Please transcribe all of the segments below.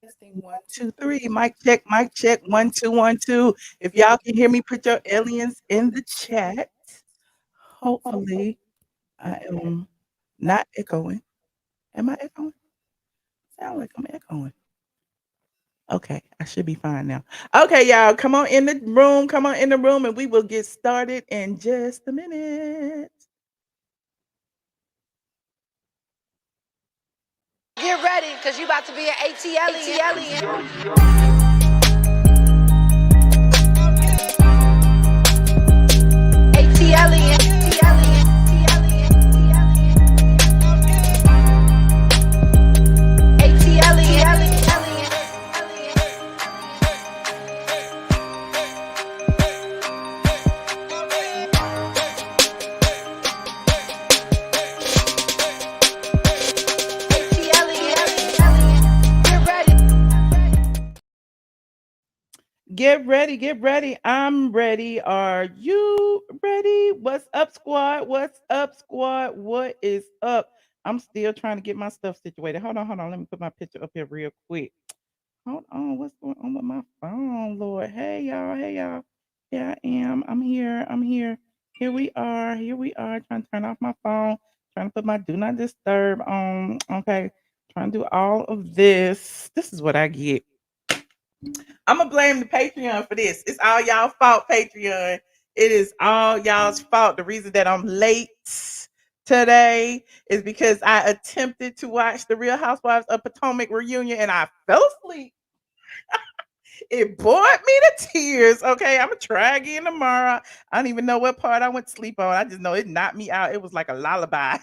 Testing 1, 2, 3. Mic check, mic check. 1, 2, 1, 2. If y'all can hear me, put your aliens in the chat. Hopefully, I am not echoing. Am I echoing? Sound like I'm echoing. Okay, I should be fine now. Okay, y'all, come on in the room. Come on in the room, and we will get started in just a minute. Get ready, because you about to be an ATL. Get ready, get ready. I'm ready. Are you ready? What's up, squad? What's up, squad? What is up? I'm still trying to get my stuff situated. Hold on, hold on. Let me put my picture up here real quick. Hold on. What's going on with my phone, Lord? Hey, y'all. Hey, y'all. Here I am. I'm here. I'm here. Here we are. Here we are. Trying to turn off my phone. Trying to put my do not disturb on. Okay. Trying to do all of this. This is what I get. I'm gonna blame the Patreon for this. It's all y'all fault, Patreon. It is all y'all's fault. The reason that I'm late today is because I attempted to watch the Real Housewives of Potomac reunion and I fell asleep. It bored me to tears. Okay, I'm gonna try again tomorrow. I don't even know what part I went to sleep on. I just know it knocked me out. It was like a lullaby.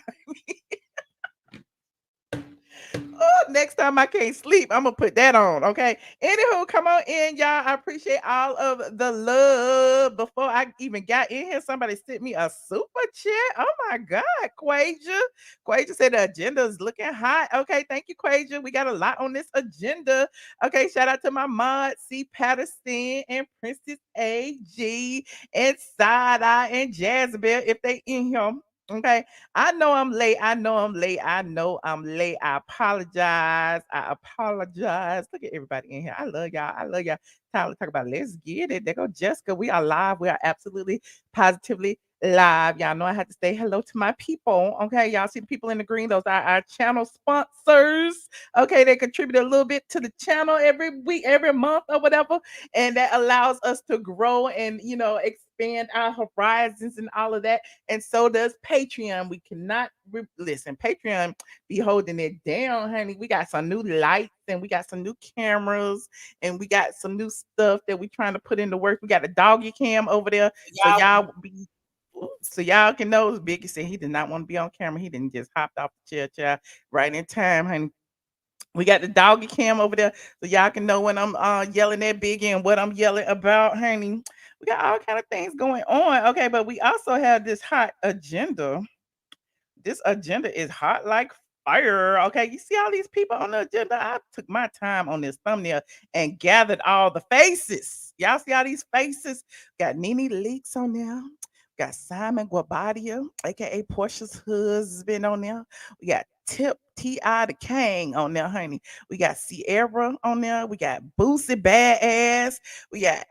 Oh, next time I can't sleep, I'm gonna put that on. Okay. Anywho, come on in, y'all. I appreciate all of the love. Before I even got in here, somebody sent me a super chat. Oh my God, Quaja. Quaja said the agenda is looking hot. Okay, thank you, Quaja. We got a lot on this agenda. Okay, shout out to my mod C. Patterson and Princess AG and Side Eye and Jazabelle if they in here. Okay. I know I'm late. I know I'm late. I know I'm late. I apologize. I apologize. Look at everybody in here. I love y'all. I love y'all. Tyler talk about let's get it. There go Jessica. We are live. We are absolutely positively live. Y'all know I have to say hello to my people. Okay. Y'all see the people in the green. Those are our channel sponsors. Okay. They contribute a little bit to the channel every week, every month, or whatever. And that allows us to grow and expand our horizons and all of that, and so does Patreon. We cannot listen. Patreon be holding it down, honey. We got some new lights and we got some new cameras and we got some new stuff that we trying to put into work. We got a doggy cam over there, so y'all can know. Biggie said he did not want to be on camera. He didn't just hopped off the chair, child, right in time, honey. We got the doggy cam over there, so y'all can know when I'm yelling at Biggie and what I'm yelling about, honey. We got all kind of things going on. Okay, but we also have this hot agenda. This agenda is hot like fire. Okay, you see all these people on the agenda. I took my time on this thumbnail and gathered all the faces. Y'all see all these faces? Got Nene Leakes on there. Got Simon Guabadia, aka Porsha's husband, on there. We got Tip Ti the King on there, honey. We got Ciara on there. We got Boosie BadAzz. We got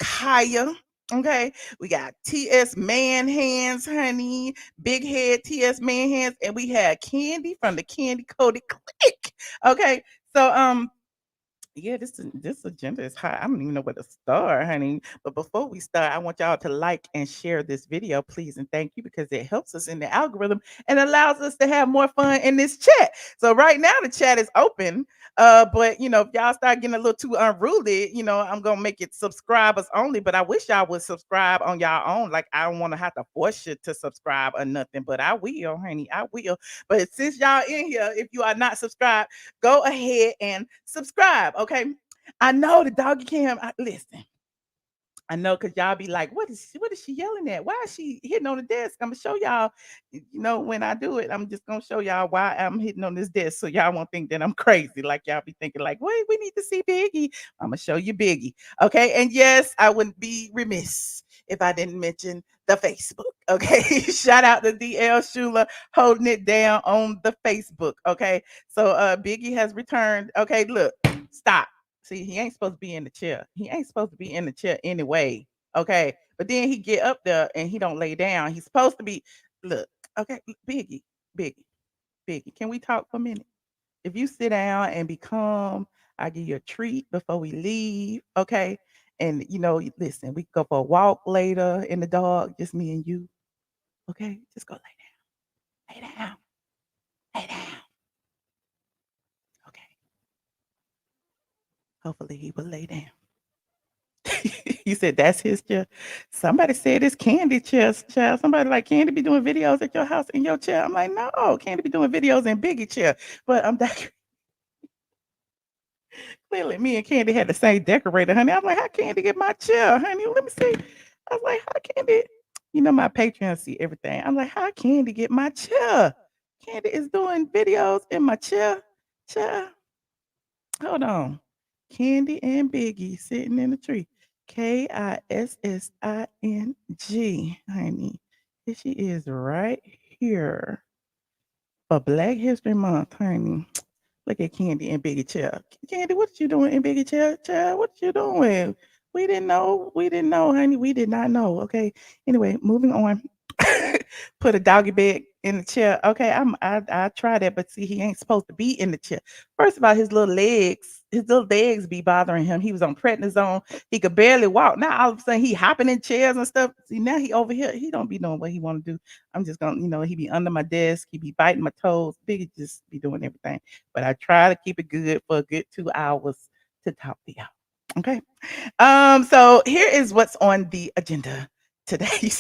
Khia. Okay, we got TS Man Hands, honey, big head TS Man Hands, and we had Kandi from the Candy Coated Click. Okay, so yeah, this agenda is hot. I don't even know where to start, honey. But before we start, I want y'all to like and share this video, please, and thank you, because it helps us in the algorithm and allows us to have more fun in this chat. So right now the chat is open. But if y'all start getting a little too unruly, I'm gonna make it subscribers only. But I wish y'all would subscribe on y'all own. Like, I don't want to have to force you to subscribe or nothing, but I will, honey. I will. But since y'all in here, if you are not subscribed, go ahead and subscribe. Okay. I know the doggy cam. Listen. I know, because y'all be like, what is she yelling at? Why is she hitting on the desk? I'm gonna show y'all, when I do it, I'm just gonna show y'all why I'm hitting on this desk, so y'all won't think that I'm crazy. Like, y'all be thinking, like, wait, we need to see Biggie. I'm gonna show you Biggie. Okay. And yes, I wouldn't be remiss if I didn't mention the Facebook. Okay. Shout out to DL Shula holding it down on the Facebook. Okay. So Biggie has returned. Okay, look, stop. See, he ain't supposed to be in the chair. He ain't supposed to be in the chair anyway. Okay. But then he get up there and he don't lay down. He's supposed to be look, okay, Biggie, Biggie, Biggie. Can we talk for a minute? If you sit down and be calm, I give you a treat before we leave. Okay. And listen, we can go for a walk later in the dark, just me and you. Okay, just go lay down, lay down, lay down. Okay, hopefully he will lay down. You said that's his chair. Somebody said it's Kandi chair, child. Somebody like Kandi be doing videos at your house in your chair. I'm like, no, Kandi be doing videos in Biggie chair. But I'm clearly me and Kandi had the same decorator, honey. I'm like, how Kandi get my chair, honey? Let me see. I was like, how Kandi? My Patreon see everything. I'm like, how Kandi get my chair? Kandi is doing videos in my chair. Chair. Hold on. Kandi and Biggie sitting in the tree. KISSING, honey. Here she is right here for Black History Month, honey. Look at Kandi and Biggie chair. Kandi, what you doing in Biggie chair? Child, what you doing? We didn't know. We didn't know, honey. We did not know. Okay. Anyway, moving on. Put a doggy bag in the chair. Okay, I tried that, but see, he ain't supposed to be in the chair. First of all, his little legs be bothering him. He was on prednisone. He could barely walk. Now all of a sudden he hopping in chairs and stuff. See, now he over here. He don't be knowing what he want to do. I'm just gonna, he be under my desk. He be biting my toes. Biggie just be doing everything. But I try to keep it good for a good 2 hours to talk to y'all. Okay. So here is what's on the agenda today.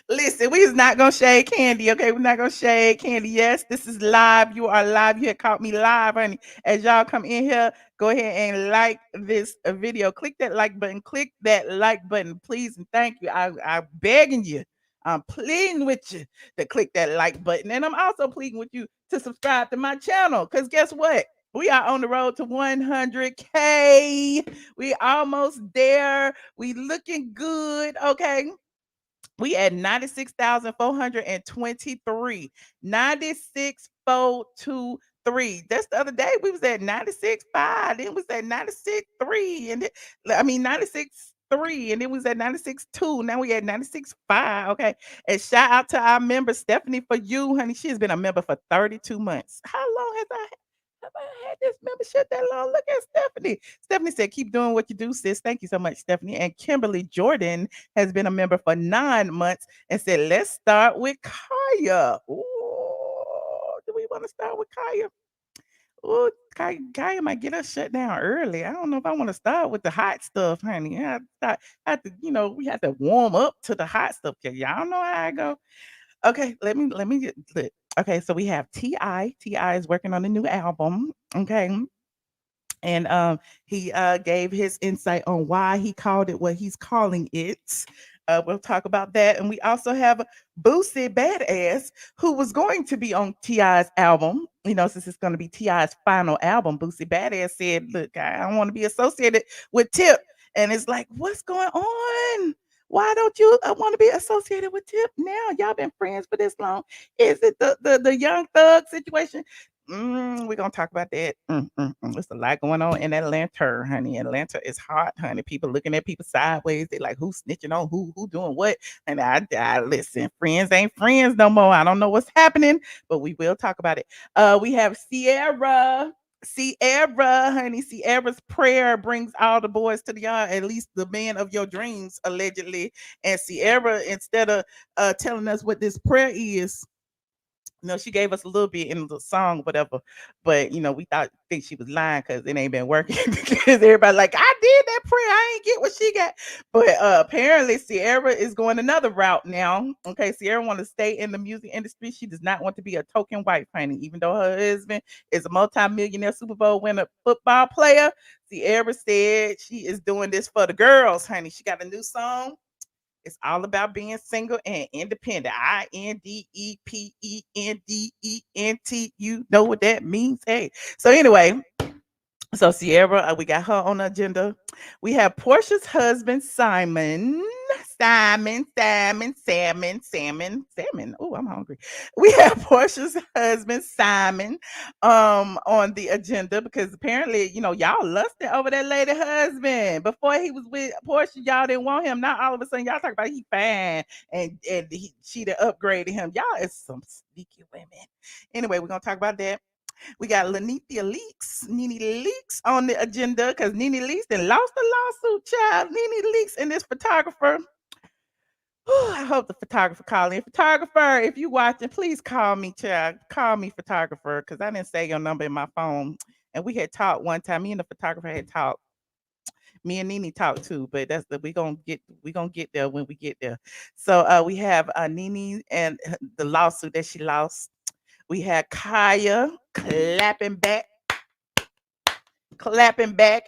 Listen, we is not gonna shade Kandi, okay? We're not gonna shade Kandi. Yes, this is live. You are live. You had caught me live, honey. As y'all come in here, go ahead and like this video. Click that like button. Click that like button, please and thank you. I'm begging you. I'm pleading with you to click that like button, and I'm also pleading with you to subscribe to my channel. Cause guess what? We are on the road to 100K. We almost there. We looking good, okay? We at 96,423. 96,423. That's the other day. We was at 96.5. Then we was at 96.3. And I mean 96.3. And then we was at 96.2. Now we at 96.5. Okay. And shout out to our member Stephanie for you, honey. She has been a member for 32 months. How long have I had this membership that long? Look at Stephanie. Stephanie said, keep doing what you do, sis. Thank you so much, Stephanie. And Kimberly Jordan has been a member for 9 months and said, let's start with Khia. Ooh, do we want to start with Khia? Ooh, Khia might get us shut down early. I don't know if I want to start with the hot stuff, honey. We have to warm up to the hot stuff. Y'all know how I go. Okay, let me get look. Okay, so we have Ti. Ti is working on a new album. Okay. And he gave his insight on why he called it what he's calling it. We'll talk about that. And we also have Boosie BadAzz, who was going to be on Ti's album. Since it's going to be Ti's final album, Boosie BadAzz said, look, I don't want to be associated with Tip. And it's like, what's going on? Why don't you want to be associated with Tip now? Y'all been friends for this long. Is it the young thug situation? We're gonna talk about that. There's a lot going on in Atlanta, honey. Atlanta is hot, honey. People looking at people sideways. They like who snitching on who doing what. And I listen, friends ain't friends no more. I don't know what's happening, but we will talk about it. We have Ciara. Ciara, honey, Ciara's prayer brings all the boys to the yard, at least the man of your dreams, allegedly. And Ciara, instead of telling us what this prayer is, she gave us a little bit in the song, whatever. But we think she was lying because it ain't been working. Because everybody like, I did that prayer, I ain't get what she got. But apparently, Ciara is going another route now. Okay, Ciara want to stay in the music industry. She does not want to be a token wife, honey. Even though her husband is a multi-millionaire Super Bowl winner football player, Ciara said she is doing this for the girls, honey. She got a new song. It's all about being single and independent. INDEPENDENT. You know what that means? Hey. So anyway, So Ciara, we got her on the agenda. We have Portia's husband, Simon. Salmon. Oh, I'm hungry. We have Portia's husband, Simon, on the agenda because apparently, y'all lusted over that lady husband. Before he was with Portia, y'all didn't want him. Now all of a sudden, y'all talk about he fine and she done upgraded him. Y'all is some sneaky women. Anyway, we're gonna talk about that. We got Nene Leakes on the agenda because Nene Leakes then lost the lawsuit, child. Nene Leakes and this photographer. I hope the photographer call in. Photographer, if you watching, please call me, child. Call me, photographer, because I didn't say your number in my phone. And we had talked one time. Me and the photographer had talked. Me and Nene talked too, but that's the we gonna get there when we get there. So we have Nene and the lawsuit that she lost. We had Khia clapping back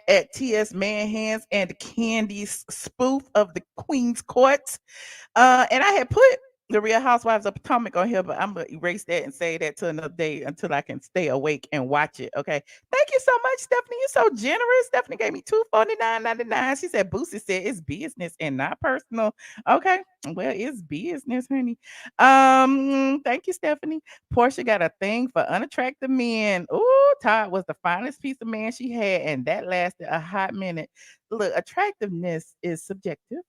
at T.S. Manhands and the Candy's spoof of the Queen's Court. And I had put the Real Housewives of Potomac on here, but I'm gonna erase that and say that to another day until I can stay awake and watch it. Okay. Thank you so much, Stephanie. You're so generous. Stephanie gave me $249.99. She said Boosie said it's business and not personal. Okay. Well, it's business, honey. Thank you, Stephanie. Portia got a thing for unattractive men. Ooh, Todd was the finest piece of man she had, and that lasted a hot minute. Look, attractiveness is subjective.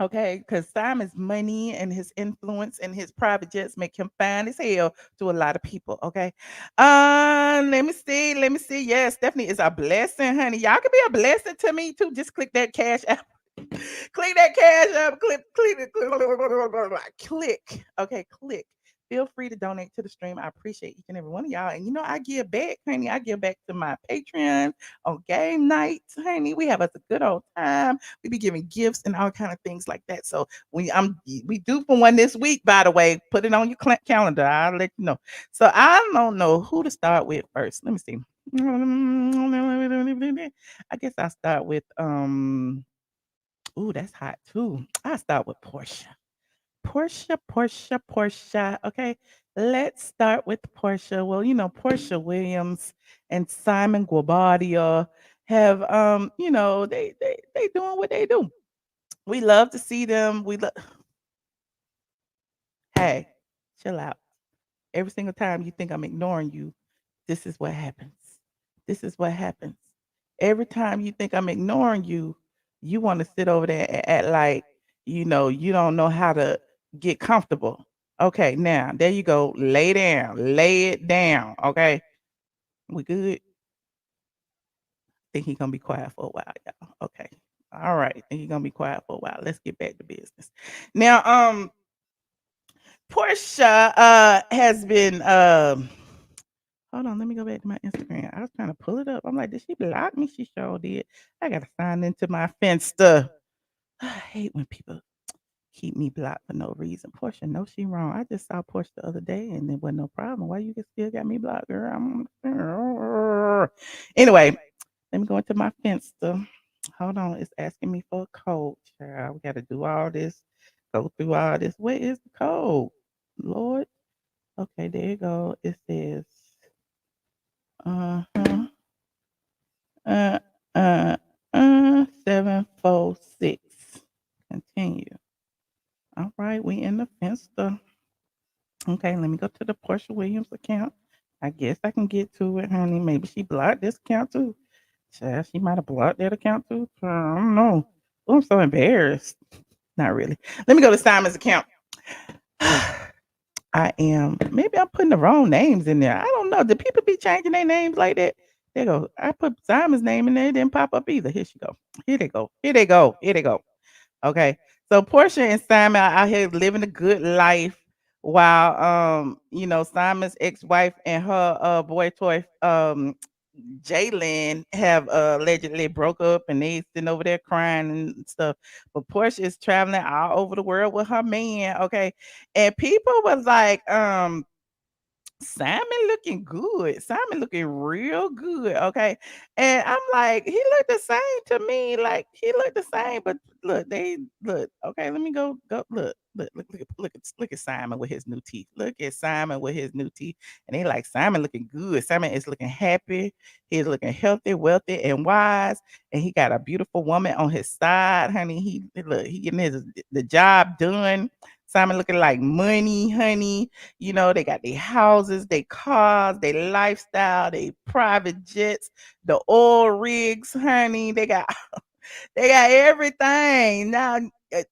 Okay, because Simon's money and his influence and his private jets make him fine as hell to a lot of people. Okay. Let me see. Let me see. Yes, Stephanie is a blessing, honey. Y'all can be a blessing to me too. Just click that cash app. Click that cash up. Click. Okay, click. Feel free to donate to the stream. I appreciate each and every one of y'all. And I give back, honey. I give back to my Patreons on game nights, honey. We have us a good old time. We be giving gifts and all kind of things like that. So we do for one this week, by the way. Put it on your calendar. I'll let you know. So I don't know who to start with first. Let me see. I guess I'll start with ooh, that's hot too. I start with Portia. Portia. Okay, let's start with Portia. Well, Portia Williams and Simon Guobadia have they doing what they do. We love to see them. Hey, chill out. Every single time you think I'm ignoring you, this is what happens. This is what happens. Every time you think I'm ignoring you, you want to sit over there and act like, you don't know how to get comfortable. Okay, now there you go. Lay down. Lay it down. Okay. We good? Think he gonna be quiet for a while, y'all. Okay. All right. Think he gonna be quiet for a while. Let's get back to business. Now, Portia has been hold on, let me go back to my Instagram. I was trying to pull it up. I'm like, did she block me? She sure did. I gotta sign into my Finsta. I hate when people keep me blocked for no reason. Portia, no, she wrong. I just saw Portia the other day and there wasn't no problem. Why you still got me blocked, girl? Anyway, let me go into my Finsta. Hold on, it's asking me for a code. Child. We gotta do all this, go through all this. Where is the code? Lord. Okay, there you go. It says uh-huh. Uh, 746. Continue. All right, we in the Finsta. Okay, let me go to the Portia Williams account. I guess I can get to it, honey. Maybe she blocked this account too. Child, she might have blocked that account too. I don't know. Oh, I'm so embarrassed. Not really. Let me go to Simon's account. I am. Maybe I'm putting the wrong names in there. I don't know. Do people be changing their names like that? There you go. I put Simon's name in there. It didn't pop up either. Here she go. Here they go. Here they go. Here they go. Okay. So Portia and Simon are out here living a good life while Simon's ex-wife and her boy toy Jalen have allegedly broke up and they sitting over there crying and stuff. But Portia is traveling all over the world with her man. Okay. And people was like, Simon looking good. Simon looking real good. Okay. And I'm like, he looked the same to me. Like he looked the same, but look, they look. Okay, let me go look. Look at Simon with his new teeth. Look at Simon with his new teeth. And they like Simon looking good. Simon is looking happy. He's looking healthy, wealthy, and wise. And he got a beautiful woman on his side, honey. He getting the job done. Simon looking like money, honey. You know, they got their houses, their cars, their lifestyle, their private jets, the oil rigs, honey. They got everything. Now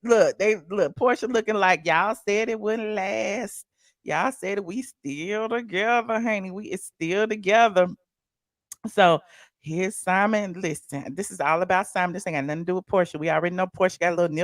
look, Porsha looking like y'all said it wouldn't last. Y'all said we still together, honey. We is still together. So here's Simon. Listen, this is all about Simon. This ain't got nothing to do with Portia. We already know Portia got a little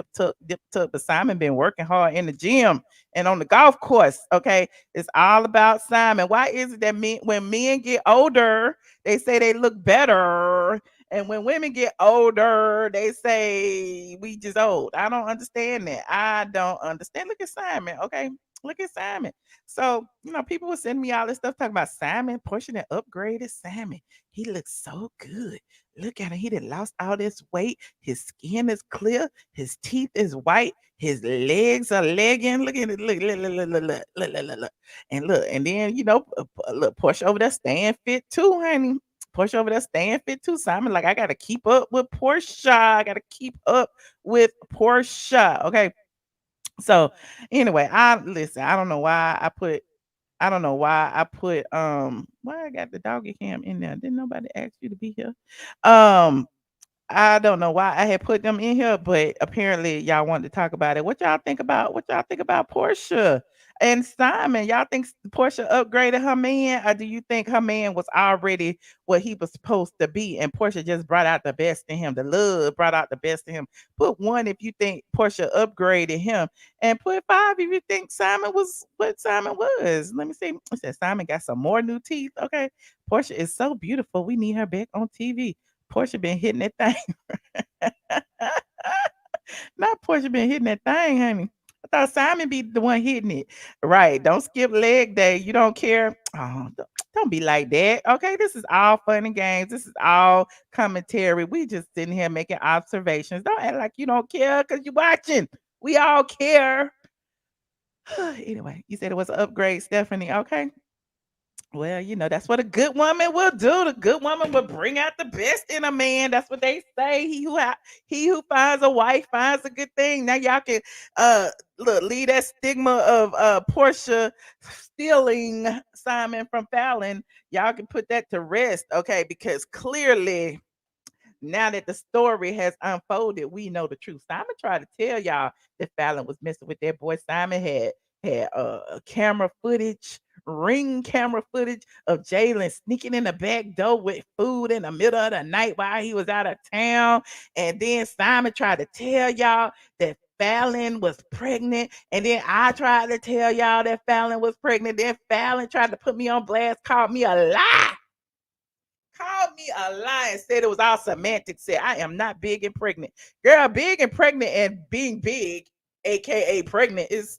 dip tuck, but Simon been working hard in the gym and on the golf course. Okay, it's all about Simon. Why is it that when men get older, they say they look better, and when women get older, they say we just old? I don't understand that. I don't understand. Look at Simon. Okay, look at Simon. So, people were sending me all this stuff talking about Simon, Portia that upgraded Simon. He looks so good. Look at him. He done lost all this weight. His skin is clear. His teeth is white. His legs are legging. Look at it. Look. And look. And then, look, Portia over there staying fit too, honey. Portia over there staying fit too. Simon, like, I got to keep up with Portia. I got to keep up with Portia. Okay. So anyway, I don't know why I put why I got the doggy cam in there. Didn't nobody ask you to be here? Um I don't know why I had put them in here, but apparently y'all wanted to talk about it. What y'all think about Portia and Simon? Y'all think Portia upgraded her man, or do you think her man was already what he was supposed to be, and Portia just brought out the best in him? The love brought out the best in him. Put one if you think Portia upgraded him, and put five if you think Simon was what Simon was. Let me see. It said Simon got some more new teeth. Okay, Portia is so beautiful. We need her back on TV. Portia been hitting that thing. Not Portia been hitting that thing, honey. I thought Simon be the one hitting it. Right. Don't skip leg day. You don't care. Oh, don't be like that. Okay. This is all fun and games. This is all commentary. We just sitting here making observations. Don't act like you don't care because you're watching. We all care. Anyway, you said it was an upgrade, Stephanie. Okay. Well, that's what a good woman will do. The good woman will bring out the best in a man. That's what they say. He who finds a wife finds a good thing. Now y'all can look, leave that stigma of Portia stealing Simon from Fallon. Y'all can put that to rest, okay? Because clearly now that the story has unfolded, we know the truth. Simon tried to tell y'all that Fallon was messing with that boy. Simon had camera footage, ring camera footage of Jalen sneaking in the back door with food in the middle of the night while he was out of town. And then Simon tried to tell y'all that Fallon was pregnant. And then I tried to tell y'all that Fallon was pregnant. Then Fallon tried to put me on blast, called me a lie. Called me a lie and said it was all semantics. Said I am not big and pregnant. Girl, big and pregnant and being big, aka pregnant, is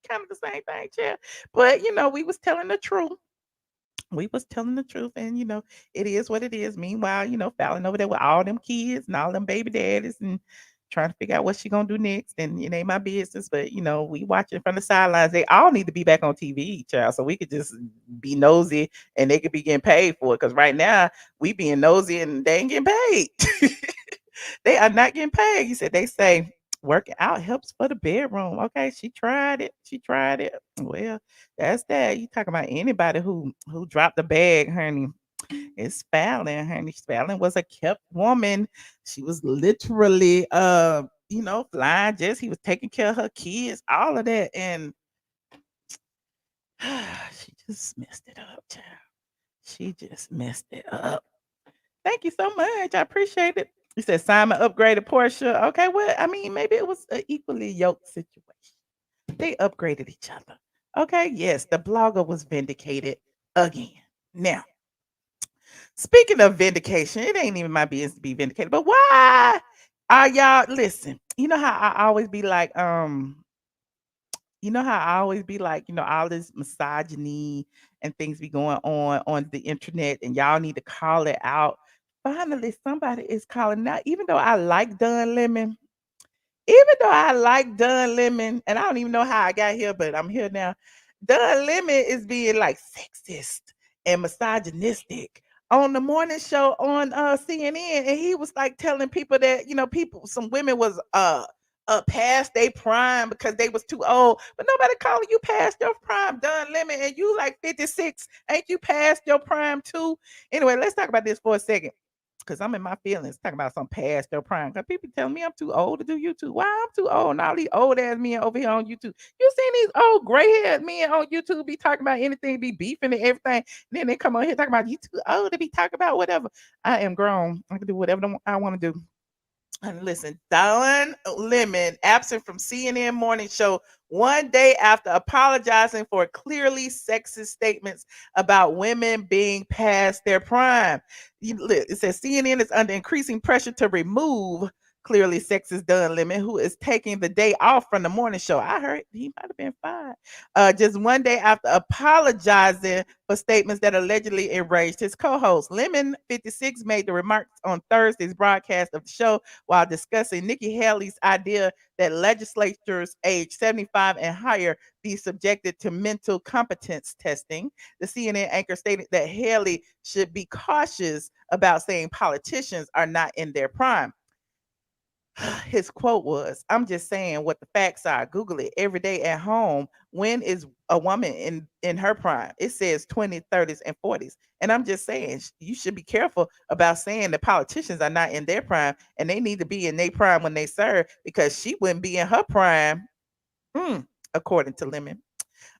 kind of the same thing, child. But we was telling the truth. We was telling the truth, and it is what it is. Meanwhile, Fallon over there with all them kids and all them baby daddies and trying to figure out what she gonna do next. And it ain't my business, but we watching from the sidelines. They all need to be back on TV, child, so we could just be nosy and they could be getting paid for it. Because right now we being nosy and they ain't getting paid. They are not getting paid. You said they say working out helps for the bedroom. Okay, she tried it. She tried it. Well, that's that. You talking about anybody who dropped the bag, honey. It's Fallon, honey. Fallon was a kept woman. She was literally flying just he was taking care of her kids, all of that. And she just messed it up, child. She just messed it up. Thank you so much. I appreciate it. You said Simon upgraded Portia. Okay, well, I mean, maybe it was an equally yoked situation. They upgraded each other. Okay, yes, the blogger was vindicated again. Now, speaking of vindication, it ain't even my business to be vindicated, but why are y'all listen? You know how I always be like, all this misogyny and things be going on the internet, and y'all need to call it out. Finally, somebody is calling out. Even though I like Don Lemon, Even though I like Don Lemon, and I don't even know how I got here, but I'm here now. Don Lemon is being like sexist and misogynistic on the morning show on CNN, and he was like telling people that some women was past their prime because they was too old, but nobody calling you past your prime, Don Lemon, and you like 56, ain't you past your prime too? Anyway, let's talk about this for a second because I'm in my feelings talking about some past their prime. Because people tell me I'm too old to do YouTube. Why I'm too old? And all these old ass men over here on YouTube. You seen these old gray haired men on YouTube be talking about anything, be beefing and everything. And then they come on here talking about you too old to be talking about whatever. I am grown. I can do whatever I want to do. And listen, Don Lemon absent from CNN morning show one day after apologizing for clearly sexist statements about women being past their prime. It says CNN is under increasing pressure to remove clearly sexist Don Lemon, who is taking the day off from the morning show. I heard he might have been fired. Just one day after apologizing for statements that allegedly enraged his co-host. Lemon 56 made the remarks on Thursday's broadcast of the show while discussing Nikki Haley's idea that legislators age 75 and higher be subjected to mental competence testing. The CNN anchor stated that Haley should be cautious about saying politicians are not in their prime. His quote was, I'm just saying what the facts are. Google it every day at home. When is a woman in her prime? It says 20s, 30s, and 40s. And I'm just saying you should be careful about saying that politicians are not in their prime and they need to be in their prime when they serve because she wouldn't be in her prime, according to Lemon.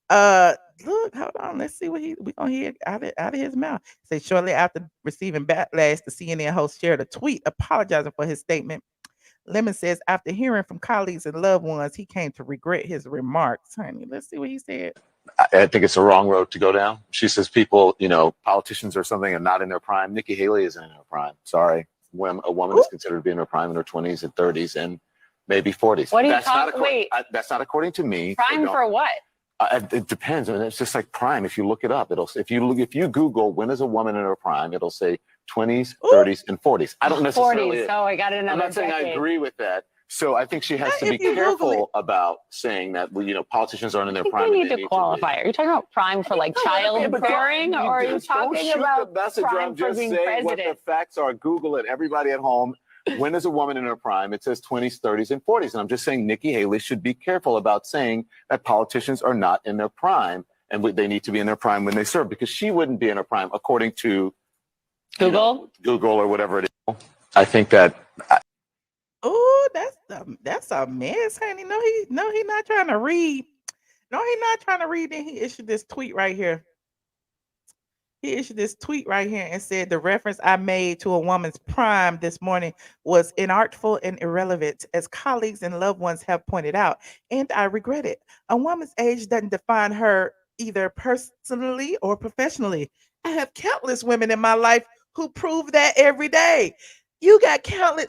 Uh, Look, hold on. Let's see what we gonna hear out of his mouth. Say shortly after receiving backlash, the CNN host shared a tweet apologizing for his statement. Lemon says after hearing from colleagues and loved ones, he came to regret his remarks. Honey, let's see what he said. I think it's a wrong road to go down. She says people, politicians or something are not in their prime. Nikki Haley isn't in her prime. Sorry. When a woman is considered to be in her prime in her 20s and 30s and maybe 40s. What are you talking? Wait. That's not according to me. Prime for what? It depends. I mean, it's just like prime. If you look it up, if you Google when is a woman in her prime, it'll say 20s, 30s, and 40s. I don't necessarily. 40s. Oh, I got another. I'm not saying decade. I agree with that. So I think she has to be careful about saying that politicians aren't in their prime. You need to qualify. Are you talking about prime for like childbearing, or are you talking about prime for being president? What the facts are. Google it. Everybody at home. When is a woman in her prime? It says 20s, 30s, and 40s. And I'm just saying Nikki Haley should be careful about saying that politicians are not in their prime and they need to be in their prime when they serve because she wouldn't be in her prime according to Google or whatever it is. I think that. Oh, that's a mess, honey. No, he's not trying to read. No, he's not trying to read. Then he issued this tweet right here. He issued this tweet right here and said the reference I made to a woman's prime this morning was inartful and irrelevant, as colleagues and loved ones have pointed out, and I regret it. A woman's age doesn't define her either personally or professionally. I have countless women in my life who prove that every day. You got countless,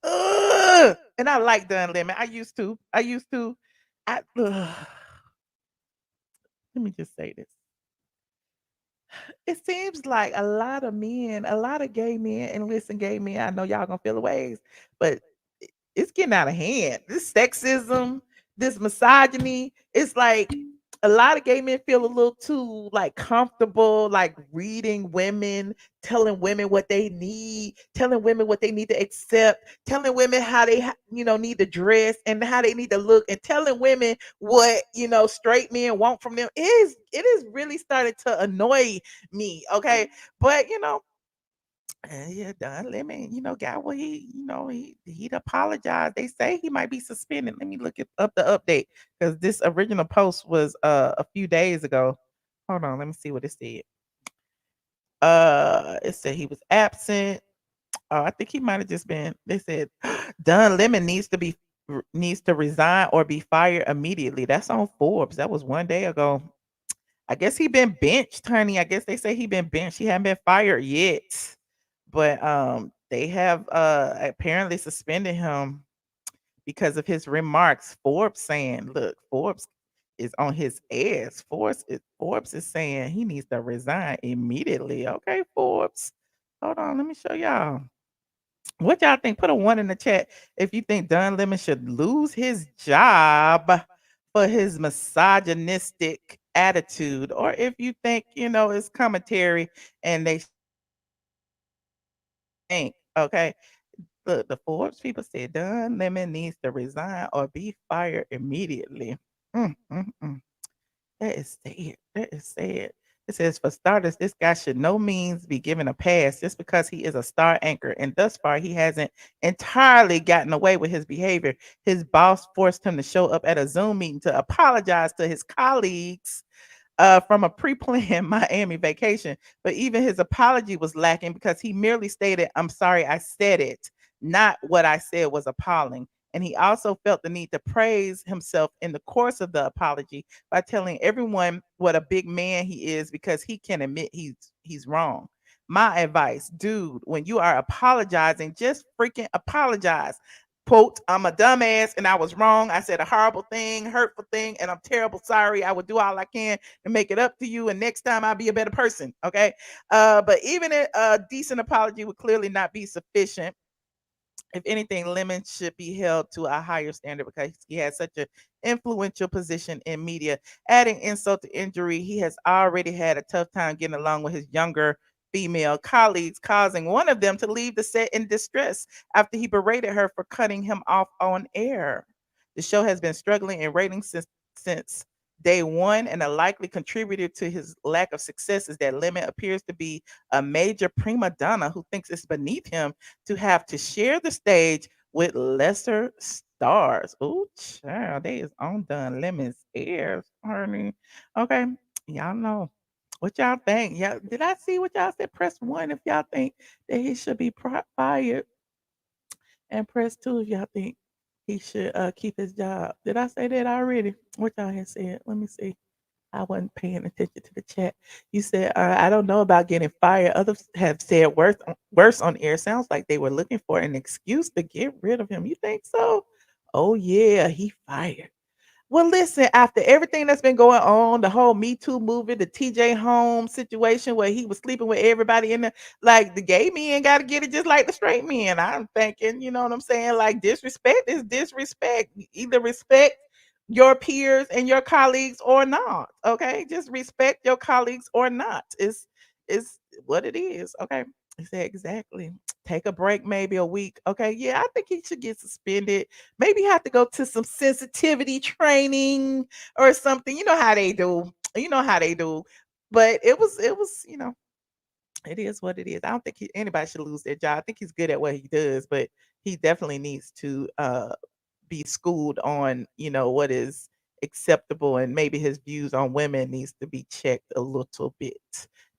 and I like Don Lemon. I used to. Let me just say this. It seems like a lot of men, a lot of gay men, and listen, gay men, I know y'all gonna feel the ways, but it's getting out of hand. This sexism, this misogyny, it's like a lot of gay men feel a little too like comfortable, like reading women, telling women what they need, telling women what they need to accept, telling women how they need to dress and how they need to look, and telling women what straight men want from them. It is really starting to annoy me. Okay, but yeah, Don Lemon, got what he'd apologized. They say he might be suspended. Let me look up the update because this original post was a few days ago. Hold on, let me see what it said. It said he was absent. Oh, I think he might have just been. They said Don Lemon needs to resign or be fired immediately. That's on Forbes. That was one day ago. I guess he been benched, honey. I guess they say he been benched. He haven't been fired yet. But they have apparently suspended him because of his remarks. Forbes saying, look, Forbes is on his ass. Forbes is saying he needs to resign immediately. Okay, Forbes. Hold on, let me show y'all. What y'all think? Put a 1 in the chat if you think Don Lemon should lose his job for his misogynistic attitude, or if you think, it's commentary and they think, okay. Look, the Forbes people said Don Lemon needs to resign or be fired immediately. Mm, mm, mm. That is sad. That is sad. It says, for starters, this guy should no means be given a pass just because he is a star anchor. And thus far, he hasn't entirely gotten away with his behavior. His boss forced him to show up at a Zoom meeting to apologize to his colleagues from a pre-planned Miami vacation. But even his apology was lacking because he merely stated, "I'm sorry I said it." Not what I said was appalling. And he also felt the need to praise himself in the course of the apology by telling everyone what a big man he is because he can admit he's wrong. My advice, dude, when you are apologizing, just freaking apologize. Quote, I'm a dumbass and I was wrong. I said a horrible thing, hurtful thing, and I'm terrible sorry. I will do all I can to make it up to you. And next time I'll be a better person. Okay. But even a decent apology would clearly not be sufficient. If anything, Lemon should be held to a higher standard because he has such an influential position in media. Adding insult to injury, he has already had a tough time getting along with his younger female colleagues, causing one of them to leave the set in distress after he berated her for cutting him off on air. The show has been struggling in ratings since day one, and a likely contributor to his lack of success is that Lemon appears to be a major prima donna who thinks it's beneath him to have to share the stage with lesser stars. Ooh, child, they is on Don Lemon's ears, honey. Okay, y'all know. What y'all think? Yeah, did I see what y'all said? Press 1 if y'all think that he should be fired, and press 2 if y'all think he should keep his job. Did I say that already? What y'all had said? Let me see. I wasn't paying attention to the chat. You said, I don't know about getting fired. Others have said worse on air. Sounds like they were looking for an excuse to get rid of him. You think so? Oh, yeah, he fired. Well, listen, after everything that's been going on, the whole Me Too movement, the TJ Holmes situation where he was sleeping with everybody in there, like the gay men got to get it just like the straight men. I'm thinking, you know what I'm saying? Like disrespect is disrespect. Either respect your peers and your colleagues or not. Okay. Just respect your colleagues or not. It's what it is. Okay. He said exactly. Take a break, maybe a week. Okay. Yeah, I think he should get suspended. Maybe have to go to some sensitivity training or something. You know how they do. You know how they do. But it was, it is what it is. I don't think anybody should lose their job. I think he's good at what he does, but he definitely needs to be schooled on, what is acceptable, and maybe his views on women needs to be checked a little bit.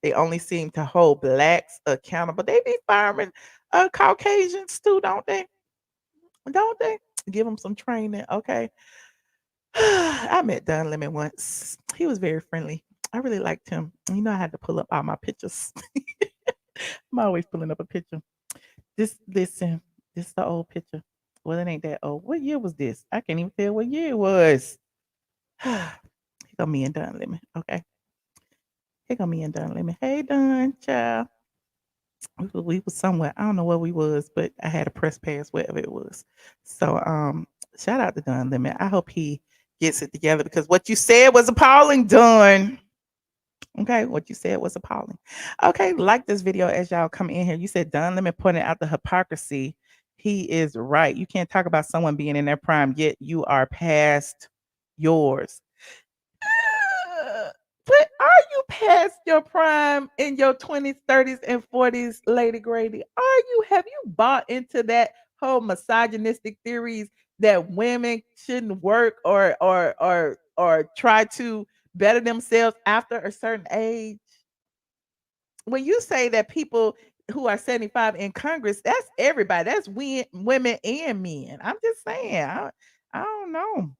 They only seem to hold blacks accountable. They be firing Caucasians too, don't they? Don't they? Give them some training, okay? I met Don Lemon once. He was very friendly. I really liked him. I had to pull up all my pictures. I'm always pulling up a picture. Listen, this is the old picture. Well, it ain't that old. What year was this? I can't even tell what year it was. Here go me and Don Lemon. Okay. Here go me and Don Lemon. Hey, Don, child. We was somewhere. I don't know where we was, but I had a press pass wherever it was. So shout out to Don Lemon. I hope he gets it together because what you said was appalling, Don. Okay, what you said was appalling. Okay, like this video as y'all come in here. You said Don Lemon pointed out the hypocrisy. He is right. You can't talk about someone being in their prime, yet you are past yours. But are you past your prime in your 20s, 30s, and 40s, Lady Grady? Have you bought into that whole misogynistic theories that women shouldn't work or try to better themselves after a certain age? When you say that people who are 75 in Congress, that's everybody. That's women and men. I'm just saying. I don't know.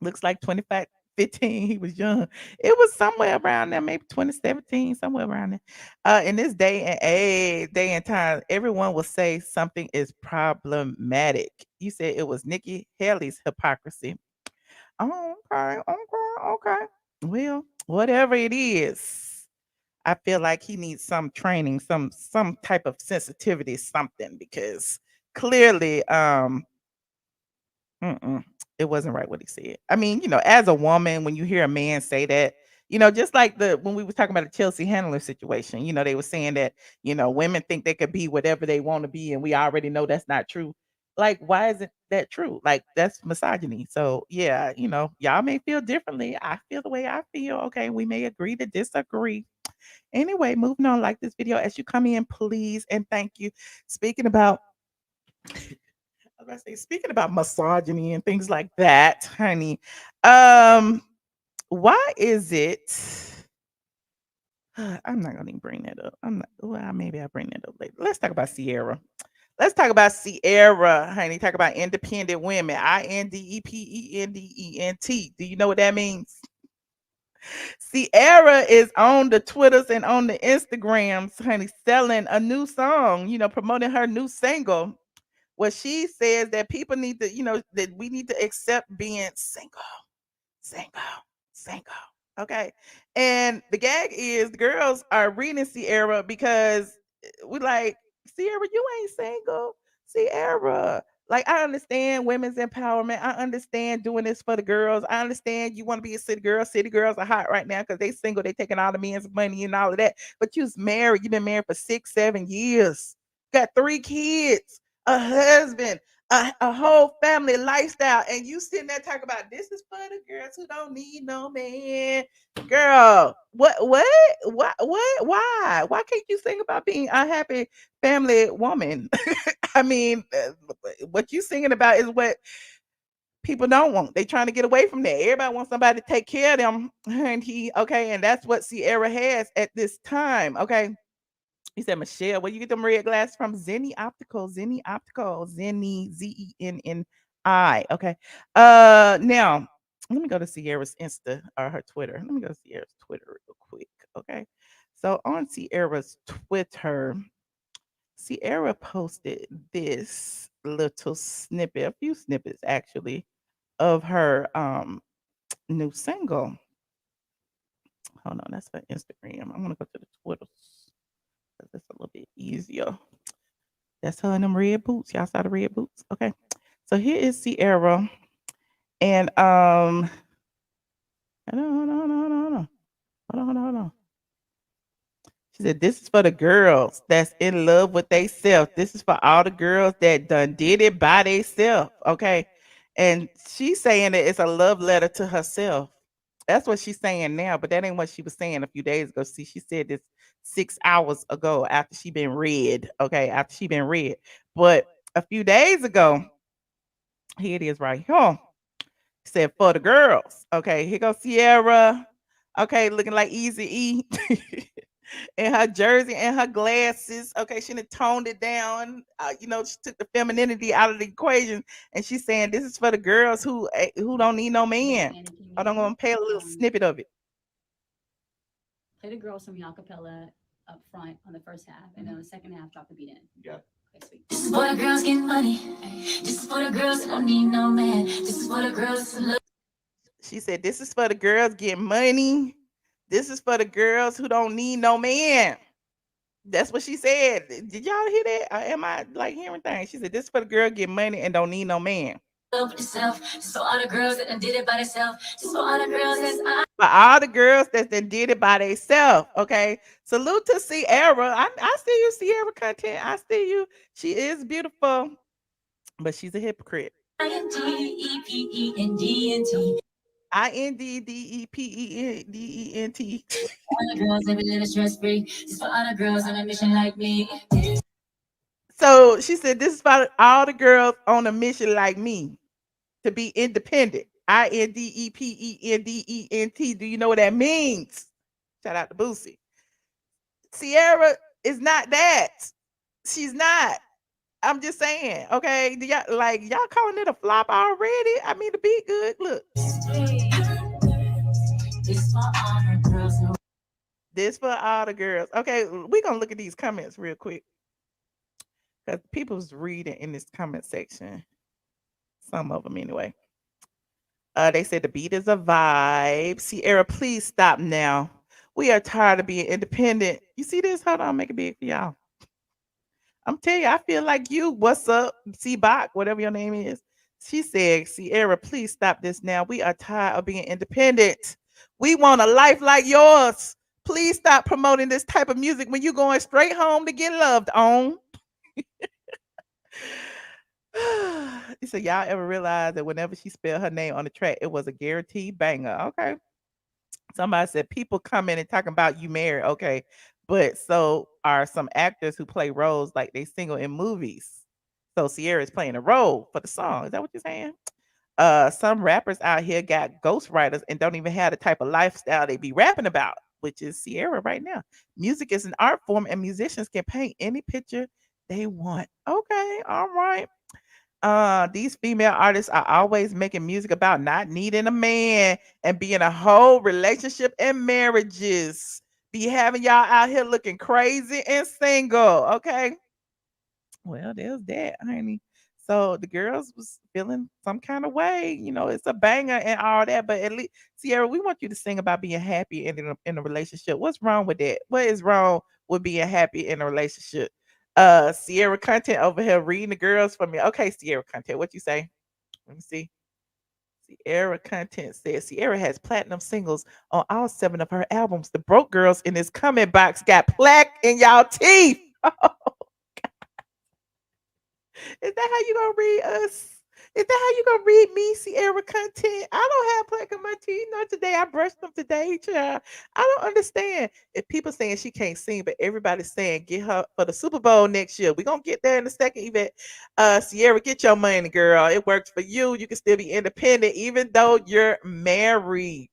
Looks like 25, 15. He was young. It was somewhere around there, maybe 2017, somewhere around there. In this day and time, everyone will say something is problematic. You said it was Nikki Haley's hypocrisy. Oh, okay, okay, okay. Well, whatever it is, I feel like he needs some training, some type of sensitivity, something, because clearly, mm-mm, it wasn't right what he said. I mean, as a woman, when you hear a man say that, just like when we were talking about the Chelsea Handler situation, they were saying that, women think they could be whatever they want to be, and we already know that's not true. Like, why isn't that true? Like, that's misogyny. So, yeah, y'all may feel differently. I feel the way I feel. Okay, we may agree to disagree. Anyway, moving on, like this video as you come in, please, and thank you. Speaking about I was about to say, speaking about misogyny and things like that, honey, um, why is it? I'm not gonna even bring that up. I'm not. Well, maybe I'll bring that up later. Let's talk about Ciara. Let's talk about Ciara, honey. Talk about independent women. INDEPENDENT. Do you know what that means? Ciara is on the Twitters and on the Instagrams, honey, selling a new song. Promoting her new single. Where she says that people need to, that we need to accept being single, single, single. Okay. And the gag is the girls are reading Ciara because we like, Ciara, you ain't single. Ciara. Like, I understand women's empowerment. I understand doing this for the girls. I understand you want to be a city girl. City girls are hot right now because they single. They taking all the men's money and all of that. But you's married. You've been married for 6, 7 years. Got 3 kids, a husband, a whole family lifestyle, and you sitting there talking about this is for the girls who don't need no man. Girl, why can't you sing about being a happy family woman? I mean, what you singing about is what people don't want. They trying to get away from that. Everybody wants somebody to take care of them, and that's what Ciara has at this time. Okay. He said, Michelle, where you get them red glasses from? Zenni Optical, Zenni, Zenni. Okay. Now let me go to Ciara's Insta or her Twitter. Let me go to Ciara's Twitter real quick. Okay. So on Ciara's Twitter, Ciara posted this little snippet, a few snippets actually, of her new single. Hold on, that's her Instagram. I'm gonna go to the Twitter. That's a little bit easier. That's her in them red boots. Y'all saw the red boots? Okay. So here is Ciara. And hold on. Hold on. She said, this is for the girls that's in love with theyself. This is for all the girls that done did it by theyself. Okay. And she's saying that it's a love letter to herself. That's what she's saying now, but that ain't what she was saying a few days ago. See, she said this 6 hours ago after she been read. Okay, after she been read. But a few days ago, here it is right here. Said for the girls. Okay, here goes Ciara. Okay, looking like Easy E. In her jersey and her glasses. Okay, she done toned it down. She took the femininity out of the equation, and she's saying this is for the girls who don't need no man. I'm gonna play a little snippet of it. Play the girls from acapella up front on the first half, and then on the second half, drop the beat in. Yeah. Okay, sweet. This is for the girls getting money. This is for the girls that don't need no man. This is for the girls that love. She said, this is for the girls getting money. This is for the girls who don't need no man. That's what she said. Did y'all hear that? Or am I like hearing things? She said, this is for the girl getting money and don't need no man. Love with yourself. This is for all the girls that done did it by themselves. This is for all the girls that's for all the girls that did it by themselves. Okay. Salute to Ciara. I see you, Ciara content. I see you. She is beautiful, but she's a hypocrite. INDEPENDENT. INDEPENDENT. All the girls every little stress free. This is for all the girls on a mission like me. So she said, this is for all the girls on a mission like me to be independent. INDEPENDENT. Do you know what that means? Shout out to Boosie. Ciara is not that. She's not. I'm just saying. Okay. Do y'all calling it a flop already? I mean, the beat good. Look. This for all the girls. This for all the girls. Okay, we're gonna look at these comments real quick. Because people's reading in this comment section. Some of them anyway. They said the beat is a vibe. Ciara, please stop now. We are tired of being independent. You see this? Hold on, make it big for y'all. I'm telling you, I feel like you. What's up, C-Bach, whatever your name is. She said, Ciara, please stop this now. We are tired of being independent. We want a life like yours. Please stop promoting this type of music when you're going straight home to get loved on. He said, y'all ever realize that whenever she spelled her name on the track, it was a guaranteed banger? Okay. Somebody said people come in and talking about you married. Okay. But so are some actors who play roles like they single in movies. So Ciara is playing a role for the song. Is that what you're saying? Some rappers out here got ghostwriters and don't even have the type of lifestyle they be rapping about, which is Ciara right now. Music is an art form and musicians can paint any picture they want. Okay, all right. These female artists are always making music about not needing a man and being a whole relationship and marriages. Be having y'all out here looking crazy and single. Okay. Well, there's that, honey. So the girls was feeling some kind of way. You know, it's a banger and all that. But at least, Ciara, we want you to sing about being happy in a relationship. What's wrong with that? What is wrong with being happy in a relationship? Ciara content over here reading the girls for me. Okay, Ciara content, what you say? Let me see. Ciara content says Ciara has platinum singles on all 7 of her albums. The broke girls in this comment box got plaque in y'all teeth. Is that how you gonna read us? Is that how you gonna read me, Ciara content? I don't have plaque on my teeth. Not today. I brushed them today, child. I don't understand. If people saying she can't sing, but everybody's saying get her for the Super Bowl next year. We're gonna get there in a second. Even Ciara, get your money, girl. It works for you. You can still be independent, even though you're married.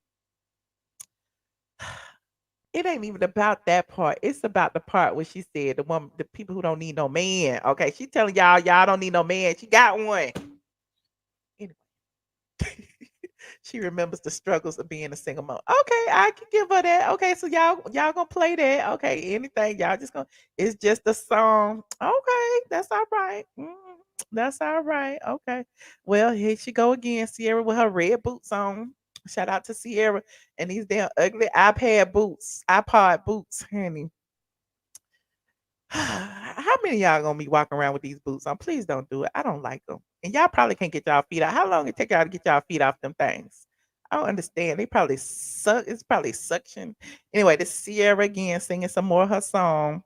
It ain't even about that part. It's about the part where she said the people who don't need no man. Okay, she telling y'all don't need no man. She got one. Anyway, she remembers the struggles of being a single mom. Okay, I can give her that. Okay, so y'all gonna play that. Okay, anything y'all just gonna. It's just a song. Okay, that's all right. That's all right. Okay. Well, here she go again, Ciara with her red boots on. Shout out to Ciara and these damn ugly iPod boots, honey. How many of y'all gonna be walking around with these boots on? Please don't do it. I don't like them. And y'all probably can't get y'all feet out. How long it take y'all to get y'all feet off them things? I don't understand. They probably suck. It's probably suction. Anyway, this is Ciara again singing some more of her song.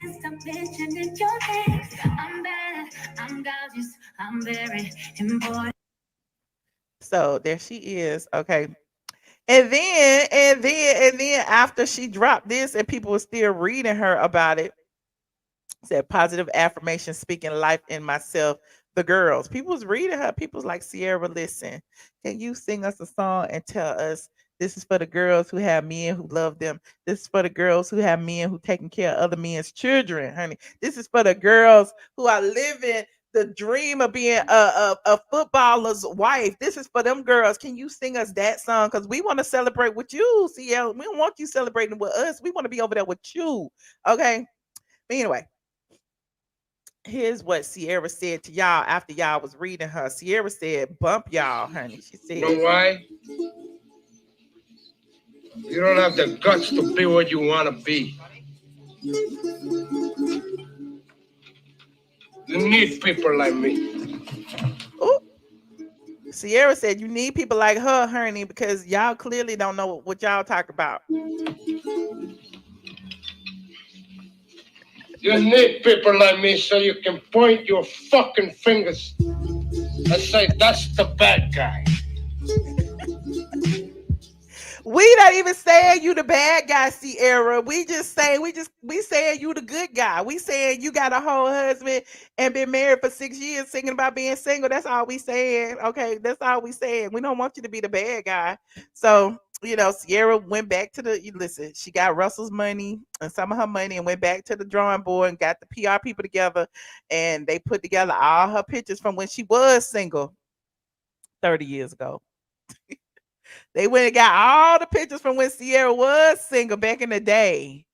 I'm bad, I'm gorgeous, I'm very important. So there she is. Okay. And then after she dropped this and people were still reading her about it, said positive affirmation, speaking life in myself. The girls, people was reading her. People's like, Ciara, listen, can you sing us a song and tell us this is for the girls who have men who love them. This is for the girls who have men who taking care of other men's children, honey. This is for the girls who are living the dream of being a footballer's wife. This is for them girls. Can you sing us that song? Because we want to celebrate with you, Ciara. We don't want you celebrating with us. We want to be over there with you. Okay. But anyway, here's what Ciara said to y'all after y'all was reading her. Ciara said, bump y'all, honey. She said, you know why? You don't have the guts to be what you want to be. You need people like me. Ooh. Ciara said, you need people like her, honey, because y'all clearly don't know what y'all talk about. You need people like me so you can point your fucking fingers and say, that's the bad guy. We not even saying you the bad guy, Ciara. We saying you the good guy. We saying you got a whole husband and been married for 6 years singing about being single. That's all we saying. Okay, that's all we saying. We don't want you to be the bad guy. So, you know, Ciara went back to listen, she got Russell's money and some of her money and went back to the drawing board and got the PR people together and they put together all her pictures from when she was single 30 years ago. They went and got all the pictures from when Ciara was single back in the day.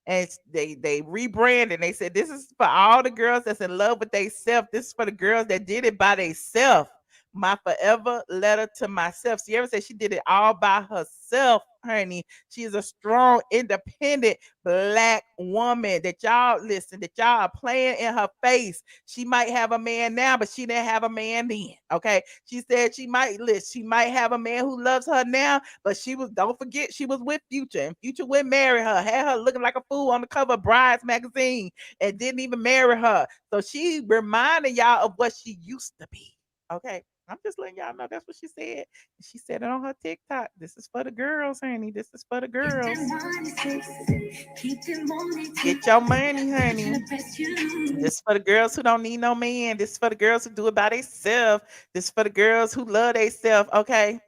And they rebranded. They said, this is for all the girls that's in love with themselves. This is for the girls that did it by themselves. My forever letter to myself. Ciara said she did it all by herself, honey. She is a strong, independent black woman that y'all listen, that y'all are playing in her face. She might have a man now, but she didn't have a man then. Okay. She said she might have a man who loves her now, but don't forget, she was with Future, and Future wouldn't marry her, had her looking like a fool on the cover of Brides magazine, and didn't even marry her. So she reminding y'all of what she used to be. Okay. I'm just letting y'all know that's what she said. She said it on her TikTok. This is for the girls, honey. This is for the girls. Get your money, honey. This is for the girls who don't need no man. This is for the girls who do it by themselves. This is for the girls who love themselves. Okay.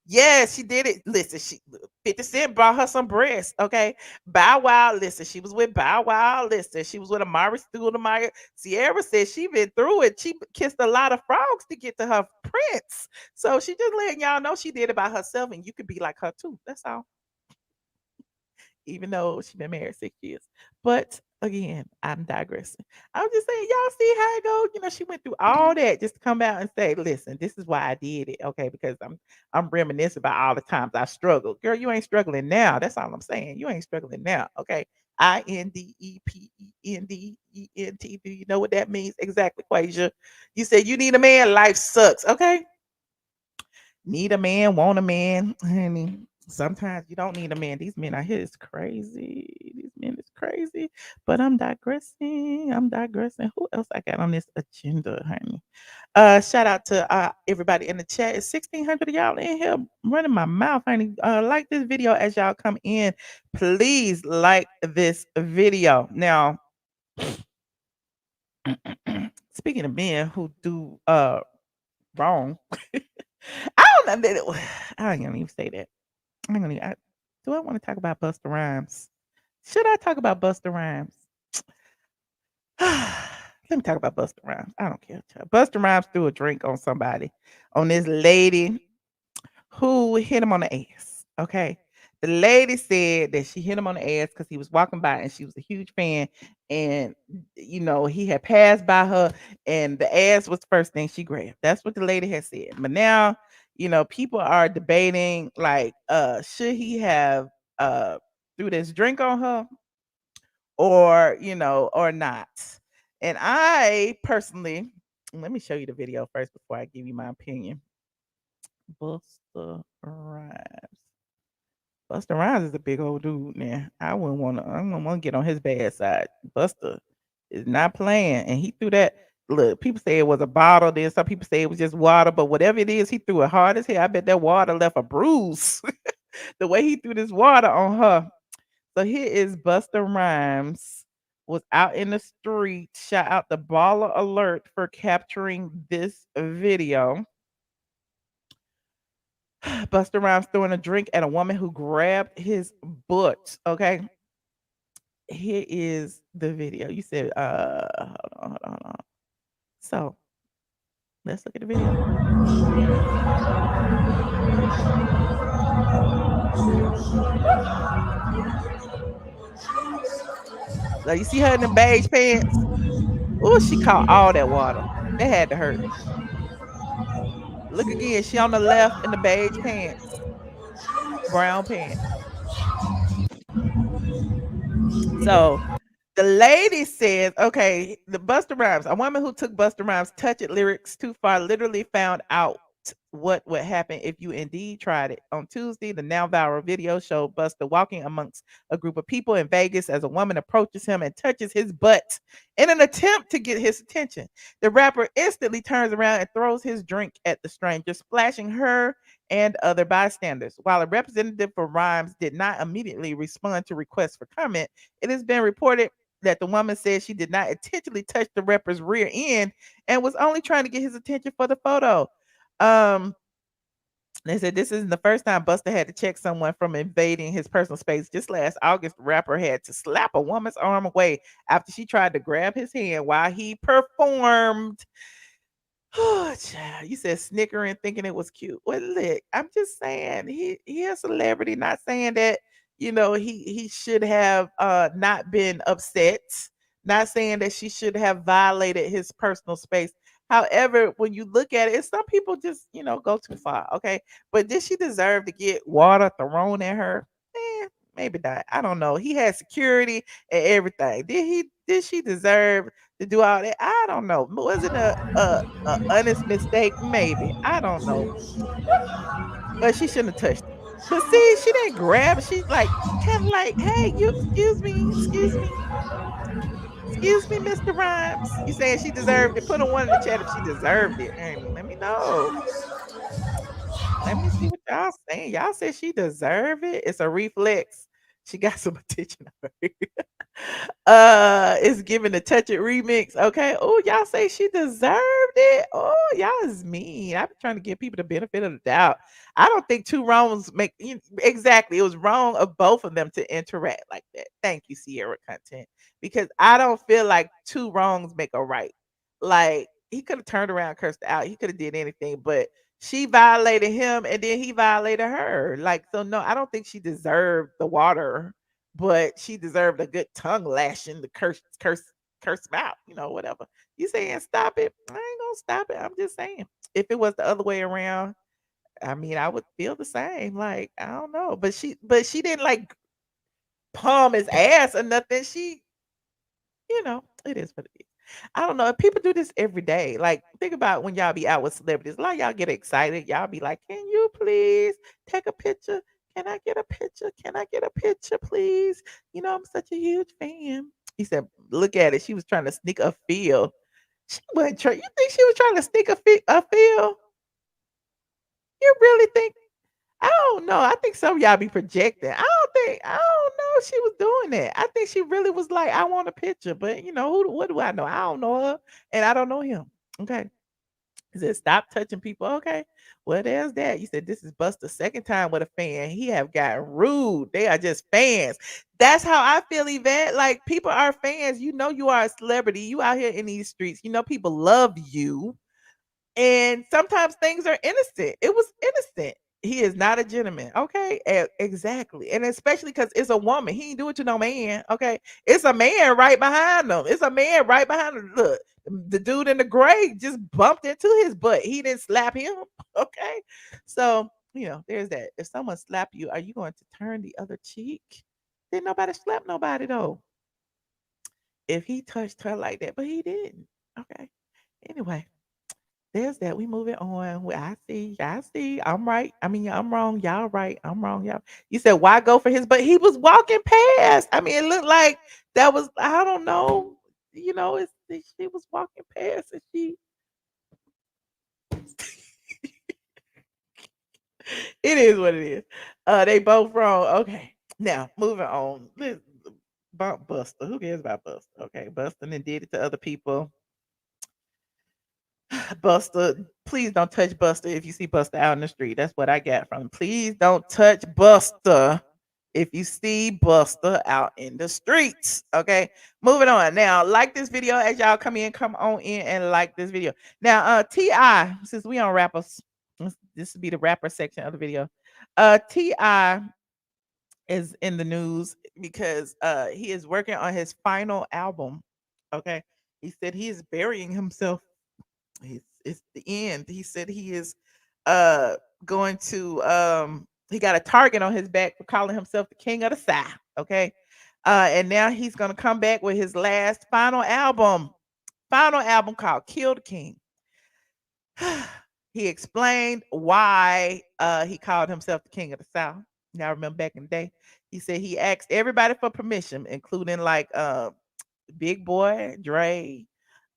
Yes, she did it. Listen, 50 Cent brought her some breasts. Okay. Bow Wow, listen, she was with Bow Wow. Listen, she was with Amari Stoudemire. Ciara said she been through it. She kissed a lot of frogs to get to her prince. So she just letting y'all know she did it by herself, and you could be like her too. That's all. Even though she's been married 6 years. But again, I'm digressing. I'm just saying, y'all see how it goes. You know, she went through all that just to come out and say, listen, this is why I did it. Okay, because I'm reminiscing about all the times I struggled. Girl, you ain't struggling now. That's all I'm saying. You ain't struggling now. Okay. INDEPENDENT. Do you know what that means? Exactly, Quasia. You said you need a man, life sucks. Okay. Need a man, want a man. Honey, sometimes you don't need a man. These men out here is crazy. These men is crazy. But I'm digressing. Who else I got on this agenda, honey? Shout out to everybody in the chat. It's 1,600 of y'all in here running my mouth, honey. Like this video as y'all come in. Please like this video. Now, speaking of men who do wrong. I don't know. I ain't gonna even say that. Do I want to talk about Busta Rhymes? Should I talk about Busta Rhymes? Let me talk about Busta Rhymes. I don't care. Busta Rhymes threw a drink on somebody, on this lady who hit him on the ass. Okay. The lady said that she hit him on the ass because he was walking by and she was a huge fan. And, you know, he had passed by her and the ass was the first thing she grabbed. That's what the lady had said. But now, you know, people are debating like, should he have threw this drink on her or, you know, or not? And I personally, let me show you the video first before I give you my opinion. Busta Rhymes. Busta Rhymes is a big old dude, man. I wouldn't want to get on his bad side. Busta is not playing, and he threw that. Look, people say it was a bottle. Then some people say it was just water, but whatever it is, he threw it hard as hell. I bet that water left a bruise. The way he threw this water on her. So here is Busta Rhymes was out in the street. Shout out the Baller Alert for capturing this video. Busta Rhymes throwing a drink at a woman who grabbed his butt. Okay. Here is the video. You said, hold on. So let's look at the video. So you see her in the beige pants? Oh, she caught all that water. That had to hurt. Look again. She on the left in the beige pants. Brown pants. So the lady says, okay, the Busta Rhymes, a woman who took Busta Rhymes' Touch It lyrics too far, literally found out what would happen if you indeed tried it. On Tuesday, the now viral video showed Busta walking amongst a group of people in Vegas as a woman approaches him and touches his butt in an attempt to get his attention. The rapper instantly turns around and throws his drink at the stranger, splashing her and other bystanders. While a representative for Rhymes did not immediately respond to requests for comment, it has been reported that the woman said she did not intentionally touch the rapper's rear end and was only trying to get his attention for the photo. They said this isn't the first time Busta had to check someone from invading his personal space. Just last August, the rapper had to slap a woman's arm away after she tried to grab his hand while he performed. Oh, child, you said snickering, thinking it was cute. Well, look, I'm just saying he a celebrity. Not saying that he should have not been upset. Not saying that she should have violated his personal space. However, when you look at it, some people just, go too far. Okay. But did she deserve to get water thrown at her? Maybe not. I don't know. He had security and everything. Did she deserve to do all that? I don't know. Was it a honest mistake? Maybe. I don't know. But she shouldn't have touched him. But see, she didn't grab it. She's like kind of like, hey, you excuse me, Mr. Rhymes. You saying she deserved it? Put a one in the chat if she deserved it. And let me know. Let me see what y'all saying. Y'all said she deserved it. It's a reflex. She got some attention on her. It's giving the touch it remix. Okay. Oh, y'all say she deserved it. Oh, y'all is mean. I've been trying to give people the benefit of the doubt. I don't think two wrongs make exactly. It was wrong of both of them to interact like that. Thank you, Ciara content. Because I don't feel like two wrongs make a right. Like he could have turned around, cursed her out. He could have did anything, but she violated him and then he violated her. Like, so no, I don't think she deserved the water, but she deserved a good tongue lashing to curse him out, whatever. You saying stop it? I ain't gonna stop it. I'm just saying. If it was the other way around, I mean, I would feel the same. Like, I don't know. But she didn't like palm his ass or nothing. It is what it is. I don't know if people do this every day. Like, think about when y'all be out with celebrities. A lot of y'all get excited. Y'all be like, "Can you please take a picture? Can I get a picture? Can I get a picture, please? I'm such a huge fan." He said, "Look at it. She was trying to sneak a feel. She wasn't trying. You think she was trying to sneak a feel? You really think I don't know. I think some of y'all be projecting. I don't know if she was doing that. I think she really was like, I want a picture. But what do I know? I don't know her and I don't know him. Okay. He said, stop touching people. Okay. Well, there's that. You said this is Busta's second time with a fan. He have gotten rude. They are just fans. That's how I feel, Yvette. Like people are fans. You are a celebrity. You out here in these streets. People love you. And sometimes things are innocent. It was innocent. He is not a gentleman. Okay. Exactly. And especially because it's a woman. He ain't do it to no man. Okay. It's a man right behind them. It's a man right behind him. Look, the dude in the gray just bumped into his butt. He didn't slap him. Okay. So, there's that. If someone slap you, are you going to turn the other cheek? Didn't nobody slap nobody though. If he touched her like that, but he didn't. Okay. Anyway. There's that. We moving on. Well, I see. I see. I'm right. I mean, I'm wrong. Y'all right. I'm wrong. Y'all. You said why go for his? But he was walking past. I mean, it looked like that was. I don't know. She was walking past, and she. It is what it is. They both wrong. Okay. Now moving on. About Busta. Who cares about Busta? Okay, Busta and did it to other people. Busta, please don't touch Busta if you see Busta out in the street. That's what I got from him. Please don't touch Busta if you see Busta out in the streets. Okay, moving on. Now, like this video as y'all come on in and like this video. Now, Ti, since we on rappers, this will be the rapper section of the video. Ti is in the news because he is working on his final album. Okay, he said he is burying himself. It's the end. He said he is going to he got a target on his back for calling himself the king of the South. Okay. And now he's gonna come back with his last final album called Kill the King. He explained why he called himself the king of the South. Now remember back in the day, he said he asked everybody for permission, including like Big Boy, Dre,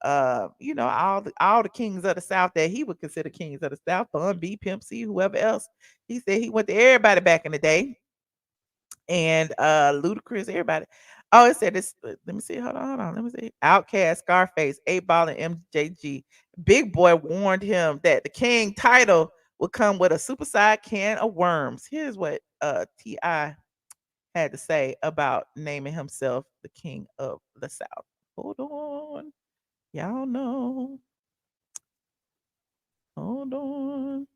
all the kings of the South that he would consider kings of the South, Bun B, Pimp C, whoever else. He said he went to everybody back in the day, and Ludacris, everybody. Oh, it said this. Let me see. Hold on. Let me see. Outkast, Scarface, 8 Ball, and MJG. Big Boy warned him that the king title would come with a supersized can of worms. Here's what T.I. had to say about naming himself the king of the South. Hold on. Y'all know. Hold on.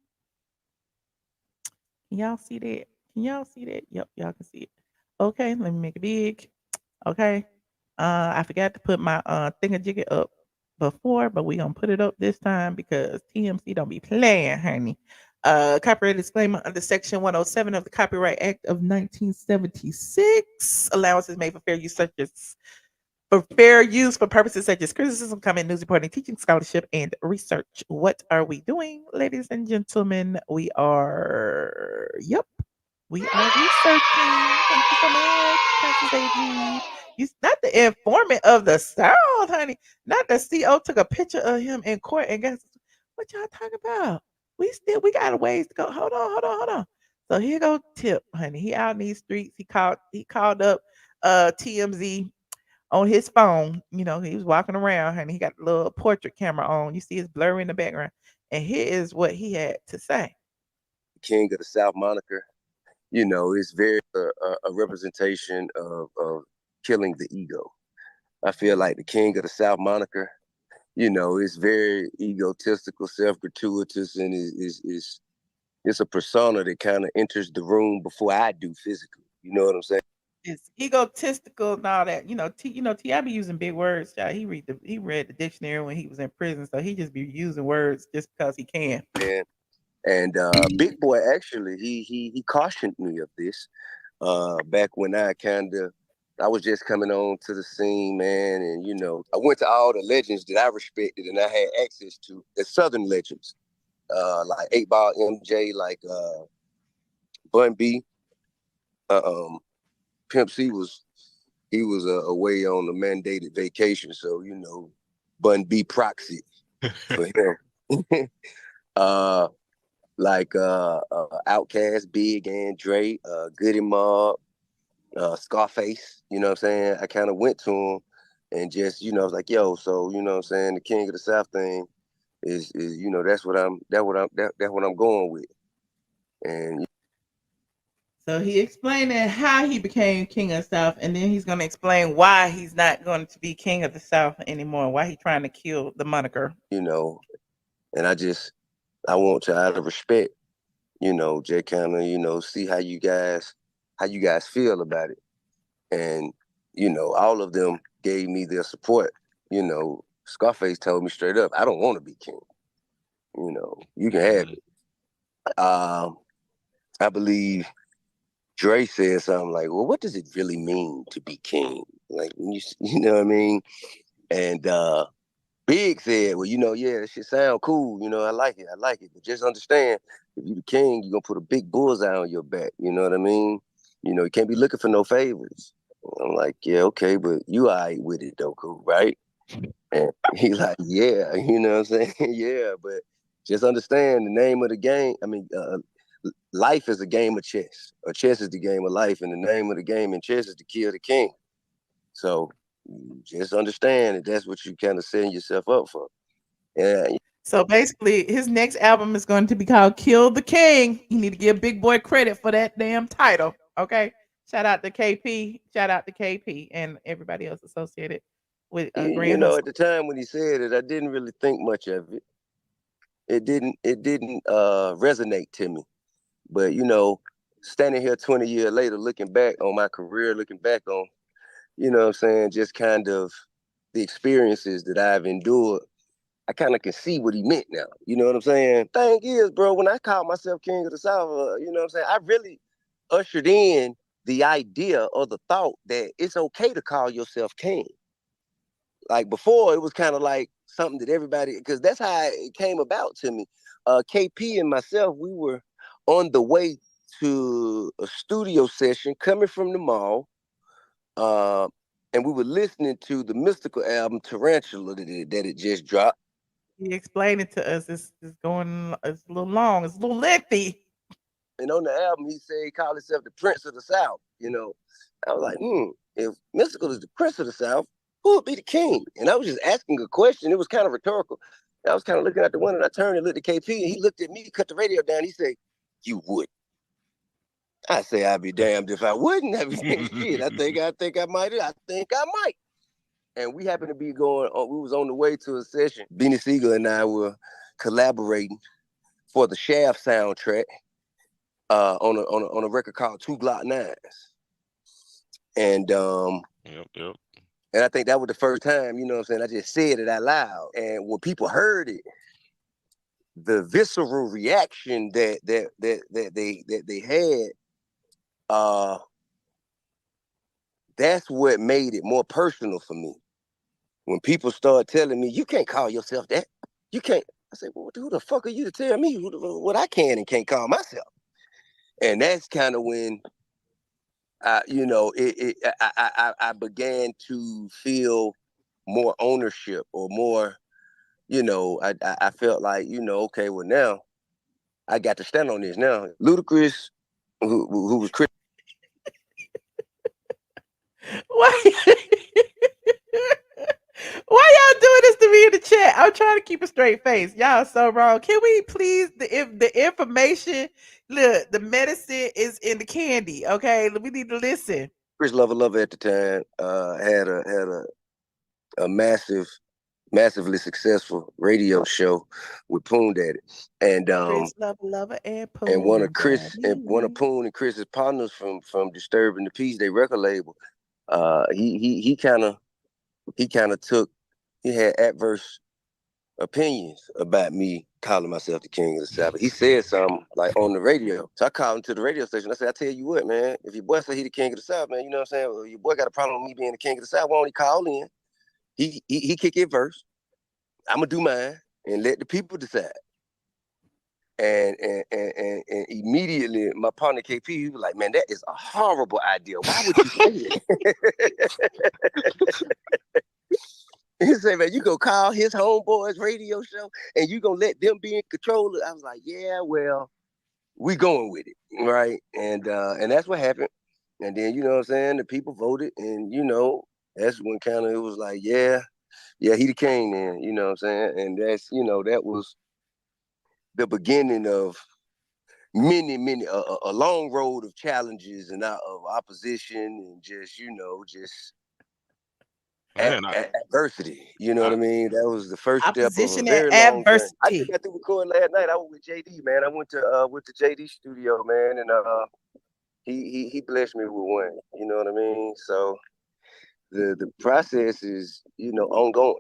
Can y'all see that? Can y'all see that? Yep, y'all can see it. Okay, let me make it big. Okay. I forgot to put my thingamajigger up. before, but we gonna put it up this time because TMC don't be playing, honey. Copyright disclaimer under Section 107 of the Copyright Act of 1976. Allowances made for fair use for purposes such as criticism, comment, news reporting, teaching, scholarship, and research. What are we doing, ladies and gentlemen? We are researching. Thank you so much, Princess AG. He's not the informant of the South, honey. Not the CO took a picture of him in court and guess what y'all talking about? We got a ways to go. Hold on. So here go Tip, honey. He out in these streets. He called up TMZ on his phone. You know, he was walking around, honey. He got a little portrait camera on. You see his blur in the background. And here is what he had to say. King of the South moniker, you know, is very a representation of killing the ego. I feel like the King of the South moniker, you know, is very egotistical, self-gratuitous, and it's a persona that kind of enters the room before I do physically. You know what I'm saying? It's egotistical and all that. T.I. be using big words, child. He read the dictionary when he was in prison, so he just be using words just because he can. And Big Boy actually he cautioned me of this back when I was just coming on to the scene, man, and you know, I went to all the legends that I respected and I had access to, the Southern legends, like 8 Ball MJ, like Bun B, Pimp C was away on a mandated vacation, so you know, Bun B proxy for him. Like Outkast, Big and Dre, Goody Mob, Scarface, you know what I'm saying? I kind of went to him and just, you know, I was like, yo, so you know what I'm saying, the King of the South thing is you know, that's what I'm going with. And so he explained how he became King of the South, and then he's going to explain why he's not going to be King of the South anymore, why he's trying to kill the moniker. You know, and I want to, out of respect, you know, just kind of, you know, see how you guys feel about it. And, you know, all of them gave me their support. You know, Scarface told me straight up, I don't want to be king. You know, you can have it. I believe Dre said something like, well, what does it really mean to be king? Like, you know what I mean? And Big said, well, you know, yeah, that shit sound cool. You know, I like it. But just understand, if you the king, you're going to put a big bullseye on your back. You know what I mean? You know, you can't be looking for no favors. I'm like, yeah, okay, but you all right with it though, cool, right? And he's like, yeah, you know what I'm saying? Yeah, but just understand the name of the game. I mean, life is a game of chess. Or chess is the game of life, and the name of the game in chess is to kill the king. So just understand that that's what you kind of setting yourself up for. Yeah. So basically, his next album is going to be called Kill the King. You need to give Big Boy credit for that damn title. Okay. Shout out to KP. Shout out to KP and everybody else associated with you know, at the time when he said it, I didn't really think much of it. It didn't resonate to me. But you know, standing here 20 years later, looking back on my career, looking back on, you know what I'm saying, just kind of the experiences that I've endured, I kind of can see what he meant now. You know what I'm saying? Thing is, bro, when I called myself King of the South, you know what I'm saying, I really ushered in the idea or the thought that it's okay to call yourself king. Like before, it was kind of like something that everybody, because that's how it came about to me. KP and myself, we were on the way to a studio session coming from the mall. And we were listening to the Mystical album, Tarantula, that it just dropped. He explained it to us. It's a little long. It's a little lengthy. And on the album, he said he called himself the Prince of the South. You know, I was like, if Mystical is the Prince of the South, who would be the king? And I was just asking a question. It was kind of rhetorical. I was kind of looking at the window, and I turned and looked at KP, and he looked at me, cut the radio down. He said, you would. I say, I'd be damned if I wouldn't. Shit, I think I might. And we happened to be we was on the way to a session. Beanie Siegel and I were collaborating for the Shaft soundtrack on a record called 2 Glock 9s. And Yep. And I think that was the first time, you know what I'm saying, I just said it out loud. And when people heard it, the visceral reaction that they had, that's what made it more personal for me. When people start telling me, you can't call yourself that. You can't. I say, well, who the fuck are you to tell me what I can and can't call myself? And that's kind of when I began to feel more ownership or more, I felt like, okay, well now I got to stand on this now. Ludacris, who was Chris. Why? Why y'all doing this to me in the chat? I'm trying to keep a straight face. Y'all so wrong. Can we please, if the information, look, the medicine is in the candy. Okay, we need to listen. Chris Lover at the time had a massively successful radio show with Poon Daddy, and Chris Lover and Poon. And one of Poon and Chris's partners from Disturbing the Peace, they record label. He kind of had adverse opinions about me calling myself the king of the South. He said something like on the radio. So I called him to the radio station. I said, I tell you what, man, if your boy say he the king of the South, man, you know what I'm saying? Well, your boy got a problem with me being the king of the South. Why don't he call in? He kick it verse. I'm gonna do mine and let the people decide. And immediately my partner KP, he was like, man, that is a horrible idea. Why would you say it? He said, man, you gonna call his homeboys radio show and you gonna let them be in control? I was like, yeah, well, we going with it, right? And that's what happened. And then, you know what I'm saying, the people voted, and that's when kind of it was like, yeah, he the king, man, you know what I'm saying? And that's, that was the beginning of many, a long road of challenges and of opposition and just, adversity. You know what I mean? That was the first step of a very long journey. I just got to record last night. I was with JD, man. I went to JD studio, man, and he blessed me with one. You know what I mean? So the process is, ongoing.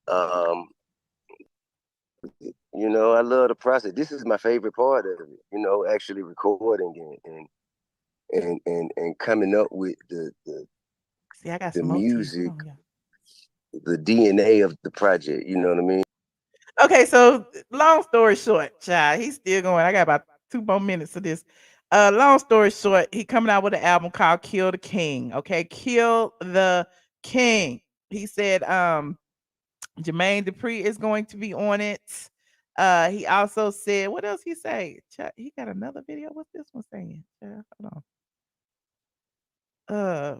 I love the process. This is my favorite part of it, actually recording and coming up with the music, the DNA of the project, you know what I mean? Okay, so long story short, child, he's still going. I got about 2 more minutes of this. Long story short, he coming out with an album called Kill the King. Okay, Kill the King. He said Jermaine Dupri is going to be on it. He also said, what else he say? He got another video. What's this one saying? Hold on.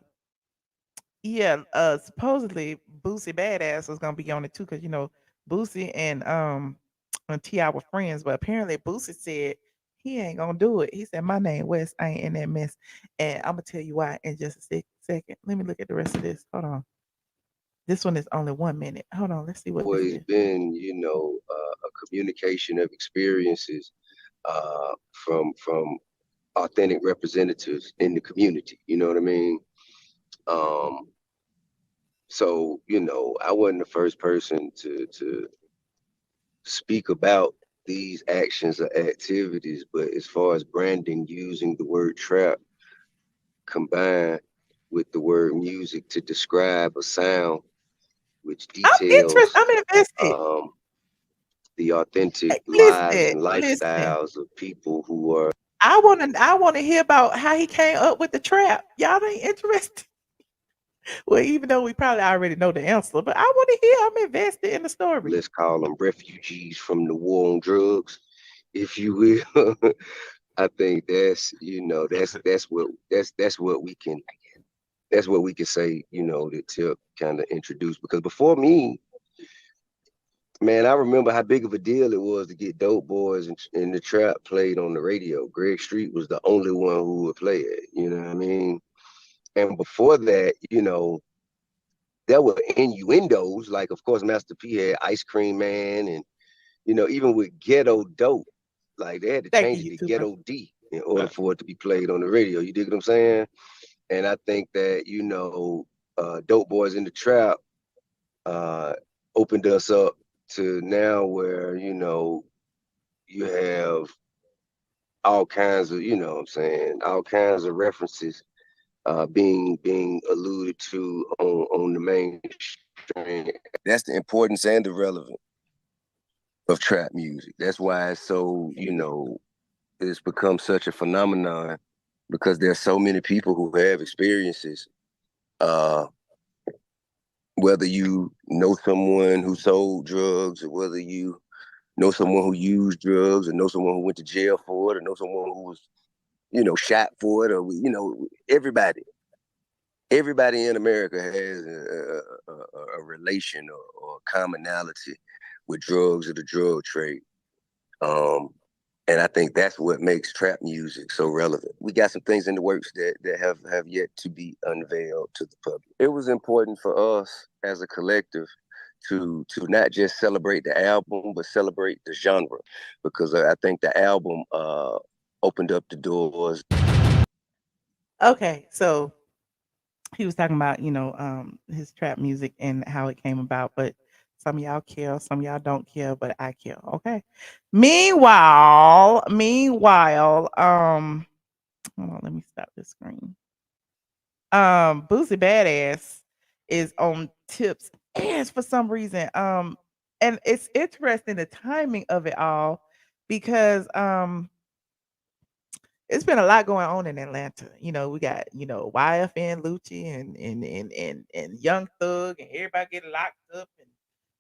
Yeah, supposedly Boosie BadAzz was gonna be on it too, because Boosie and TI were friends, but apparently Boosie said he ain't gonna do it. He said, my name West, I ain't in that mess. And I'm gonna tell you why in just a second. Let me look at the rest of this. Hold on. This one is only 1 minute. Hold on, let's see what this is. It's been, a communication of experiences from authentic representatives in the community. You know what I mean? So, I wasn't the first person to speak about these actions or activities, but as far as branding, using the word trap combined with the word music to describe a sound which details I'm invested. The authentic lives and lifestyles of people who are. I want to hear about how he came up with the trap. Y'all ain't interested. Well, even though we probably already know the answer, but I want to hear. I'm invested in the story. Let's call them refugees from the war on drugs, if you will. I think that's what we can say, to kind of introduce, because before me, man, I remember how big of a deal it was to get Dope Boys and the Trap played on the radio. Greg Street was the only one who would play it, you know what I mean? And before that, there were innuendos, like, of course, Master P had Ice Cream Man, and, even with Ghetto Dope, like, they had to change it to Ghetto D in order for it to be played on the radio. You dig what I'm saying? And I think that, Dope Boys in the Trap opened us up to now where, you know, you have all kinds of, you know what I'm saying, all kinds of references being alluded to on the mainstream. That's the importance and the relevance of trap music. That's why it's so, you know, it's become such a phenomenon, because there's so many people who have experiences. Whether you know someone who sold drugs, or whether you know someone who used drugs, or know someone who went to jail for it, or know someone who was, you know, shot for it, or, you know, everybody in America has a relation or commonality with drugs or the drug trade. And I think that's what makes trap music so relevant. We got some things in the works that have yet to be unveiled to the public. It was important for us as a collective to not just celebrate the album, but celebrate the genre, because I think the album opened up the doors. Okay, so he was talking about, you know, his trap music and how it came about, but some of y'all care, some of y'all don't care, but I care. Okay. Meanwhile, hold on, let me stop this screen. Boosie BadAzz is on Tip's ass for some reason. And it's interesting the timing of it all, because it's been a lot going on in Atlanta. You know, we got, you know, YFN Lucci and Young Thug, and everybody getting locked up, and,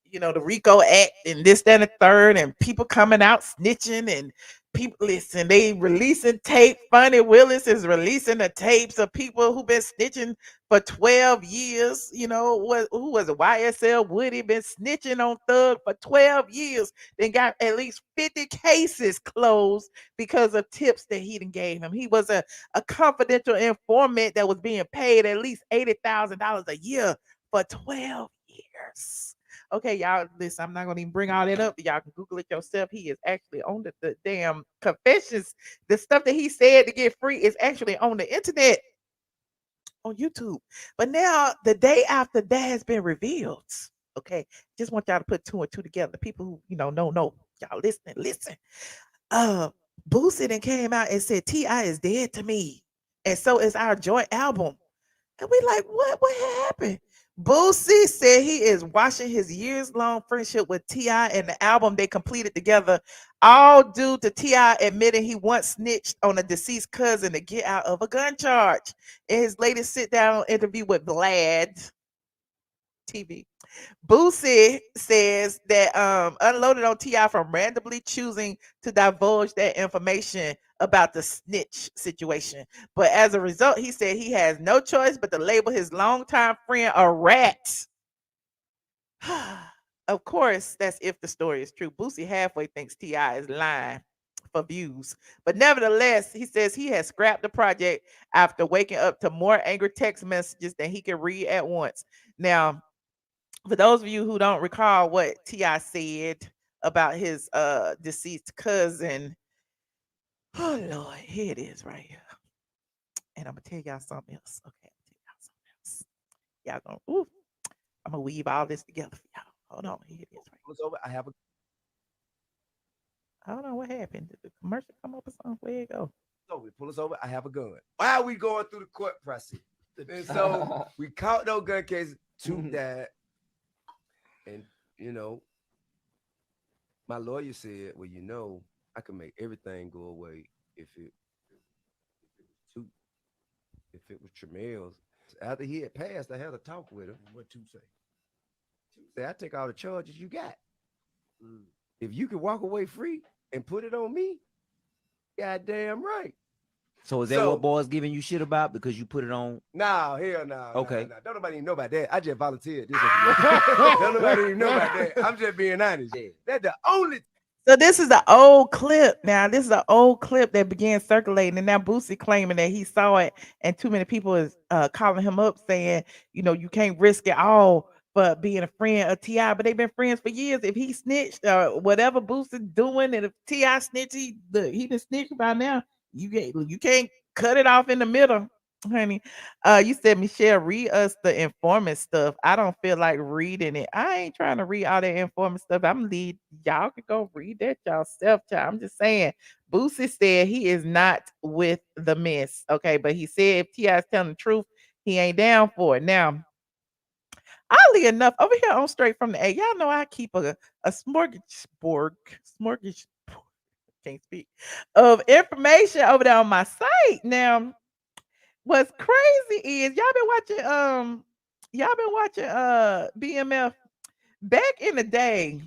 you know, the RICO Act and this, that, and the third, and people coming out snitching, and people, listen, they releasing tape. Funny Willis is releasing the tapes of people who been snitching for 12 years. You know, who was it? YSL Woody been snitching on Thug for 12 years. Then got at least 50 cases closed because of tips that he done gave him. He was a confidential informant that was being paid at least $80,000 a year for 12 years. Okay, y'all, listen, I'm not gonna even bring all that up. Y'all can Google it yourself. He is actually on the damn confessions. The stuff that he said to get free is actually on the internet, on YouTube. But now, the day after that has been revealed. Okay, just want y'all to put two and two together. People who, you know, y'all listen. Boosie then came out and said Ti is dead to me, and so is our joint album. And we like, what happened? Boosie said he is watching his years-long friendship with T.I. and the album they completed together, all due to T.I. admitting he once snitched on a deceased cousin to get out of a gun charge. In his latest sit-down interview with Vlad TV, Boosie says that unloaded on T.I. from randomly choosing to divulge that information about the snitch situation. But as a result, he said he has no choice but to label his longtime friend a rat. Of course, that's if the story is true. Boosie halfway thinks T.I. is lying for views. But nevertheless, he says he has scrapped the project after waking up to more angry text messages than he can read at once. Now, for those of you who don't recall what T.I. said about his deceased cousin, oh Lord, here it is right here. And I'm gonna tell y'all something else. Okay, I'm gonna tell y'all something else. Y'all gonna I'm gonna weave all this together for y'all. Hold on, here it is right. It's over. I have a Hold on, what happened? Did the commercial come up or something? Where it go? So pull us over. I have a gun. Why are we going through the court process? And so we caught no gun cases. Two died. And, you know, my lawyer said, well, you know, I can make everything go away if it was Tramel's. After he had passed, I had a talk with him. What to say? Say, I take all the charges you got. If you can walk away free and put it on me, goddamn right. So is that what boys giving you shit about because you put it on? Nah, hell no. Okay. Nah. Don't nobody even know about that. I just volunteered. Don't nobody even know about that. I'm just being honest. That's the only. So this is the old clip. Now, this is an old clip that began circulating, and now Boosie claiming that he saw it, and too many people is calling him up saying, you know, you can't risk it all for being a friend of T.I., but they've been friends for years. If he snitched or whatever Boosie doing, and if T.I. snitched, he done snitched by now. You can't cut it off in the middle. honey. You said, Michelle, read us the informant stuff. I don't feel like reading it. I ain't trying to read all that informant stuff. I'm lead. Y'all can go read that yourself, child. I'm just saying. Boosie said he is not with the mess. Okay, but he said if T.I. is telling the truth, he ain't down for it. Now, oddly enough, over here on Straight from the A, y'all know I keep a smorgasbord, can't speak, of information over there on my site. Now, what's crazy is y'all been watching BMF back in the day.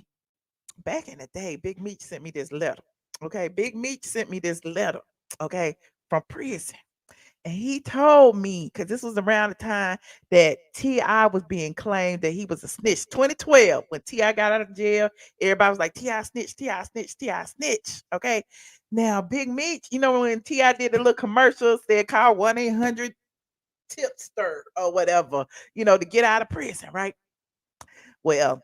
Back in the day, Big Meech sent me this letter. Okay, Big Meech sent me this letter. Okay, from prison. And he told me, because this was around the time that T.I. was being claimed that he was a snitch. 2012, when T.I. got out of jail, everybody was like, T.I. snitch, T.I. snitch, T.I. snitch. Okay. Now, Big Meech, when T.I. did the little commercial, said call 1-800 tipster or whatever, to get out of prison, right? Well,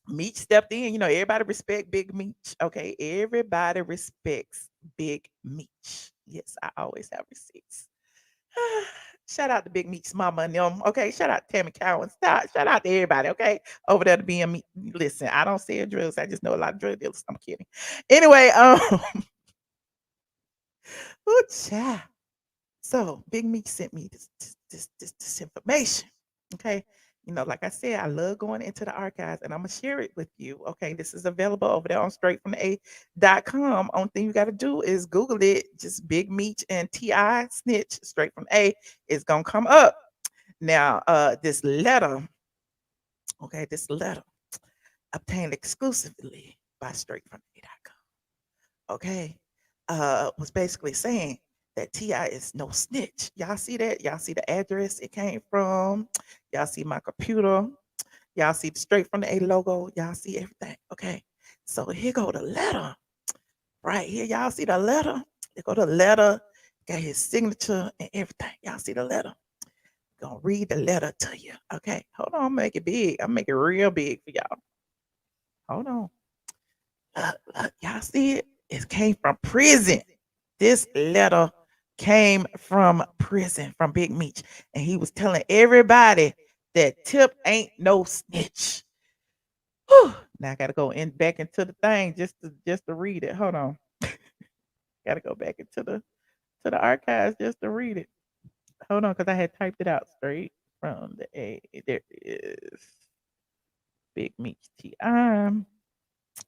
Meech stepped in. Everybody respect Big Meech. Okay. Everybody respects Big Meech. Yes, I always have receipts. Shout out to Big Meech's mama and them. Okay. Shout out to Tammy Cowan. Shout out to everybody. Okay. Over there to being me. Listen, I don't sell drugs. I just know a lot of drug dealers. I'm kidding. Anyway, oh, child. So Big Meech sent me this information. Okay. Like I said, I love going into the archives and I'm gonna share it with you. Okay. This is available over there on straightfromtheA.com. Only thing you gotta do is Google it, just Big Meech and T.I. snitch straight from A. It's gonna come up. Now, this letter, okay, this letter obtained exclusively by straightfromaA.com. Okay. Was basically saying that T.I. is no snitch. Y'all see that? Y'all see the address it came from? Y'all see my computer? Y'all see the Straight from the A logo? Y'all see everything? Okay. So here go the letter. Right here, y'all see the letter? Here go the letter. Got his signature and everything. Y'all see the letter? Gonna read the letter to you. Okay. Hold on, make it big. I'm make it real big for y'all. Hold on. Look, y'all see it? It came from prison. This letter came from prison from Big Meech, and he was telling everybody that Tip ain't no snitch. Whew. Now I gotta go back into the thing just to read it. Hold on, gotta go back into the archives just to read it. Hold on, because I had typed it out straight from the A. There it is. Big Meech T.I.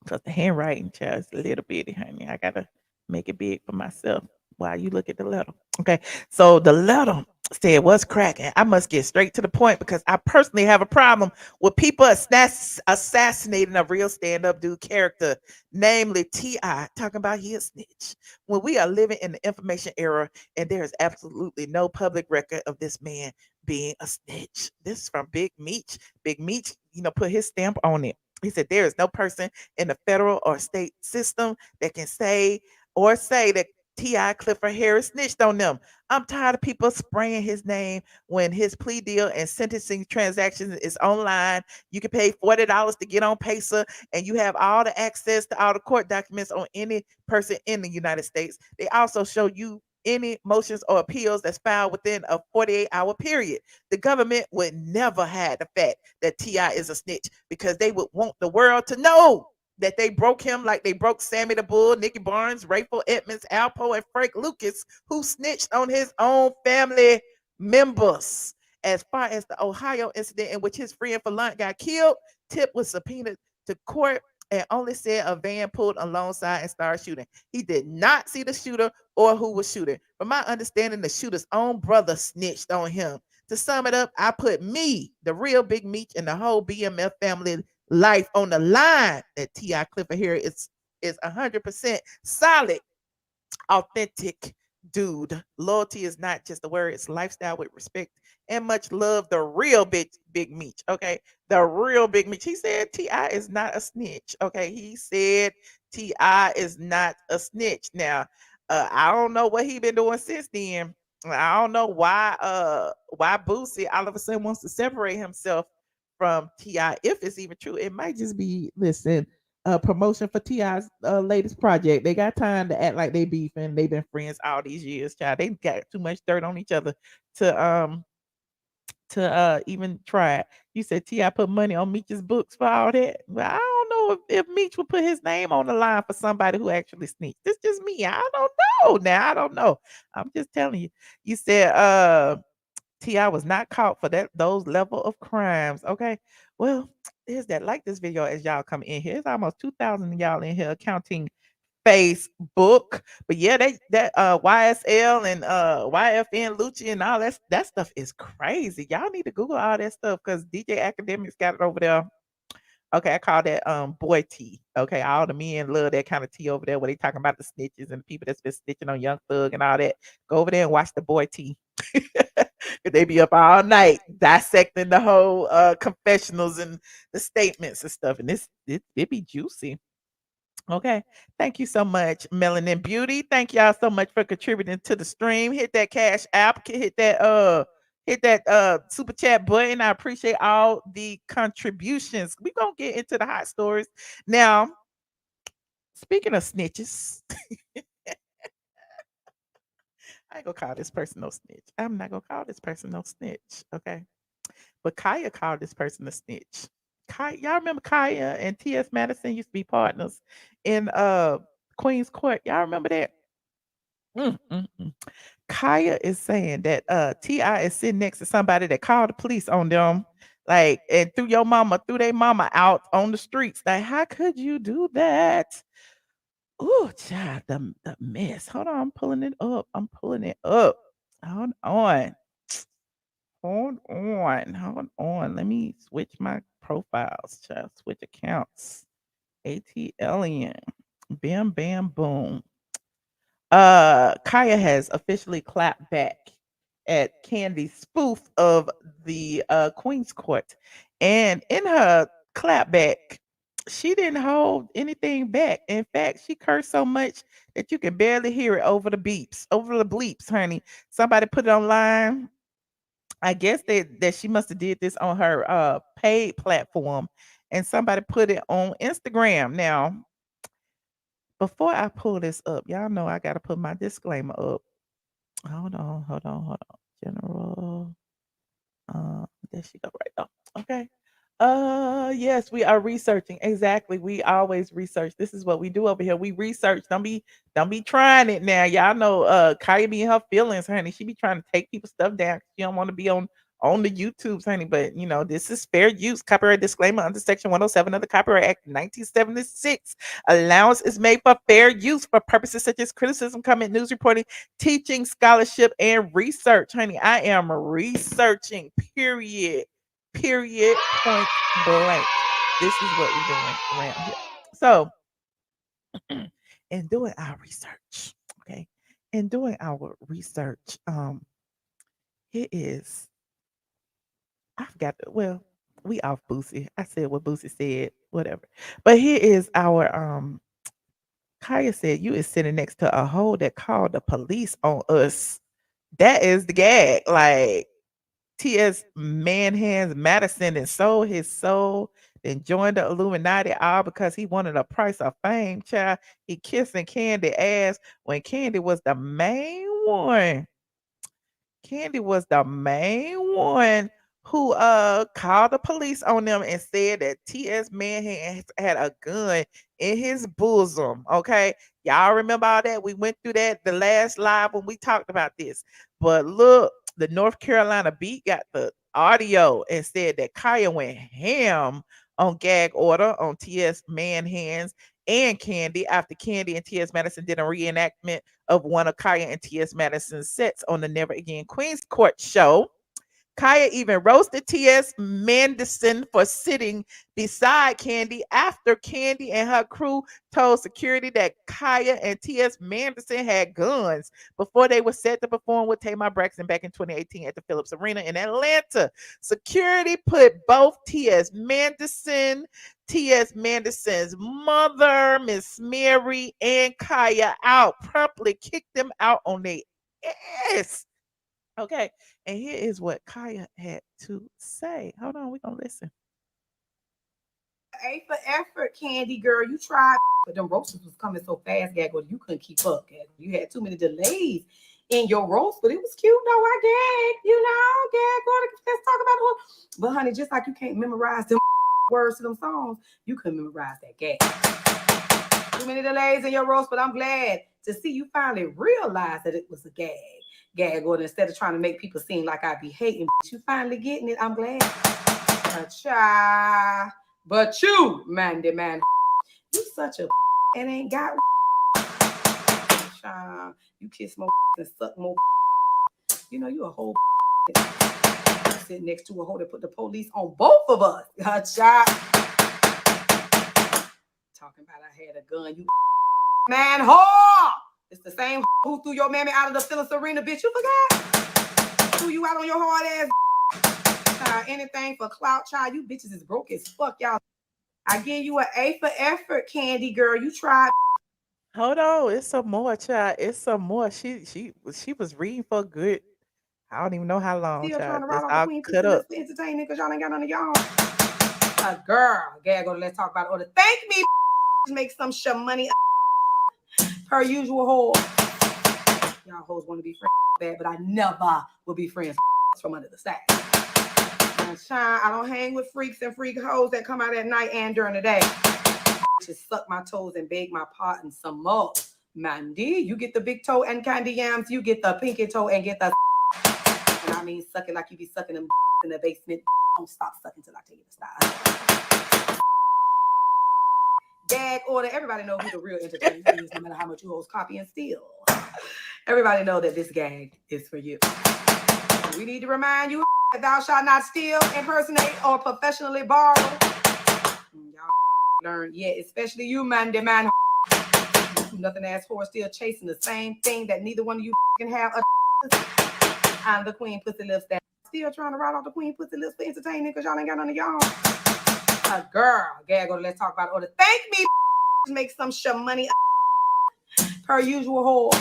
Because the handwriting, child, is a little bitty, honey. I gotta make it big for myself while you look at the letter. Okay. So the letter said, what's cracking? I must get straight to the point because I personally have a problem with people assassinating a real stand-up dude character, namely T.I., talking about he a snitch. When we are living in the information era and there is absolutely no public record of this man being a snitch. This is from Big Meech. Big Meech, put his stamp on it. He said there is no person in the federal or state system that can say that T.I. Clifford Harris snitched on them. I'm tired of people spraying his name when his plea deal and sentencing transactions is online. You can pay $40 to get on Pacer, and you have all the access to all the court documents on any person in the United States. They also show you any motions or appeals that's filed within a 48-hour period. The government would never hide the fact that T.I. is a snitch because they would want the world to know that they broke him like they broke Sammy the Bull, Nicky Barnes, Rayful Edmonds, Alpo, and Frank Lucas, who snitched on his own family members. As far as the Ohio incident in which his friend for lunch got killed, Tip was subpoenaed to court and only said a van pulled alongside and started shooting. He did not see the shooter or who was shooting. From my understanding, the shooter's own brother snitched on him. To sum it up, I put me, the real Big Meech, and the whole BMF family life on the line that T.I. Clifford here is 100% solid, authentic dude. Loyalty is not just a word, it's lifestyle with respect and much love. The real Big Meech. Okay. The real Big Meech. He said T.I. is not a snitch. Okay. He said T.I. is not a snitch. Now, I don't know what he been doing since then. I don't know why Boosie all of a sudden wants to separate himself from T.I. If it's even true. It might just be, listen, promotion for Ti's latest project. They got time to act like they beefing. They've been friends all these years, child. They got too much dirt on each other to even try it. You said Ti put money on Meech's books for all that. But I don't know if Meech would put his name on the line for somebody who actually sneaked. This just me. I don't know. Now I don't know. I'm just telling you. You said Ti was not caught for those level of crimes. Okay. Well, there's that. Like this video as y'all come in here. It's almost 2,000 of y'all in here counting Facebook. But yeah, that YSL and YFN Lucci and all that stuff is crazy. Y'all need to Google all that stuff because DJ Academics got it over there. Okay, I call that boy tea. Okay, all the men love that kind of tea over there where they talking about the snitches and the people that's been snitching on Young Thug and all that. Go over there and watch the boy tea. They be up all night dissecting the whole confessionals and the statements and stuff, and it be juicy. Okay. Thank you so much, Melanin Beauty. Thank y'all so much for contributing to the stream. Hit that cash app, hit that super chat button. I appreciate all the contributions. We're gonna get into the hot stories. Now, speaking of snitches, I ain't gonna call this person no snitch. I'm not gonna call this person no snitch. Okay. But Khia called this person a snitch. Y'all remember Khia and T.S. Madison used to be partners in Queen's Court. Y'all remember that? Khia is saying that T.I. is sitting next to somebody that called the police on them, like, and threw their mama out on the streets. Like, how could you do that? Oh, child, the mess. Hold on, I'm pulling it up. Hold on. Hold on. Let me switch my profiles, child. Switch accounts. ATLian. Bam, bam, boom. Khia has officially clapped back at Kandi's spoof of the Queen's Court. And in her clapback, she didn't hold anything back. In fact, she cursed so much that you can barely hear it over the bleeps, honey. Somebody put it online. I guess that she must have did this on her paid platform, and somebody put it on Instagram. Now, before I pull this up, y'all know I gotta put my disclaimer up. Hold on. General. There she go right now. Okay. Yes, we are researching. Exactly. We always research. This is what we do over here. We research. Don't be trying it now. Y'all know Khia be in her feelings, honey. She be trying to take people's stuff down. She don't want to be on the YouTubes, honey. But you know, this is fair use. Copyright disclaimer under section 107 of the Copyright Act of 1976. Allowance is made for fair use for purposes such as criticism, comment, news reporting, teaching, scholarship, and research. Honey, I am researching, period. Period, point blank. This is what we're doing around here. So, in doing our research, okay, it is, I forgot, well, we off Boosie. I said what Boosie said, whatever. But here is our, Khia said, you is sitting next to a hoe that called the police on us. That is the gag. Like, T.S. Manhands Madison and sold his soul, then joined the Illuminati all because he wanted a price of fame, child. He kissing Kandi ass when Kandi was the main one. Kandi was the main one who called the police on them and said that T.S. Manhan had a gun in his bosom. Okay. Y'all remember all that? We went through that the last live when we talked about this. But look, the North Carolina Beat got the audio and said that Khia went ham on gag order on T.S. Manhands and Kandi after Kandi and T.S. Madison did a reenactment of one of Khia and T.S. Madison's sets on the Never Again Queen's Court show. Khia even roasted T.S. Madison for sitting beside Kandi after Kandi and her crew told security that Khia and T.S. Madison had guns before they were set to perform with Tamar Braxton back in 2018 at the Phillips Arena in Atlanta. Security put both T.S. Madison's mother, Miss Mary, and Khia out, promptly kicked them out on their ass. Okay, and here is what Khia had to say. Hold on, we're gonna listen. A for effort, Kandi girl. You tried, but them roasters was coming so fast, Gaggle, you couldn't keep up. Gaggle. You had too many delays in your roast, but it was cute though. I gagged, Gaggle. Let's talk about it. But honey, just like you can't memorize them words to them songs, you couldn't memorize that gag. Too many delays in your roast, but I'm glad to see you finally realize that it was a gag, or instead of trying to make people seem like I be hating, you finally getting it. I'm glad. But you, Mandy man, you such a and ain't got. You kiss more and suck more. You know you a whole sit next to a hoe that put the police on both of us. Talking about I had a gun, you man whore. It's the same who threw your mammy out of the Phyllis Arena, bitch. You forgot? Threw you out on your hard ass. Anything for clout, child. You bitches is broke as fuck, y'all. I give you an A for effort, Kandi girl. You tried. Hold on, it's some more, child. It's some more. She was reading for good. I don't even know how long, Still trying child. to ride It's off the all queen cut pussy up. list for entertainment because y'all ain't got none of y'all. A girl, Gaggle, let's talk about order. Thank me, make some shit money. Per usual, whole. Y'all hoes want to be friends bad, but I never will be friends from under the sack. I don't hang with freaks and freak hoes that come out at night and during the day. Just suck my toes and beg my part and some more. Mandy, you get the big toe and candy yams. You get the pinky toe and get the. And I mean, suck it like you be sucking them in the basement. Don't stop sucking till I tell you to stop. Gag order. Everybody know who the real entertainer is, no matter how much you hoes copy and steal. Everybody know that this gag is for you. We need to remind you that thou shalt not steal, impersonate, or professionally borrow. Y'all learn, yeah, especially you, Mandy man. Nothing ass for still chasing the same thing that neither one of you can have. I'm the queen pussy lips that still trying to ride off the queen pussy lips for entertainment because y'all ain't got none of y'all. A girl, Gaggle, let's talk about order. Thank me, make some shit money. Per usual, whole.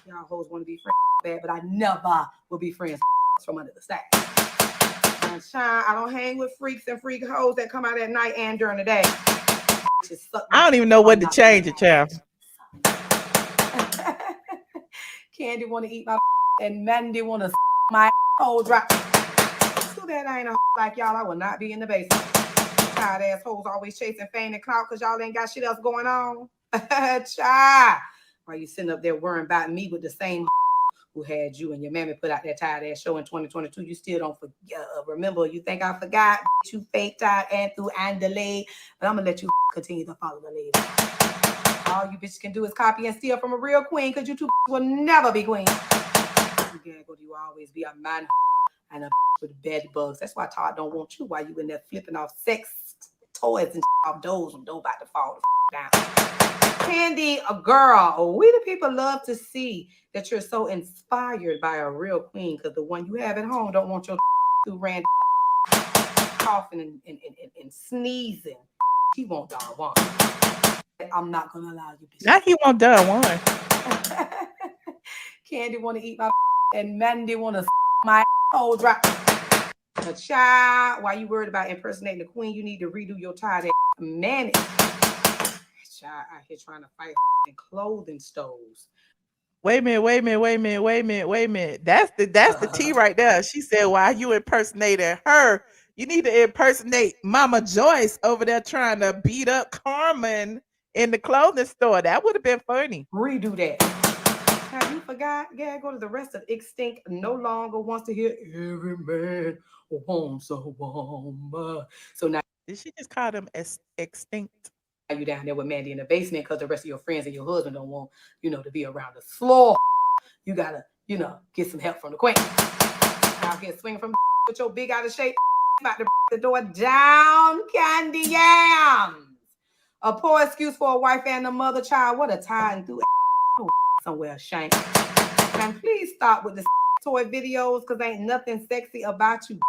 Y'all hoes want to be friends bad, but I never will be friends from under the sack. I don't hang with freaks and freak hoes that come out at night and during the day. I don't even know what to change it, child. Kandi want to eat my and Mandy want to my whole drop. Too bad I ain't a like y'all. I will not be in the basement. Tired assholes always chasing fame and clout because y'all ain't got shit else going on. While you sitting up there worrying about me with the same who had you and your mammy put out that tired ass show in 2022. You still don't remember. You think I forgot? You fake tired and through and delayed. But I'm going to let you continue to follow the lady. All you bitches can do is copy and steal from a real queen because you two will never be queen. You always be a man and a with bed bugs. That's why Todd don't want you while you in there flipping off sex toys and off doors and about to fall down. Kandi, a girl, we the people love to see that you're so inspired by a real queen because the one you have at home don't want your through random coughing and sneezing. He won't die one. I'm not going to allow you. Now he won't die one. Kandi want to eat my and Mandy want to my whole drop. A child, why you worried about impersonating the queen? You need to redo your tired ass manage. Child out here trying to fight in clothing stores. Wait a minute. That's the tea right there. She said, while you impersonating her, you need to impersonate Mama Joyce over there trying to beat up Carmen in the clothing store. That would have been funny. Redo that. Have you forgot? Yeah, go to the rest of Extinct. No longer wants to hear every man wants a woman. So now, did she just call them extinct? You down there with Mandy in the basement because the rest of your friends and your husband don't want, to be around the floor. You gotta, get some help from the queen. Out here swinging from with your big out of shape, about to break the door down, Kandi yams. A poor excuse for a wife and a mother child. What a time through somewhere ashamed. And please stop with the toy videos because ain't nothing sexy about you.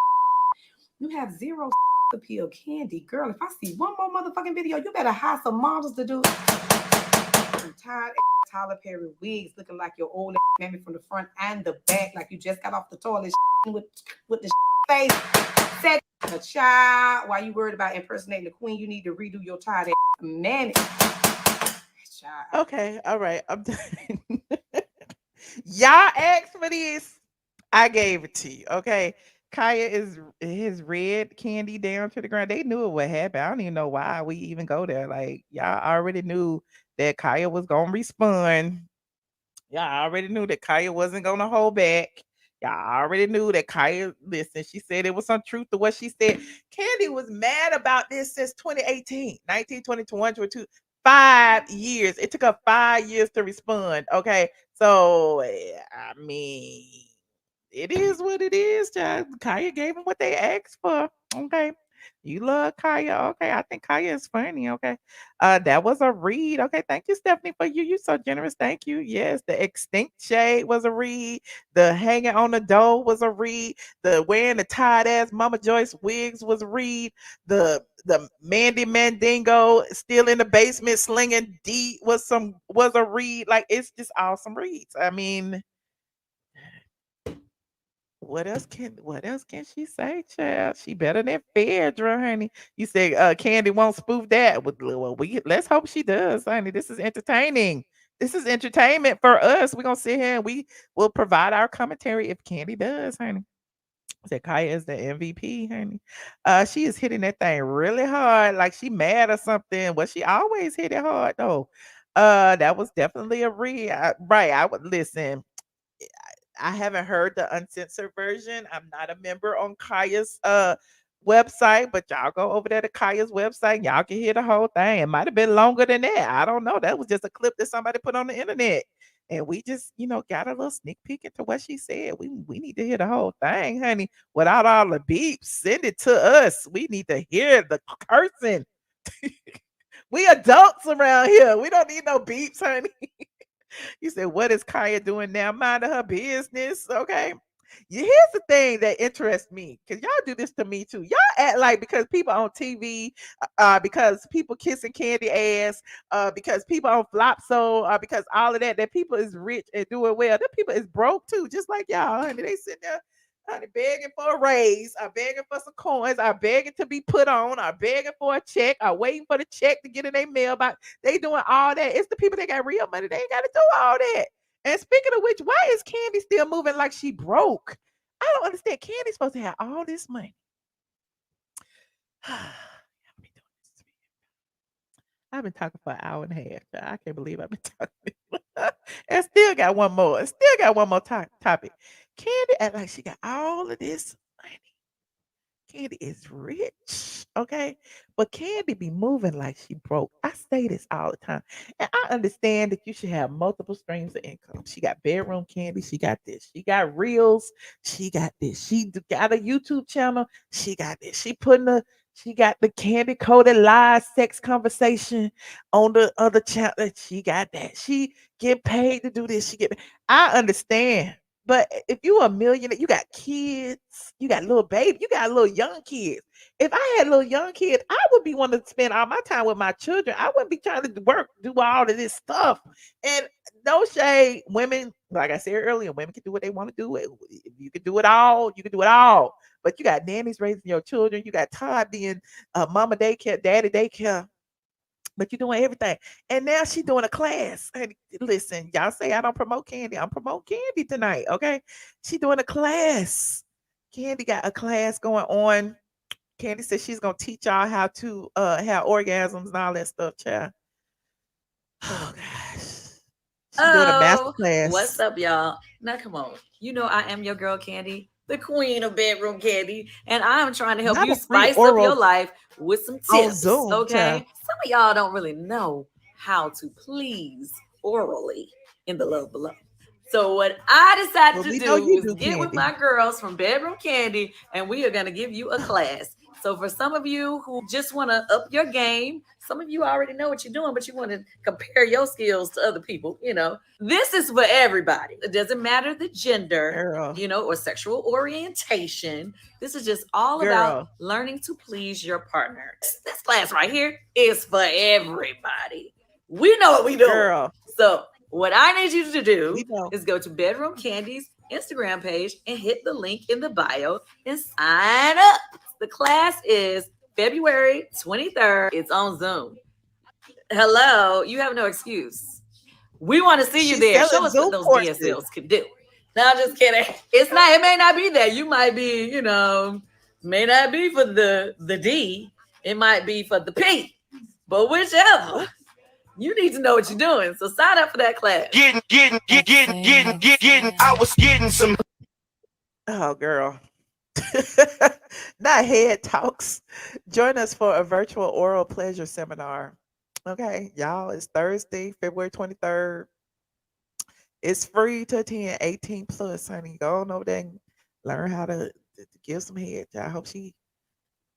You have zero appeal, Kandi girl. If I see one more motherfucking video, you better hire some models to do it. I'm tired Tyler Perry wigs looking like your old mammy from the front and the back, like you just got off the toilet with the face. Said a child. Why you worried about impersonating the queen? You need to redo your tired ass man. Okay, all right, I'm done. Y'all asked for this. I gave it to you. Okay. Khia is his red candy down to the ground. They knew it would happen. I don't even know why we even go there. Like, y'all already knew that Khia was gonna respond. Y'all already knew that Khia wasn't gonna hold back. Y'all already knew that Khia, listen, she said it was some truth to what she said. Kandi was mad about this since 2018, 19, 20, 21, 22, 5 years. It took her 5 years to respond. Okay. So, I mean, it is what it is, child. Khia gave them what they asked for. Okay. You love Khia. Okay. I think Khia is funny. Okay. That was a read. Okay. Thank you, Stephanie, for you. You're so generous. Thank you. Yes. The extinct shade was a read. The hanging on the door was a read. The wearing the tied ass Mama Joyce wigs was a read. The Mandy Mandingo still in the basement slinging D was a read. Like, it's just awesome reads. I mean, what else can she say, child? She better than Phaedra, honey. You said Kandi won't spoof that. Well, let's hope she does, honey. This is entertaining. This is entertainment for us. We're gonna sit here and we will provide our commentary if Kandi does, honey. Said Khia is the MVP, honey. She is hitting that thing really hard, like she mad or something. Well, she always hit it hard though. That was definitely a right. I would listen. I haven't heard the uncensored version. I'm not a member on Khia's website, but y'all go over there to Khia's website. Y'all can hear the whole thing. It might have been longer than that. I don't know. That was just a clip that somebody put on the internet. And we just, got a little sneak peek into what she said. We need to hear the whole thing, honey. Without all the beeps, send it to us. We need to hear the cursing. We adults around here. We don't need no beeps, honey. You said, what is Khia doing now? Minding her business. Okay. Here's the thing that interests me, because y'all do this to me too. Y'all act like because people on TV, because people kissing Kandi ass, because people on Flopso, because all of that people is rich and doing well. Them people is broke too, just like y'all, honey. They sitting there, honey, begging for a raise, are begging for some coins, are begging to be put on, are begging for a check, are waiting for the check to get in their mailbox. They doing all that. It's the people that got real money. They ain't got to do all that. And speaking of which, why is Kandi still moving like she broke? I don't understand. Candy's supposed to have all this money. I've been talking for an hour and a half. I can't believe I've been talking. And still got one more. Topic. Kandi act like she got all of this money. Kandi is rich, okay? But Kandi be moving like she broke. I say this all the time. And I understand that you should have multiple streams of income. She got bedroom Kandi. She got this. She got reels. She got this. She got a YouTube channel. She got this. She got the Kandi coded live sex conversation on the other channel. She got that. She get paid to do this. I understand. But if you a millionaire, you got kids, you got little baby, you got little young kids. If I had little young kids, I would be wanting to spend all my time with my children. I wouldn't be trying to work, do all of this stuff. And no shade, women, like I said earlier, women can do what they want to do. If you can do it all, you can do it all. But you got nannies raising your children. You got Todd being mama daycare, daddy daycare. But you're doing everything. And now she's doing a class. And listen, y'all say I don't promote Kandi. I'm promoting Kandi tonight. Okay. She doing a class. Kandi got a class going on. Kandi said she's gonna teach y'all how to have orgasms and all that stuff, child. Oh gosh. She's doing a master class. What's up, y'all? Now come on. You know I am your girl Kandi, the queen of bedroom Kandi, and I am trying to help you spice up your life with some tips. Zoom, okay. Child. Some of y'all don't really know how to please orally in the love below. So what I decided to do is get with my girls from Bedroom Kandi, and we are going to give you a class. So for some of you who just want to up your game, some of you already know what you're doing, but you want to compare your skills to other people, this is for everybody. It doesn't matter the gender, or sexual orientation. This is just all about learning to please your partner. This class right here is for everybody. We know what we do. So what I need you to do is go to Bedroom Kandi's Instagram page and hit the link in the bio and sign up. The class is February 23rd. It's on Zoom. Hello, you have no excuse. We want to see you there. Show us what those DSLs can do. No, I'm just kidding. It's not, it may not be there. You might be, may not be for the D. It might be for the P. But whichever. You need to know what you're doing. So sign up for that class. Getting. I was getting some. Oh, girl. Not head talks. Join us for a virtual oral pleasure seminar. Okay, y'all, it's Thursday, February 23rd. It's free to attend, 18 plus, honey. Go on over there and learn how to give some head. I hope she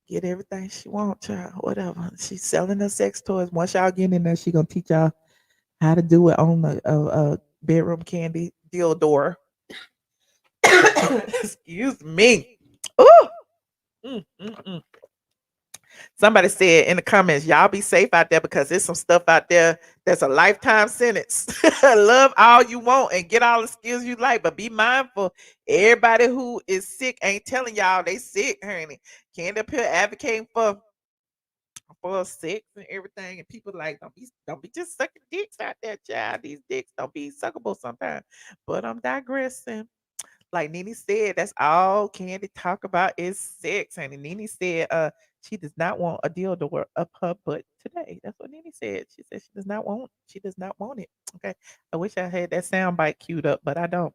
get everything she wants, child. Whatever. She's selling her sex toys. Once y'all get in there, she gonna teach y'all how to do it on the bedroom candy dildo. Excuse me. Ooh. Somebody said in the comments, y'all be safe out there because there's some stuff out there that's a lifetime sentence. Love all you want and get all the skills you like, but be mindful. Everybody who is sick ain't telling y'all they sick, honey. Can't up here advocating for sex and everything, and people like don't be just sucking dicks out there, child. These dicks don't be suckable sometimes. But I'm digressing. Like Nene said, that's all Kandi talk about is sex. And Nene said, she does not want a dildo up her butt today. That's what Nene said. She said she does not want it. Okay. I wish I had that sound bite queued up, but I don't.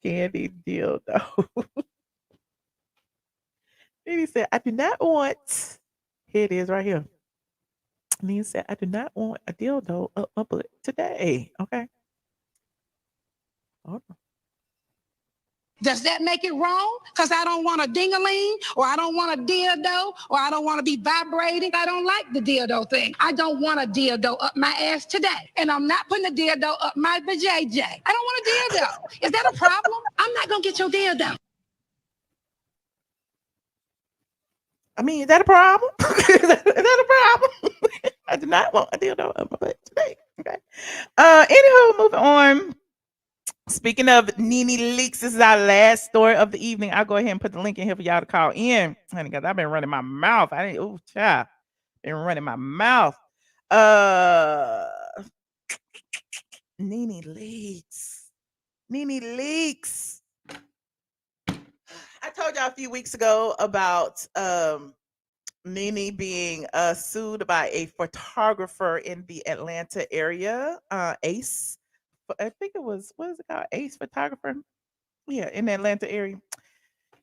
Kandi dildo. Nene said, I do not want. Here it is right here. Nene said, I do not want a dildo up my butt today. Okay. Hold on. Does that make it wrong? Because I don't want a ding-a-ling, or I don't want a dildo, or I don't want to be vibrating. I don't like the dildo thing. I don't want a dildo up my ass today. And I'm not putting a dildo up my vajayjay. I don't want a dildo. Is that a problem? I'm not going to get your dildo. I mean, is that a problem? Is that a problem? I do not want a dildo up my butt today. Okay. Anywho, moving on. Speaking of Nene Leakes, this is our last story of the evening. I'll go ahead and put the link in here for y'all to call in, honey, because I've been running my mouth. Child, been running my mouth. Nene Leakes. I told y'all a few weeks ago about Nene being sued by a photographer in the Atlanta area, Ace. I think it was, what is it called? Ace Photographer. Yeah, in the Atlanta area.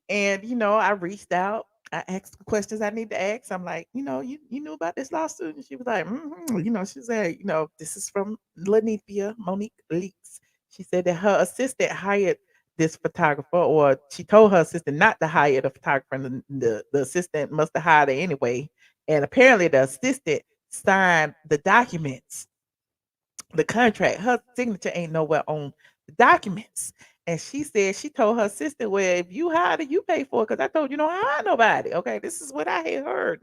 And, I reached out. I asked the questions I need to ask. I'm like, you knew about this lawsuit? And she was like, she said, this is from Lanithia, Monique Leakes. She said that her assistant hired this photographer, or she told her assistant not to hire the photographer, and the assistant must have hired her anyway. And apparently the assistant signed the documents, the contract. Her signature ain't nowhere on the documents. And she said she told her assistant, well, if you hired it, you pay for it, because I told you don't hire nobody. Okay, this is what I had heard.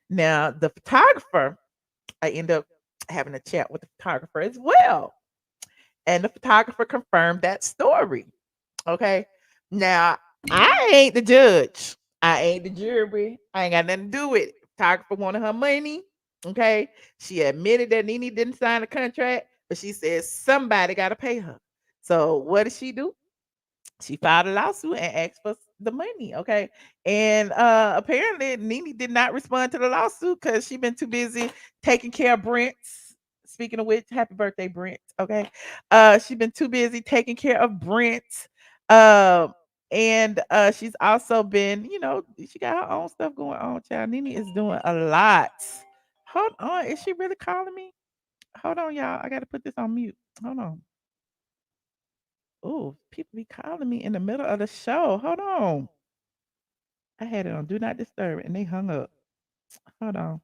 Now the photographer, I end up having a chat with the photographer as well. And the photographer confirmed that story. Okay. Now, I ain't the judge. I ain't the jury. I ain't got nothing to do with it. Photographer wanted her money. Okay. She admitted that Nene didn't sign the contract, but she said somebody got to pay her. So what did she do? She filed a lawsuit and asked for the money. Okay. And apparently Nene did not respond to the lawsuit because she been too busy taking care of Brent. Speaking of which, happy birthday, Brent. Okay. She been too busy taking care of Brent. And she's also been, she got her own stuff going on, child. Nene is doing a lot. Hold on. Is she really calling me? Hold on, y'all. I got to put this on mute. Hold on. Oh, people be calling me in the middle of the show. Hold on. I had it on Do Not Disturb and they hung up. Hold on.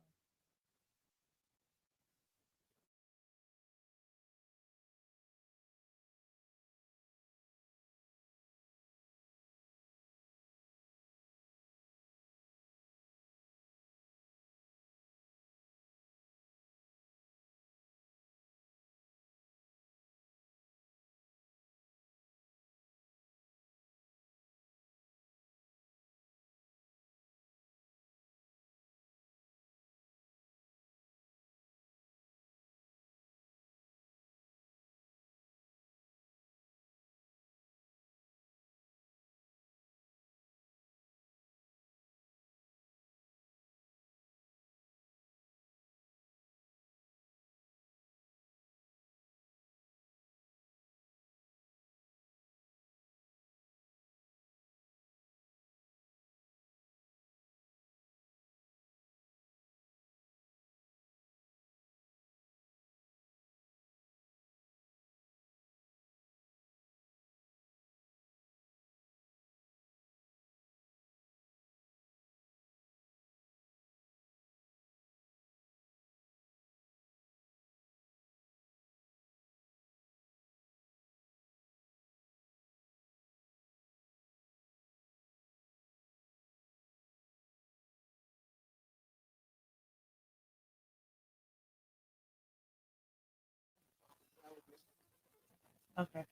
Okay.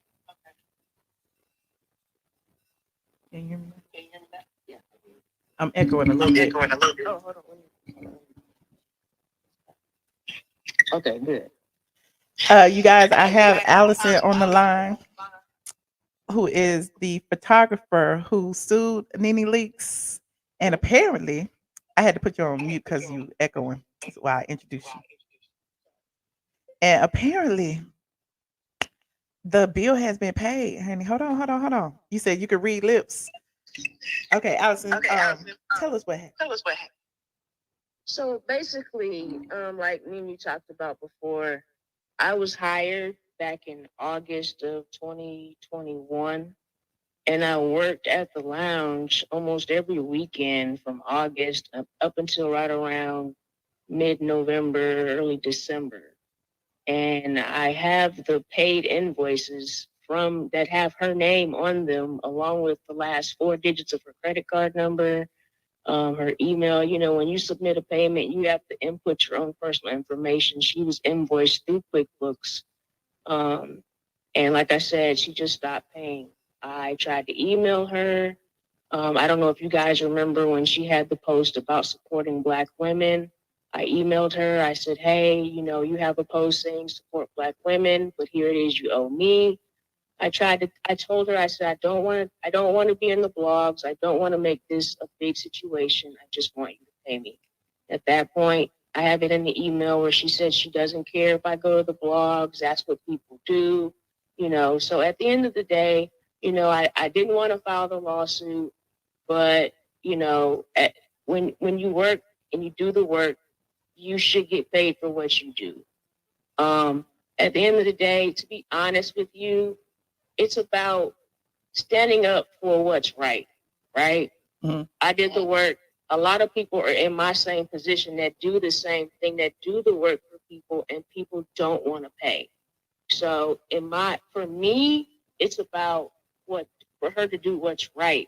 Can you hear me? Yeah. I'm echoing a little bit. Oh, hold on. Okay, good. You guys, I have Allison on the line, who is the photographer who sued Nene Leakes. And apparently, I had to put you on mute because you echoing. That's why I introduced you. And apparently, the bill has been paid, honey. Hold on. You said you could read lips. Okay, Allison, tell us what happened. So basically, like Mimi talked about before, I was hired back in August of 2021, and I worked at the lounge almost every weekend from August up until right around mid-November, early December. And I have the paid invoices from that have her name on them, along with the last 4 digits of her credit card number, her email. You know, when you submit a payment, you have to input your own personal information. She was invoiced through QuickBooks. And like I said, she just stopped paying. I tried to email her. I don't know if you guys remember when she had the post about supporting Black women. I emailed her. I said, hey, you know, you have a post saying support Black women, but here it is, you owe me. I told her, I said, I don't want to be in the blogs. I don't want to make this a big situation. I just want you to pay me. At that point, I have it in the email where she said she doesn't care if I go to the blogs. That's what people do, you know. So at the end of the day, you know, I didn't want to file the lawsuit, but, you know, when you work and you do the work, you should get paid for what you do. At the end of the day, to be honest with you, it's about standing up for what's right, right? Mm-hmm. I did the work. A lot of people are in my same position that do the same thing, that do the work for people, and people don't want to pay. So for me, it's about for her to do what's right.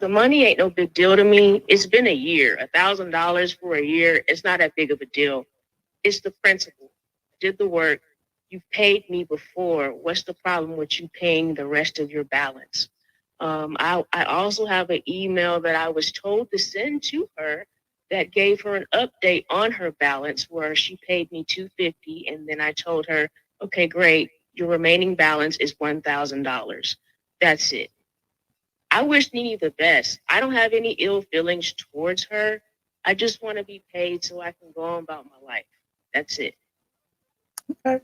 The money ain't no big deal to me. It's been a year. $1,000 for a year. It's not that big of a deal. It's the principle. I did the work. You've paid me before. What's the problem with you paying the rest of your balance? I also have an email that I was told to send to her that gave her an update on her balance where she paid me $250, and then I told her, okay, great, your remaining balance is $1,000. That's it. I wish Nene the best. I don't have any ill feelings towards her. I just want to be paid so I can go on about my life. That's it. Okay.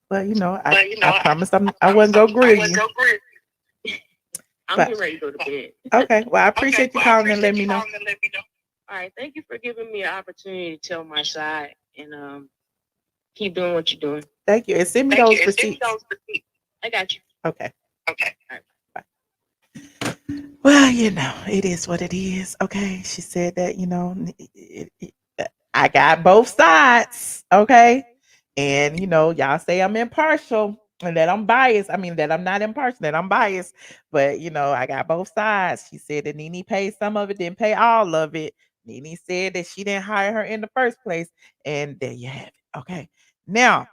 Well, you know, I promised I wasn't gonna grill you. I'm getting ready to go to bed. Okay. Well, I appreciate you calling and letting me know. All right. Thank you for giving me an opportunity to tell my side, and keep doing what you're doing. Thank you. And send me those receipts. I got you. Okay. All right. Well, you know, it is what it is. Okay. She said that, you know, I got both sides. Okay. And, you know, y'all say I'm impartial and that I'm biased. I mean, that I'm not impartial, that I'm biased. But, you know, I got both sides. She said that Nene paid some of it, didn't pay all of it. Nene said that she didn't hire her in the first place. And there you have it. Okay. Now,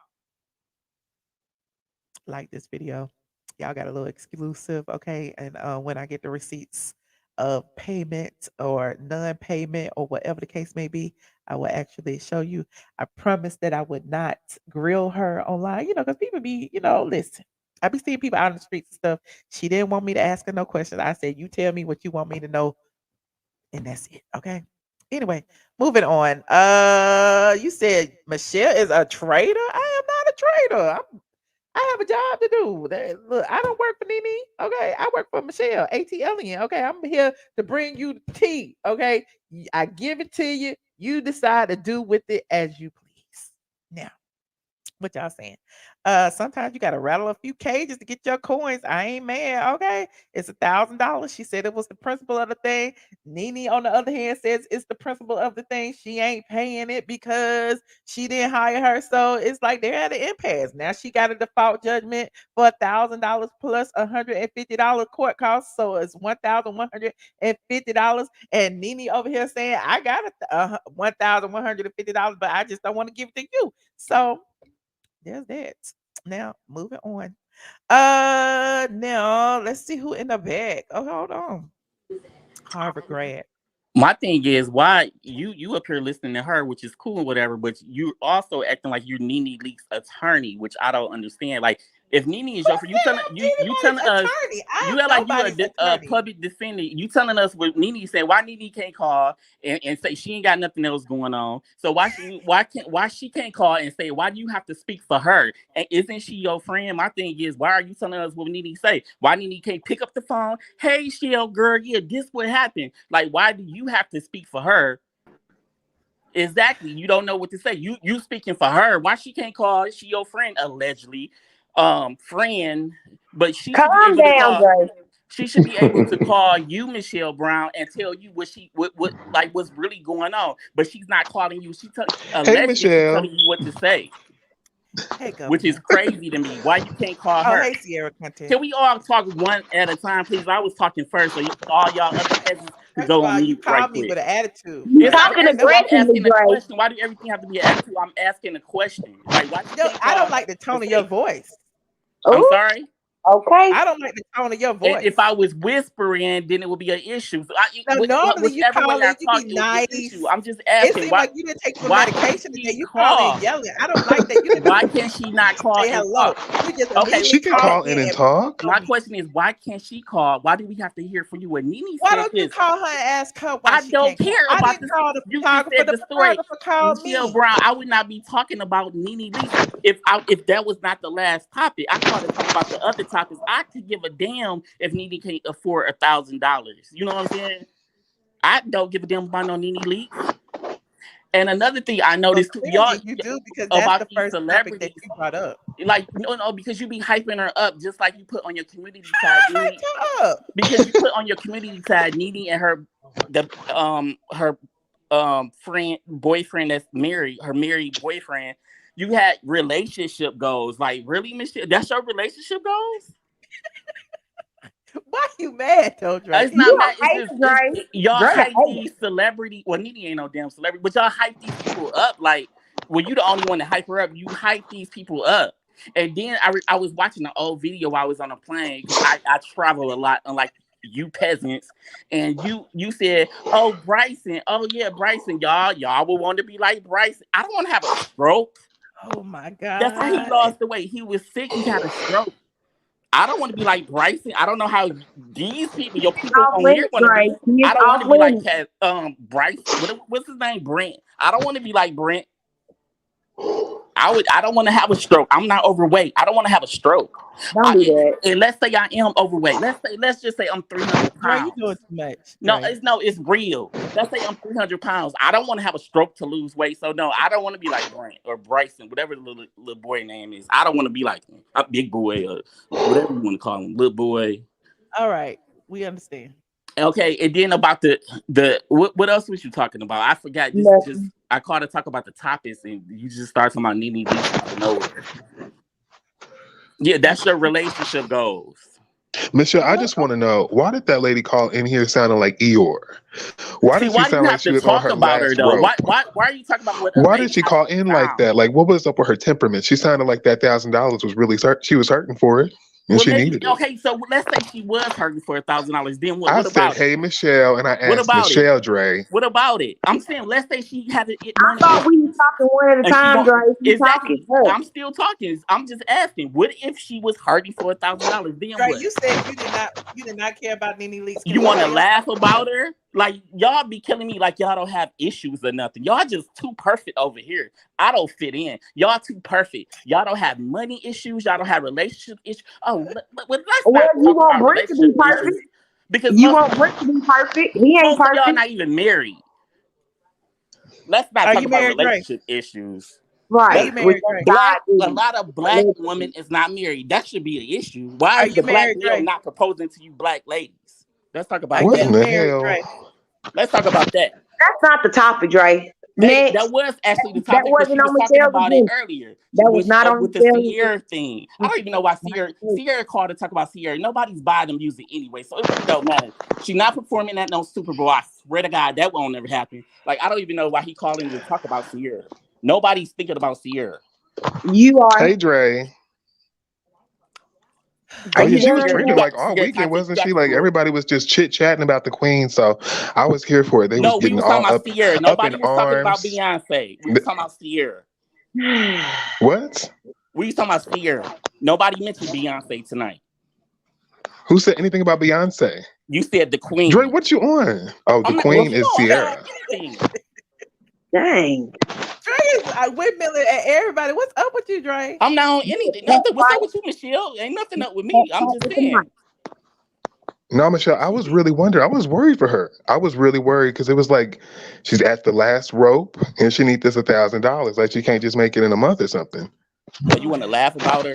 like this video. Y'all got a little exclusive, okay? And when I get the receipts of payment or non-payment or whatever the case may be, I will actually show you. I promise that I would not grill her online, you know, because people be, you know, listen. I be seeing people out in the streets and stuff. She didn't want me to ask her no questions. I said, you tell me what you want me to know, and that's it. Okay. Anyway, moving on. You said Michelle is a traitor. I am not a traitor. I have a job to do. Look, I don't work for Nene. Okay, I work for Michelle, ATLian. Okay, I'm here to bring you the tea. Okay, I give it to you. You decide to do with it as you please. Now, what y'all saying? Sometimes you gotta rattle a few cages to get your coins. I ain't mad. Okay, it's $1,000. She said it was the principle of the thing. Nene, on the other hand, says it's the principle of the thing. She ain't paying it because she didn't hire her. So it's like they're at an impasse. Now she got a default judgment for $1,000 plus $150 court costs. So it's $1,150. And Nene over here saying, I got $1,150, but I just don't want to give it to you. So there's that. Now, moving on. Now let's see who in the bag. Oh, hold on. Harvard grad. My thing is, why you up here listening to her, which is cool and whatever, but you also acting like you're Nene Leakes' attorney, which I don't understand. Like, if Nene is your friend, you telling us you act like you a public defender. You telling us what Nene said. Why Nene can't call and say she ain't got nothing else going on? So why she can't call and say, why do you have to speak for her? And isn't she your friend? My thing is, why are you telling us what Nene say? Why Nene can't pick up the phone? Hey, Shell girl, yeah, this what happened. Like, why do you have to speak for her? Exactly. You don't know what to say. You speaking for her. Why she can't call? She your friend, allegedly. Friend, but she Calm down, Grace. She should be able to call you, Michelle Brown, and tell you what's really going on. But she's not calling you. Allegedly she's telling you what to say. Which is crazy to me. Why you can't call her? Hey, Ciara, can we all talk one at a time, please? I was talking first, so all y'all other peasants can go on mute right quick. With an attitude. You're talking aggressively, Grace. Why do everything have to be an attitude? I'm asking a question. Like, why? I don't like the tone of your voice. I'm sorry. Okay. I don't like the tone of your voice. If I was whispering, then it would be an issue. So normally you call it, you be nice. I'm just asking. It seems like you didn't take some medication today. You call and yelling. I don't like that. Why can't she not call? Say hello. Okay, she can call in and talk. My question is, why can't she call? Why do we have to hear from you? When Nene why don't you call her and ask her why I don't care about the call you said the story. Michelle Brown, I would not be talking about Nene Leakes if that was not the last topic. I called to talk about the other topics. I could give a damn if Nene can't afford $1,000. You know what I'm saying? I don't give a damn about no Nene Leakes. And another thing I noticed too, y'all, you do, because that's about the these first topic that you brought up. Like, no, because you be hyping her up just like you put on your community side. Because you put on your community side Nene and her boyfriend that's married, her married boyfriend. You had relationship goals. Like, really, Michelle? That's your relationship goals? Why you mad, though, Dre? It's not mad. It's just, y'all hype these celebrity. Well, Nene ain't no damn celebrity, but y'all hype these people up. Like, well, you the only one to hype her up. You hype these people up. And then I was watching an old video while I was on a plane. I travel a lot, unlike you peasants. And you said, oh, Bryson. Oh, yeah, Bryson. Y'all will want to be like Bryson. I don't want to have a stroke. Oh, my God. That's how he lost the weight. He was sick. He had a stroke. I don't want to be like Bryson. I don't know how these people, your people on here want to be. I don't want to be like Bryson. What's his name? Brent. I don't want to be like Brent. I don't want to have a stroke. I'm not overweight. I don't want to have a stroke. Don't do that. And let's say I am overweight. Let's just say I'm 300 pounds. Why are you doing too much? It's real. Let's say I'm 300 pounds. I don't want to have a stroke to lose weight. So no, I don't want to be like Brent or Bryson, whatever the little boy name is. I don't want to be like him. A big boy or whatever you want to call him, little boy. All right, we understand. Okay, and then about the what else was you talking about? I forgot. I called to talk about the topics, and you just started talking about Nene Leakes out of nowhere. Yeah, that's your relationship goals. Michelle, I just want to know, why did that lady call in here sounding like Eeyore? Why did she sound like she was on her last rope? Why are you talking about what? Why did she call in like that? Like, what was up with her temperament? She sounded like that $1,000 was really she was hurting for it. And she needed it. Okay, so let's say she was hurting for $1,000. Then what? I said, "Hey, Michelle," and I asked Michelle Dre. What about it? I'm saying, let's say she had it. I thought we were talking one at a time, Dre. Exactly. I'm still talking. I'm just asking. What if she was hurting for $1,000? Then Dre, what? you said you did not care about Nene Leakes. You want to laugh about her? Like, y'all be killing me like y'all don't have issues or nothing. Y'all just too perfect over here. I don't fit in. Y'all too perfect. Y'all don't have money issues. Y'all don't have relationship issues. Oh, you want Brent to be perfect? Because you want Brent to be perfect. He ain't perfect. Y'all not even married. Let's not talk about relationship issues. Right. A lot of black women is not married. That should be an issue. Why is the black male not proposing to you black ladies? Let's talk about what in the hell? Let's talk about that. That's not the topic, Dre. That was actually the topic. That wasn't on talking about it earlier. That was not on with the Ciara thing. I don't even know why Ciara called to talk about Ciara. Nobody's buying the music anyway, so it really don't matter. She's not performing at no Super Bowl. I swear to God, that won't never happen. Like, I don't even know why he called in to talk about Ciara. Nobody's thinking about Ciara. You are. Hey, Dre. Oh yeah, she was trending like all weekend, wasn't she? Like everybody was just chit chatting about the Queen, so I was here for it. They was No, we getting was all talking about up, Ciara. up Nobody in was talking about arms. Beyonce. We was talking about Ciara. What? We was talking about Ciara. Nobody mentioned Beyonce tonight. Who said anything about Beyonce? You said the Queen. Dre, what you on? Oh, the Queen is Ciara. Dang. Dre is windmilling at everybody. What's up with you, Dre? I'm not on anything. Nothing. What's up with you, Michelle? Ain't nothing up with me. I'm just saying. No, Michelle, I was really wondering. I was worried for her. I was really worried because it was like she's at the last rope and she needs this $1,000. Like she can't just make it in a month or something. So you want to laugh about her?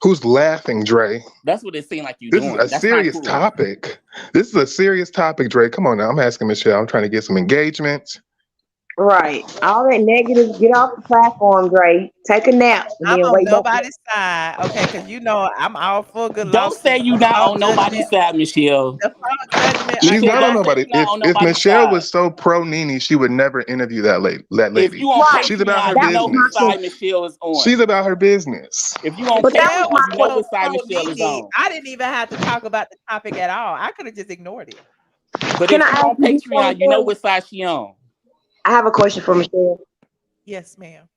Who's laughing, Dre? That's what it seemed like you This doing. is a serious topic. This is a serious topic, Dre. Come on now. I'm asking Michelle. I'm trying to get some engagement. Right. All that negative, get off the platform, Dre. Take a nap and I'm then on wake up. nobody's side, okay? Because you know I'm all for good. Don't say you not on nobody's side, Michelle. She's not on nobody. If Michelle side. was so pro Nene, she would never interview that lady. If you on Patreon, she's about her you know business. whose side Michelle is on. She's about her business. If you on But that Patreon, was you know my which side pro Michelle is Nene. on. I didn't even have to talk about the topic at all. I could have just ignored it. But if you on Patreon, you know which side she on. I have a question for Michelle. Yes, ma'am.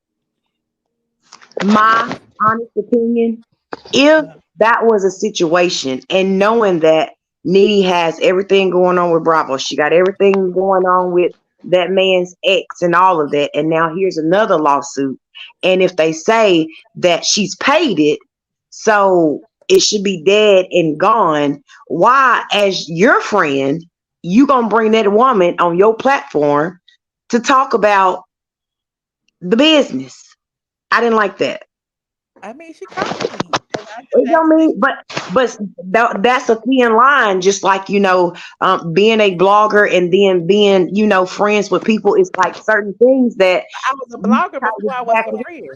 My honest opinion, if that was a situation and knowing that Nene has everything going on with Bravo, she got everything going on with that man's ex and all of that, and now here's another lawsuit, and if they say that she's paid it, so it should be dead and gone, why, as your friend, you gonna bring that woman on your platform to talk about the business? I didn't like that. I mean, she called me. It don't mean, but that's a thin line. Just like being a blogger and then being friends with people. It's like certain things that I was a blogger before I was a friend.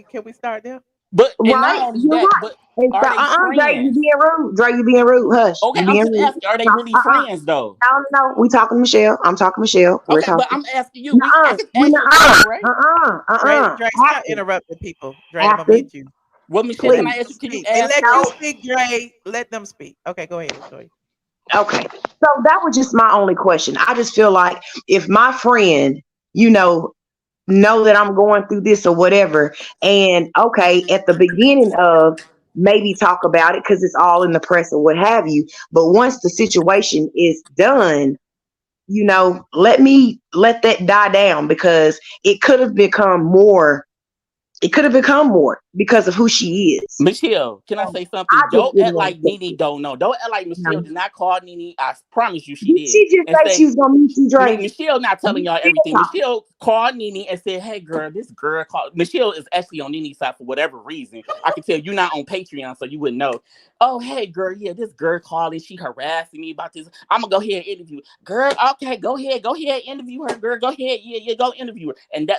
Can we start there? But right, you're right. But are they Dre, you friends? being rude. Dre, you being rude. Hush. Okay, You I'm being just rude. asking, are they really friends though? No. We talking to Michelle. I'm talking to Michelle. We're Okay, but talking. I'm asking you. I can ask you, Dre, stop interrupting people. Dre, I'm gonna mute you. Well, Michelle, can I ask you? Can you They ask? let you speak, Dre. Let them speak. Okay, go ahead. Okay, so that was just my only question. I just feel like if my friend, know that I'm going through this or whatever, and okay, at the beginning of maybe talk about it because it's all in the press or what have you, but once the situation is done, let that die down, because it could have become more. It could have become more because of who she is. Michelle, can I say something? Don't act like Nene don't know. Don't act like Michelle did not call Nene. I promise you she did. She just said she was gonna meet you, Dre. Michelle not telling y'all everything. Michelle called Nene and said, "Hey, girl, this girl called." Michelle is actually on Nene's side for whatever reason. I can tell you're not on Patreon, so you wouldn't know. Oh, hey, girl, yeah, this girl called and she harassing me about this. I'm gonna go ahead and interview her. Girl, okay, go ahead, interview her, girl. Go ahead, yeah, go interview her. And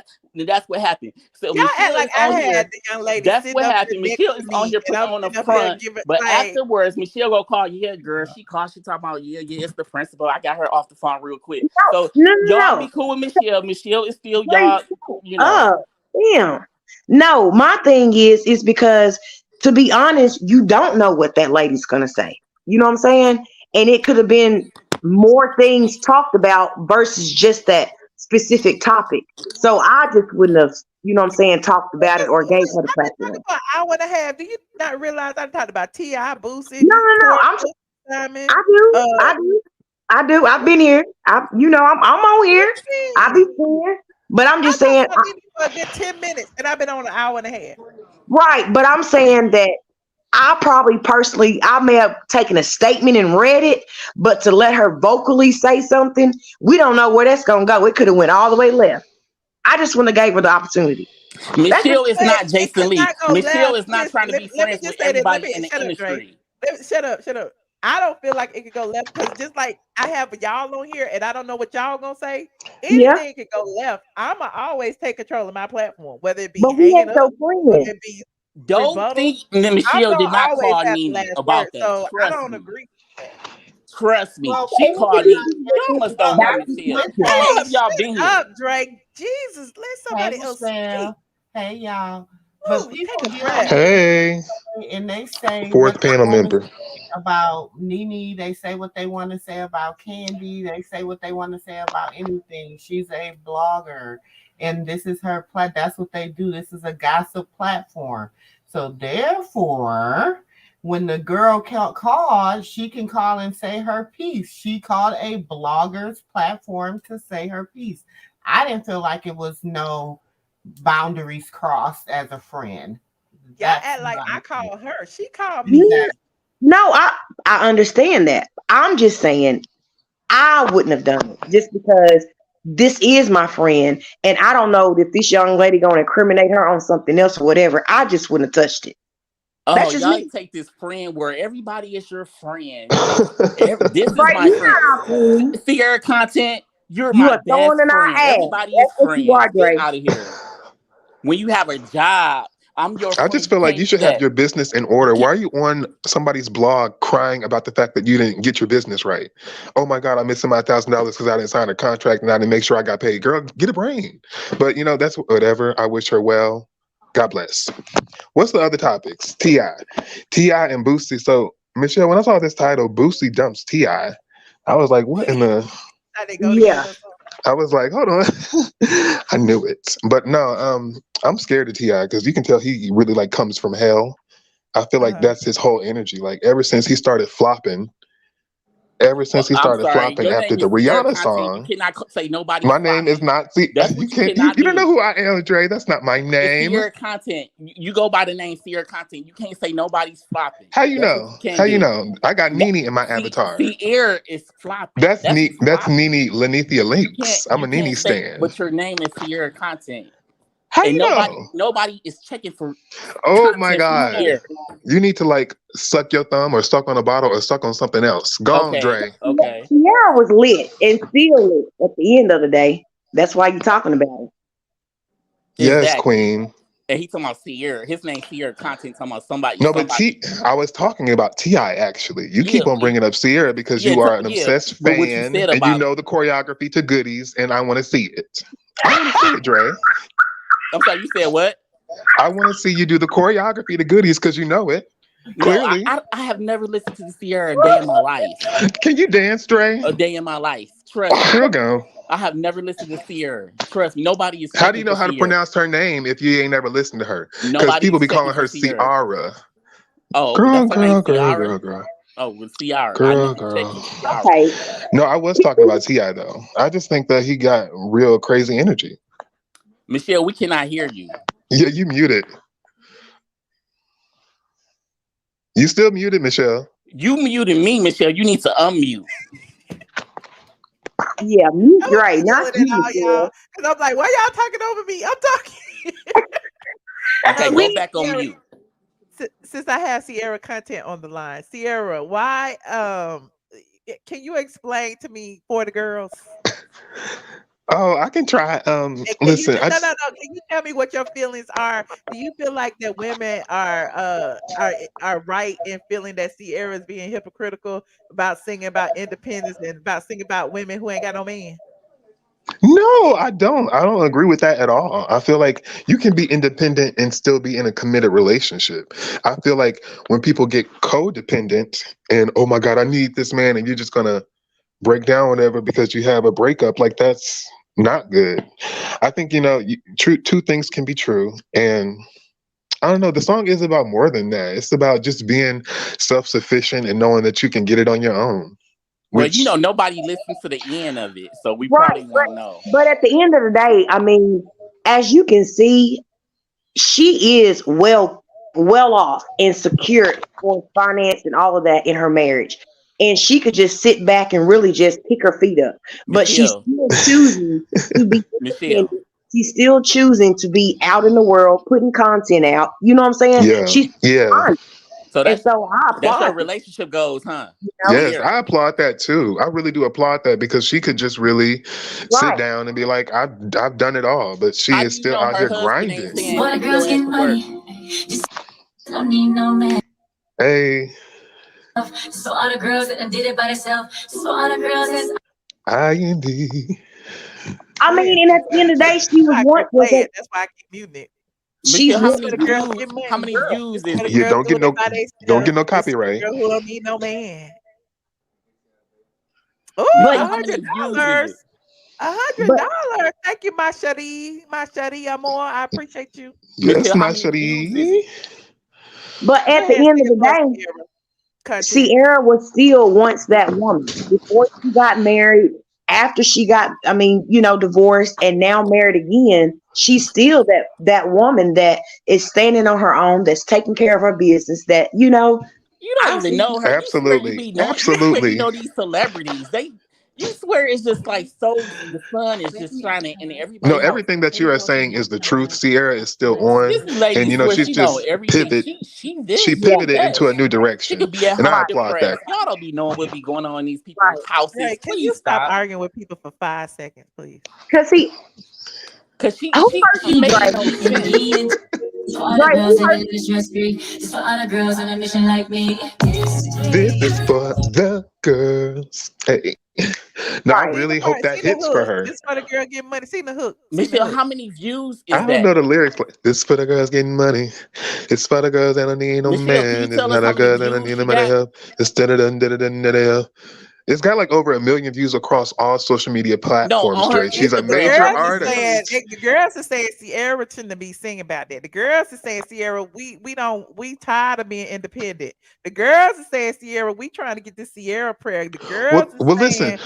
that's what happened. So y'all Michelle act like I had the young lady. That's what happened. Michelle is on here putting on the front, but afterwards, Michelle go call, yeah, girl. She called, she talking about, yeah, it's the principal. I got her off the phone real quick. Y'all be cool with Michelle. Michelle is still y'all, Damn. No, my thing is because, to be honest, you don't know what that lady's gonna say. You know what I'm saying? And it could have been more things talked about versus just that specific topic. So I just wouldn't have, talked about it or gave her the platform. For an hour and a half. Do you not realize I talked about TI, Boosie? No. I do. I've been here. I'm on here. I be here. But I'm just saying. For a good 10 minutes, and I've been on an hour and a half. Right, but I'm saying that I probably personally, I may have taken a statement and read it, but to let her vocally say something, we don't know where that's gonna go. It could have went all the way left. I just wouldn't have gave her the opportunity. Michelle is not Jason Lee. Michelle is not trying to be friends with everybody in the industry. Shut up. I don't feel like it could go left, because just like I have y'all on here and I don't know what y'all gonna say, anything could go left. I'ma always take control of my platform, whether it be hanging up, whether it be don't think Michelle did not call Nene about that. So I don't agree with that. Trust me, she called Nene. Y'all must don't know Michelle. How long have y'all been here? Up, Drake. Jesus, let somebody else speak. Hey y'all. But people take a get breath. Hey. and they say Fourth what they panel want to member. say about Nene. They say what they want to say about Kandi. They say what they want to say about anything. She's a blogger, and this is her that's what they do. This is a gossip platform. So therefore, when the girl called, she can call and say her piece. She called a blogger's platform to say her piece. I didn't feel like it was no boundaries crossed as a friend. Y'all act like I called her. She called me. No, I understand that. I'm just saying I wouldn't have done it just because this is my friend, and I don't know if this young lady gonna incriminate her on something else or whatever. I just wouldn't have touched it. Oh, y'all take this friend where everybody is your friend. This is my friend. Ciara content, you my best friend. Everybody is friends. Get out of here. When you have a job, I'm your friend. I just feel like you should have your business in order. Why are you on somebody's blog crying about the fact that you didn't get your business right? Oh my God, I'm missing my $1,000 because I didn't sign a contract and I didn't make sure I got paid. Girl, get a brain. But that's whatever. I wish her well. God bless. What's the other topics? T.I. and Boosie. So, Michelle, when I saw this title, Boosie Dumps T.I., I was like, what in the... Yeah. I was like, hold on. I knew it. But no, I'm scared of T.I. because you can tell he really comes from hell. I feel like that's his whole energy. Like ever since he started flopping, after the Rihanna song. You cannot say nobody. My name is not. You don't know who I am, Dre. That's not my name. Ciara content. You go by the name Ciara content. You can't say nobody's flopping. How you know? How you know? I got Nene in my avatar. Ciara is flopping. That's Nene Leakes. I'm a Nene stan. But your name is Ciara content. How you know? Nobody is checking for. Oh my God! You need to suck your thumb or suck on a bottle or suck on something else. Go on, Dre. Okay. Ciara was lit and still lit at the end of the day. That's why you're talking about it. Yes, Queen. And he talking about Ciara. His name Ciara content. Talking about somebody. No, but I was talking about T.I. actually. You keep on bringing up Ciara because you are an obsessed fan and you know the choreography to Goodies, and I want to see it. I want to see it, Dre. I'm sorry, you said what? I want to see you do the choreography to Goodies because you know it. Clearly. No, I have never listened to the Ciara a day in my life. Can you dance, Dre? A day in my life. Trust me. Here we go. I have never listened to Ciara. Trust me, nobody is. How do you know how to pronounce her name if you ain't never listened to her? Because people be calling her Ciara. Oh, girl. Oh, with Ciara. Girl. Okay. No, I was talking about T.I. though. I just think that he got real crazy energy. Michelle, we cannot hear you. Yeah, you muted. You still muted, Michelle. You muted me, Michelle. You need to unmute. Yeah, mute right. Not you, y'all. Because I'm like, why y'all talking over me? I'm talking. Okay, go back on mute. Since I have Ciara content on the line, Ciara, why? Can you explain to me for the girls? Oh, I can try. Listen. No. Can you tell me what your feelings are? Do you feel like that women are right in feeling that Ciara is being hypocritical about singing about independence and about singing about women who ain't got no man? No, I don't. I don't agree with that at all. I feel like you can be independent and still be in a committed relationship. I feel like when people get codependent and, oh my God, I need this man, and you're just gonna break down whatever because you have a breakup, like that's not good. I think, two things can be true. And I don't know, the song is about more than that. It's about just being self-sufficient and knowing that you can get it on your own. Well, nobody listens to the end of it, so we probably won't know. But at the end of the day, I mean, as you can see, she is well off and secure for finance and all of that in her marriage. And she could just sit back and really just pick her feet up. But she's still choosing to be she's still choosing to be out in the world, putting content out. You know what I'm saying? Yeah. She's fine. So that's I applaud that's how relationship goes, huh? Yes, I applaud that too. I really do applaud that because she could just really sit down and be like, I've done it all, but she is still out here grinding. Boy, girls get money. Just don't need no man. Hey. So all the girls that did it by themselves. So all the girls that's I mean, and at the end of the day, she was once. That's why I keep muting it. She's How really many views? How many views is it? Yeah, don't get no copyright. Girl who don't need no man. Oh, But how many views is it? $100. Thank you, my Shadi Amor. I appreciate you. Yes, my How many views is it? But at the end of the day, Ciara was still once that woman before she got married. After she got, divorced and now married again, she's still that woman that is standing on her own, that's taking care of her business. That You don't even know her. Absolutely. You swear you know these celebrities. You swear it's just like so. The sun is just shining, and everybody. No, everything that you are saying is the truth. Ciara is still on, This lady and she's she just know everything. pivoted. She She pivoted into a new direction, She could be at and I home applaud depressed. that. Y'all don't be knowing what be going on in these people's houses. Hey, can you stop arguing with people for 5 seconds, please? Because she making no sense. For all the girls that live stress free, it's for all the girls on a mission like me. This is for the girls. Hey. Now I really hope that hits for her. This for the girl getting money. See the hook. Michelle, how many views is I that? don't know the lyrics. This is for the girls getting money. It's for the girls that don't need no Michelle, man. can you It's tell for us the how many girls that don't views need she no money got? help. It's got like over 1 million views across all social media platforms, on her Dre. She's a The major girls are artist. saying, the girls are saying Ciara shouldn't be singing about that. The girls are saying Ciara, we tired of being independent. The girls are saying Ciara, we trying to get this Ciara prayer. The girls Well, are saying,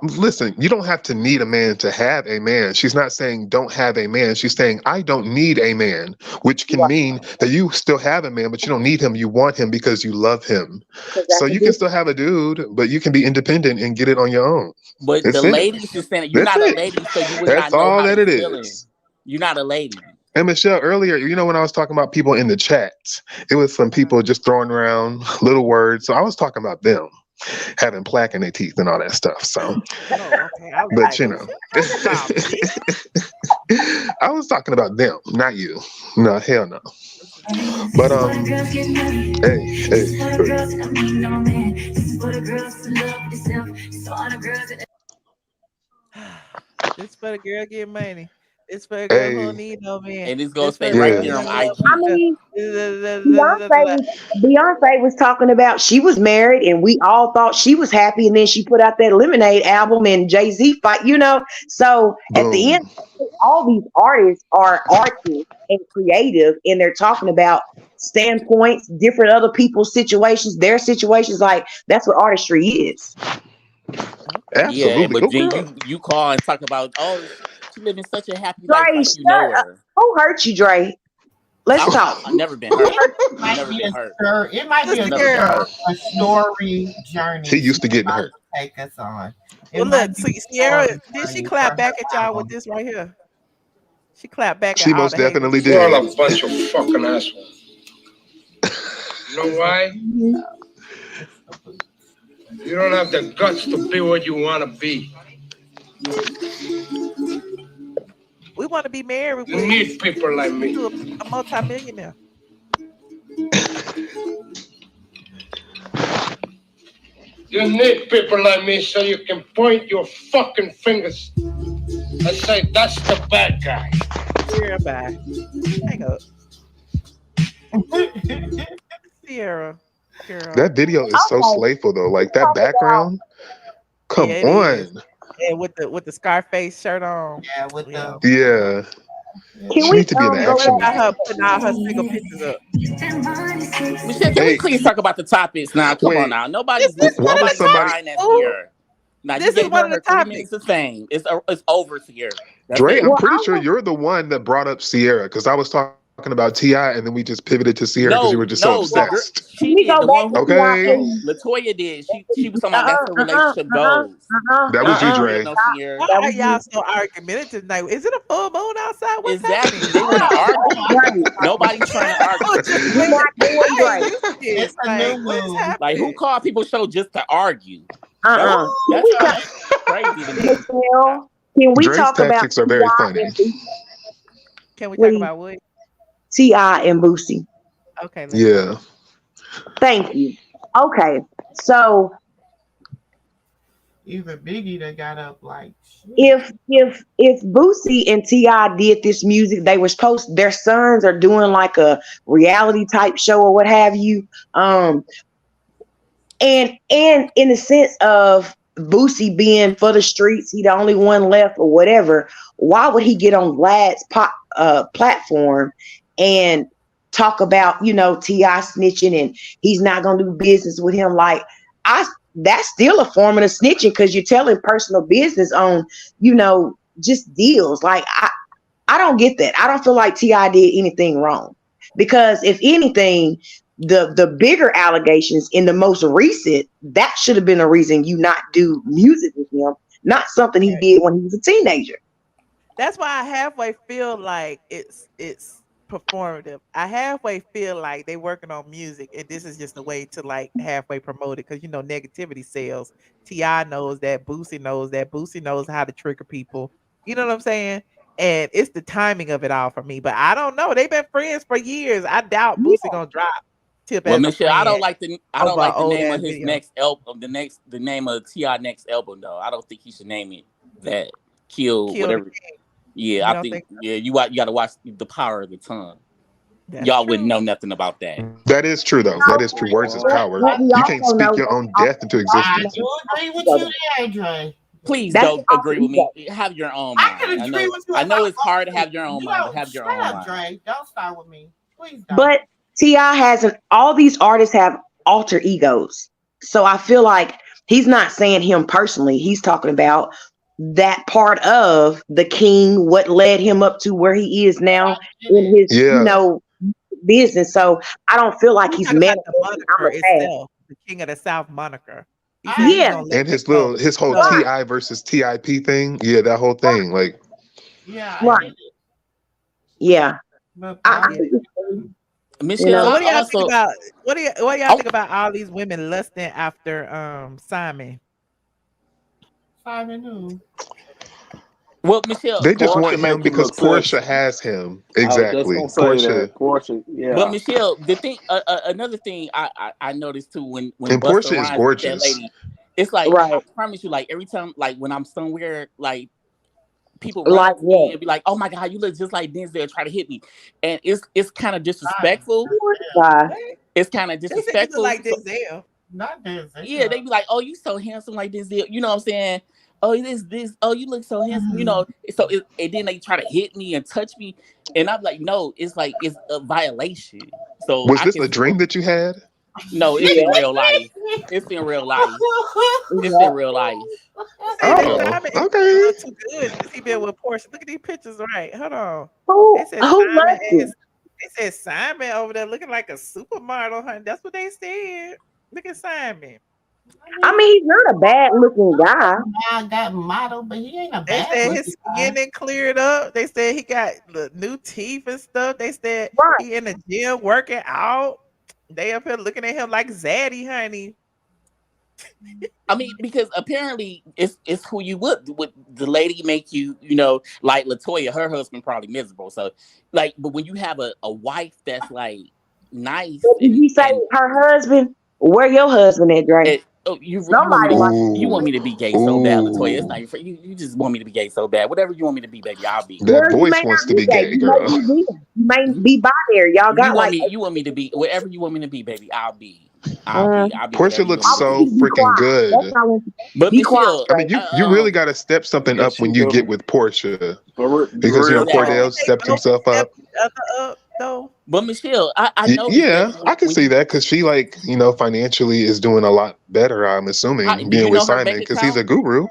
listen, you don't have to need a man to have a man. She's not saying don't have a man. She's saying I don't need a man, which can mean that you still have a man, but you don't need him. You want him because you love him. So you can still have a dude, but you can be independent and get it on your own. But That's the it. ladies is saying you're That's not it. a lady, so you would That's not know all how that they it feeling. is. You're not a lady. And Michelle, earlier, when I was talking about people in the chat, it was some people just throwing around little words. So I was talking about them having plaque in their teeth and all that stuff. So, but I was talking about them, not you. No, hell no. But this for the girl getting money. This for the girl who don't need no man. And it's gonna This stay for the right girl there who on love IG. I mean, Beyonce. Beyonce was talking about she was married and we all thought she was happy, and then she put out that Lemonade album and Jay-Z fight, So at the end, all these artists are artists and creative, and they're talking about standpoints, different other people's situations, their situations. Like that's what artistry is. Yeah, but then you call and talk about she living such a happy life Dre, like you know shut up. her. Who hurt you, Dre? Let's talk. I've never been hurt. It might Never be been hurt. It might be a story journey. He used to getting hurt. Take us on. Well, look, Ciara, did she clap back at y'all with this right here? She clapped back. She at all most the haters. definitely did. You're all a bunch of fucking assholes. You know why? You don't have the guts to be what you want to be. We want to be married. You need people like me. A multi-millionaire. You need people like me so you can point your fucking fingers and say, that's the bad guy. Ciara, bye. Hang up. Ciara, girl. That video is so slayful though. Like that background. Come on. And with the Scarface shirt on. Yeah, with the Yeah. Can She we need to be in the go action. back? Her putting all her single pictures up. Michelle, can we please talk about the topics now? Come on now. Nobody's listening. Nobody's buying that Ciara. Now, This you is gave one her of the 3 topics. minutes of fame. It's over, Ciara. That's Dre, it. I'm pretty sure you're the one that brought up Ciara because I was talking about TI and then we just pivoted to Ciara because you were just so obsessed. She did the one who Okay. Latoya did. She was talking about that's her relationship goals. That was you, Dre. Why are y'all so argumentative tonight? Is it a full moon outside? What's Exactly. They want to argue. Nobody's trying to argue. It's a new moon. Like, who called people show just to argue? That's crazy to me. Michelle, can we Dre's talk about tactics are very T.I. funny. and Boosie? Can we talk about what? T.I. and Boosie. Okay. Yeah. Thank you. Okay, so Even Biggie that got up like shit. If Boosie and Ti did this music, they were supposed their sons are doing like a reality type show or what have you. And in the sense of Boosie being for the streets, he the only one left or whatever. Why would he get on Vlad's platform and talk about Ti snitching and he's not gonna do business with him? Like that's still a form of the snitching because you're telling personal business on just deals. Like I don't get that. I don't feel like Ti did anything wrong because if anything, the bigger allegations in the most recent, that should have been a reason you not do music with him, not something he did when he was a teenager. That's why I halfway feel like it's performative. I halfway feel like they working on music and this is just a way to like halfway promote it because negativity sells. Ti knows that, Boosie knows that, Boosie knows how to trigger people. You know what I'm saying? And it's the timing of it all for me. But I don't know. They've been friends for years. I doubt Boosie gonna drop Tip Well, as a Michelle, I don't friend like the over an old name ass of his video. next album. The name of Ti next album though. I don't think he should name it that. Kill the whatever. King. Yeah, You I don't think think so? yeah, you got to watch The Power of the Tongue. That's Y'all true. wouldn't know nothing about that. That is true, though. That is true. Words is power. What we You can't also speak know, your own death into I existence. do agree with you there, Dre. Please That's don't agree with me. Have your own I mind. can agree with you. I know about it's hard to both. have your own You mind, know, but have your shut own up, mind. Dre. Don't start with me. Please don't. but Ti all these artists have alter egos. So I feel like he's not saying him personally. He's talking about that part of the king, what led him up to where he is now in his, Yeah. business. So I don't feel like he's talking about the manifesting. I'm moniker a bad. itself, the King of the South moniker. He said he's Yeah. gonna let And it go. his whole So, Ti versus TIP thing. Yeah, that whole thing. Like, Yeah, Right. I get it. Yeah. But I get it. Michelle, So what do I y'all also think about what do y'all think about all these women lusting after Simon? Simon who? well, Michelle, they just Porsche want him make you because look sexy. Porsche has him. I was just Exactly. gonna say Porsche. that Porsche. but Yeah, Michelle, the thing, another thing I noticed too when And Busta Porsche is Rhymes with that gorgeous. lady, it's like I Right. promise you, like every time, like when I'm somewhere, like people Like run to me what? and be like, "Oh my God, you look just like Denzel," try to hit me, and it's kind of disrespectful. Why? It's kind of They said you look disrespectful. like Denzel. Not Denzel. Yeah, they be like, "Oh, you so handsome like Denzel." You know what I'm saying? Oh, this. Oh, you look so handsome. You know. So and then they try to hit me and touch me, and I'm like, no, it's like it's a violation. So Was I this can a dream that you had? no, it's in real life. It's in real life. It's in real life. They say that Oh, Simon is a okay. little too good since he been with Porsche. Look at these pictures, right? Hold on. Who They said who Simon loves you? is. They said Simon over there looking like a supermodel, honey. That's what they said. Look at Simon. I mean, he's not a bad looking guy. I got model, but he ain't a They bad said looking his guy. skin done cleared up. They said he got the new teeth and stuff. They said Right. he in the gym working out. They up here looking at him like Zaddy, honey. I mean, because apparently it's who you would the lady make you, like Latoya, her husband probably miserable. So like, but when you have a wife that's like nice But did you say her husband? Where your husband at, Dre? you Somebody like want me to be gay so bad, Latoya. It's not your you just want me to be gay so bad. Whatever you want me to be, baby, I'll be. That Girl, you voice may wants not to be be gay. gay, You girl. may be you may be binary. Y'all got like You want me to be whatever you want me to be, baby. I'll be. I'll be Porsche whatever you looks want me to so be. be freaking quiet. good. That's not what But be quiet. Michelle, I mean, you really got to step something yeah, up she when you do. get with Porsche For because real exactly. talk. Cordell stepped himself up. Up though. But Michelle, I noticed Yeah, that I can when see you that because she financially is doing a lot better. I'm assuming do you being with know her Simon bank because he's account? a guru.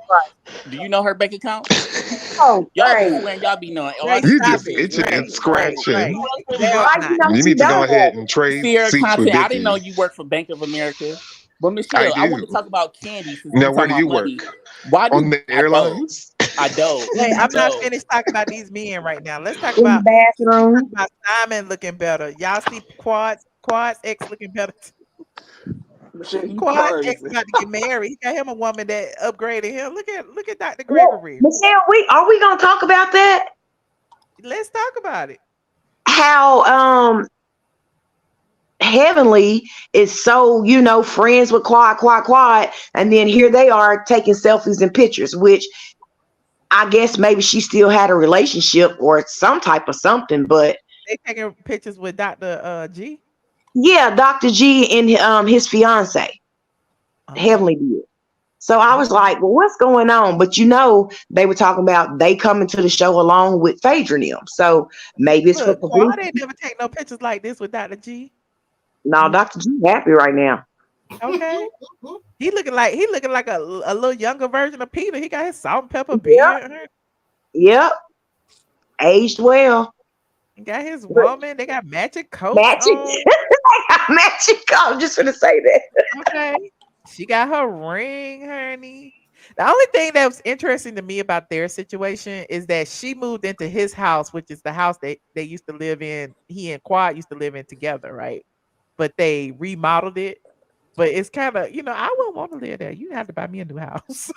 Do you know her bank account? Oh, Y'all be Dre. swearing y'all be knowing. Oh, I Dre, see You stop just pictures. it. itching Dre, and Dre, scratching. Dre. Why you know You she need to go done ahead that? and trade Sierra seats with content. I didn't know Dickie. you worked for Bank of America. But I Michelle, I want to do. talk about Kandi since we Now, where talking do about you money. work? Why On do the I don't? airlines? I don't. Wait, I I'm not don't. finished talking about these men right now. Let's talk In the about bathroom. Simon looking better. Y'all see Quad's ex looking better. Shit, you Quad's ex crazy. about to get married. He got him a woman that upgraded him. Look at Dr. Well, Gregory. Michelle, are we gonna talk about that? Let's talk about it. How Heavenly is so, friends with Quad, and then here they are taking selfies and pictures, which I guess maybe she still had a relationship or some type of something, but They taking pictures with Dr. G. yeah, Dr. G and his fiance, Heavenly did. So I was like, well, what's going on? But they were talking about they coming to the show along with Phaedra and them. So maybe it's for Quad publicity. ain't never take no pictures like this with Dr. G. No, Dr. G happy right now. Okay. He looking like a little younger version of Peter. He got his salt and pepper beard. Yep. Aged well. He got his woman. They got matching coats Matching. on. Matching coat. Just gonna say that. Okay. She got her ring, honey. The only thing that was interesting to me about their situation is that she moved into his house, which is the house they used to live in. He and Quad used to live in together, right? But they remodeled it. But it's kind of, I wouldn't want to live there. You have to buy me a new house.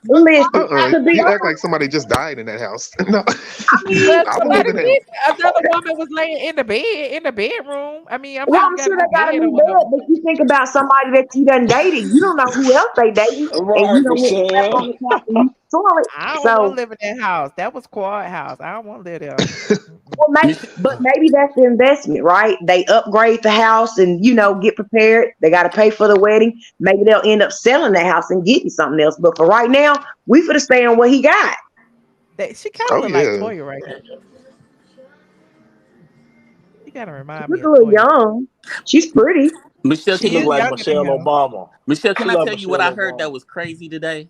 Listen, You act like somebody just died in that house. No, I would live in that. Another woman was laying in the bedroom. I mean, I'm sure they got a new bed, but you think about somebody that you done dated. You don't know who else they dated, and you don't want to step on the couch and you saw it. I don't So, want to live in that house. That was Quad house. I don't want to live there. maybe that's the investment, right? They upgrade the house and get prepared. They got to pay for the wedding. Maybe they'll end up selling that house and getting something else. But for right now, we finna stay on what he got. She kind of look like Toya right here. She kind of remind me She's of a little Toya. young. She's pretty. Michelle, She can is you younger than him. Obama? Michelle, can She I like tell you what I Michelle heard that was crazy today?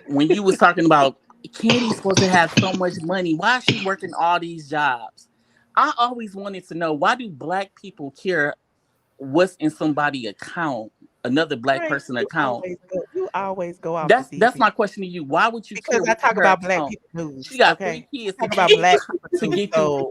When you was talking about Candy's supposed to have so much money, why is she working all these jobs? I always wanted to know, why do black people care what's in somebody's account, another black person account? You always go off. That's my question to you. Why would you care? Because I talk about black people news. She got okay? 3 kids I talk about black people to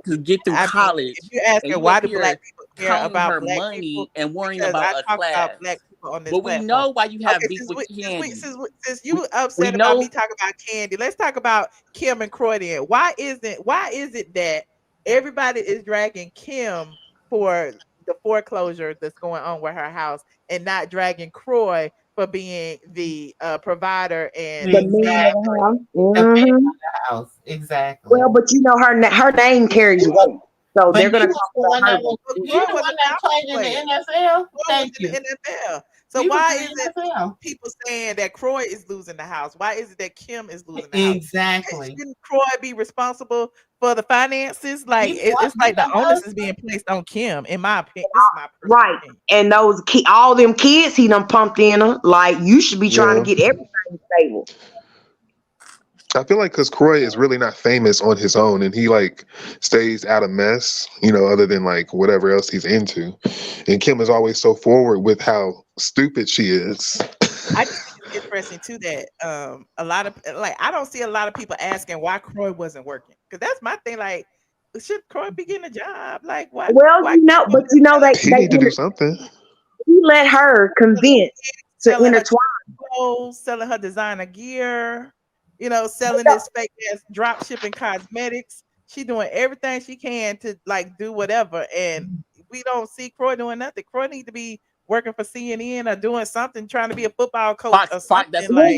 too, get through I mean, college. if you ask and her you why up do here black people care counting about her black money people, and worrying because about I a talk class. about black people on this But platform. we know why you have Okay, beef with Candy. since you upset about me talking about Candy, let's talk about Kim and Croy then. Why is it that everybody is dragging Kim for the foreclosure that's going on with her house and not dragging Croy for being the provider and The man of the house. Mhm. House. Exactly. Well, but her name carries weight, so But they're gonna you talk the one about her. that was, you the one that played in the NFL. Thank you. in the NFL. So You was why in is the it NFL. people saying that Croy is losing the house? Why is it that Kim is losing the house? Exactly. Shouldn't Croy be responsible for the finances? Like it's like the onus is being placed on Kim, in my opinion. This is my personal Right, opinion. and those all them kids he done pumped in her. Like you should be trying to get everything stable. I feel like because Croy is really not famous on his own, and he stays out of mess, other than whatever else he's into. And Kim is always so forward with how stupid she is. I just think it's interesting too that a lot of I don't see a lot of people asking why Croy wasn't working, because that's my thing. Like, should Croy be getting a job? Like, why? Well, why they He need to do something. he let her convince to selling her intertwine. clothes, selling her designer gear, selling this fake ass drop shipping cosmetics. She doing everything she can to do whatever, and we don't see Croy doing nothing. Croy need to be working for CNN or doing something, trying to be a football coach or something. Well,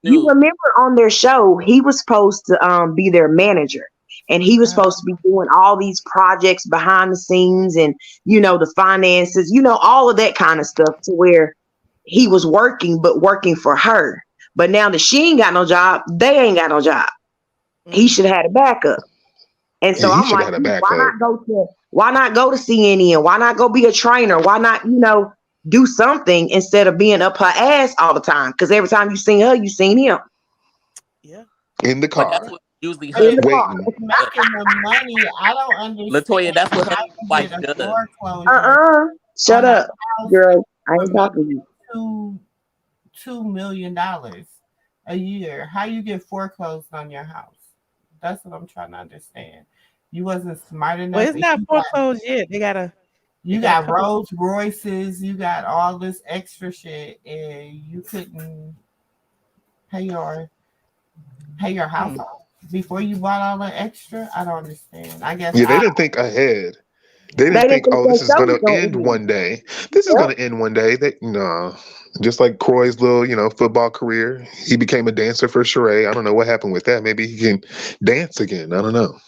you remember on their show, he was supposed to be their manager, and he was supposed to be doing all these projects behind the scenes, and the finances, all of that kind of stuff, to where he was working, but working for her. But now that she ain't got no job, they ain't got no job. He should have had a backup. And so I'm like, why not go to CNN? Why not go be a trainer? Why not, do something instead of being up her ass all the time? Because every time you seen her, you seen him. Yeah. In the car. That's what usually waiting. Making the money. I don't understand. Latoya, that's what her wife does. Shut up, girl. I ain't talking to you. $2 million a year. How you get foreclosed on your house? That's what I'm trying to understand. You wasn't smart enough. Well, it's not foreclosed yet. They gotta. You got Rolls Royces. You got all this extra shit, and you couldn't pay your house off before you bought all the extra. I don't understand. I guess they didn't think ahead. They didn't think, oh, this is that going was to end one day. This is going to end one day. No. Just like Croy's little, football career. He became a dancer for Sheree. I don't know what happened with that. Maybe he can dance again. I don't know.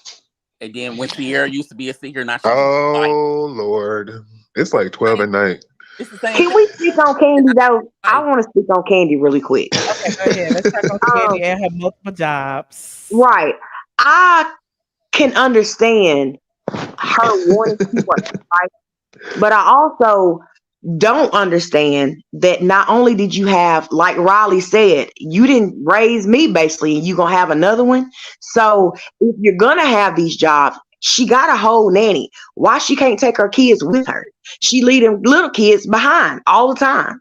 And then when Ciara used to be a singer, now she's Oh, Lord. It's like 12 at night. It's the same. Can we speak on Kandi, though? I want to speak on Kandi really quick. Okay, go ahead. Let's talk on Kandi and her multiple jobs. Right. I can understand her wanting to work, right? But I also don't understand that not only did you have, like Riley said, you didn't raise me basically, and you're going to have another one. So if you're going to have these jobs, she got a whole nanny. Why she can't take her kids with her? She leave them little kids behind all the time.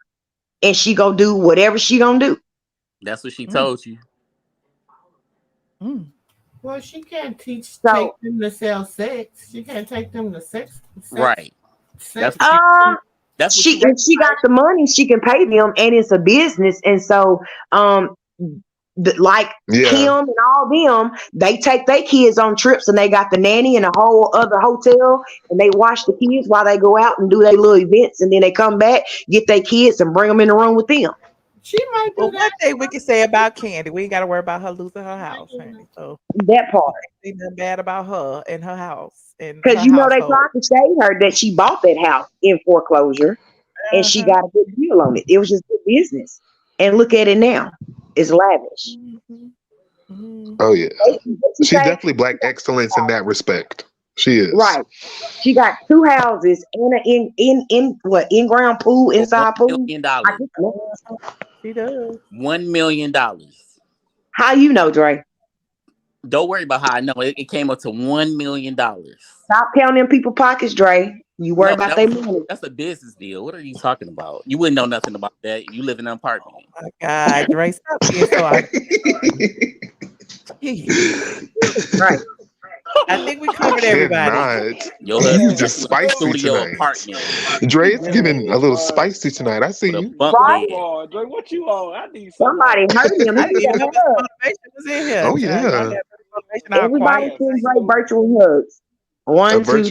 And she go do whatever she gonna do. That's what she told you. Well, she can't take them to sell sex. She can't take them to sex. Right. Sex. That's she if she got the money, she can pay them, and it's a business. And so, like Kim and all them, they take their kids on trips, and they got the nanny in a whole other hotel, and they watch the kids while they go out and do their little events, and then they come back, get their kids, and bring them in the room with them. She might do that. One thing we can say about Kandi, we ain't got to worry about her losing her house. Honey. So that part, ain't nothing bad about her and her house, and because they tried to shade her that she bought that house in foreclosure, and she got a good deal on it. It was just good business, and look at it now. It's lavish. Oh yeah, she's definitely black excellence in that respect. She is right. She got 2 houses and an in-ground pool, inside pool. $1 million. She does. $1 million. How you know, Dre? Don't worry about how I know. It came up to $1 million. Stop counting them people's pockets, Dre. You worry about their money. That's a business deal. What are you talking about? You wouldn't know nothing about that. You live in an apartment. Oh my God, Dre, stop being so right. I think we covered everybody. Yo, you just spicy tonight. Apartment. Dre is giving a little spicy tonight. I see you. Oh, Dre, what you on? I need somebody hurt him. I didn't even know motivation was in here. Oh yeah. Everybody sends Dre virtual hugs. 1, 2, 3.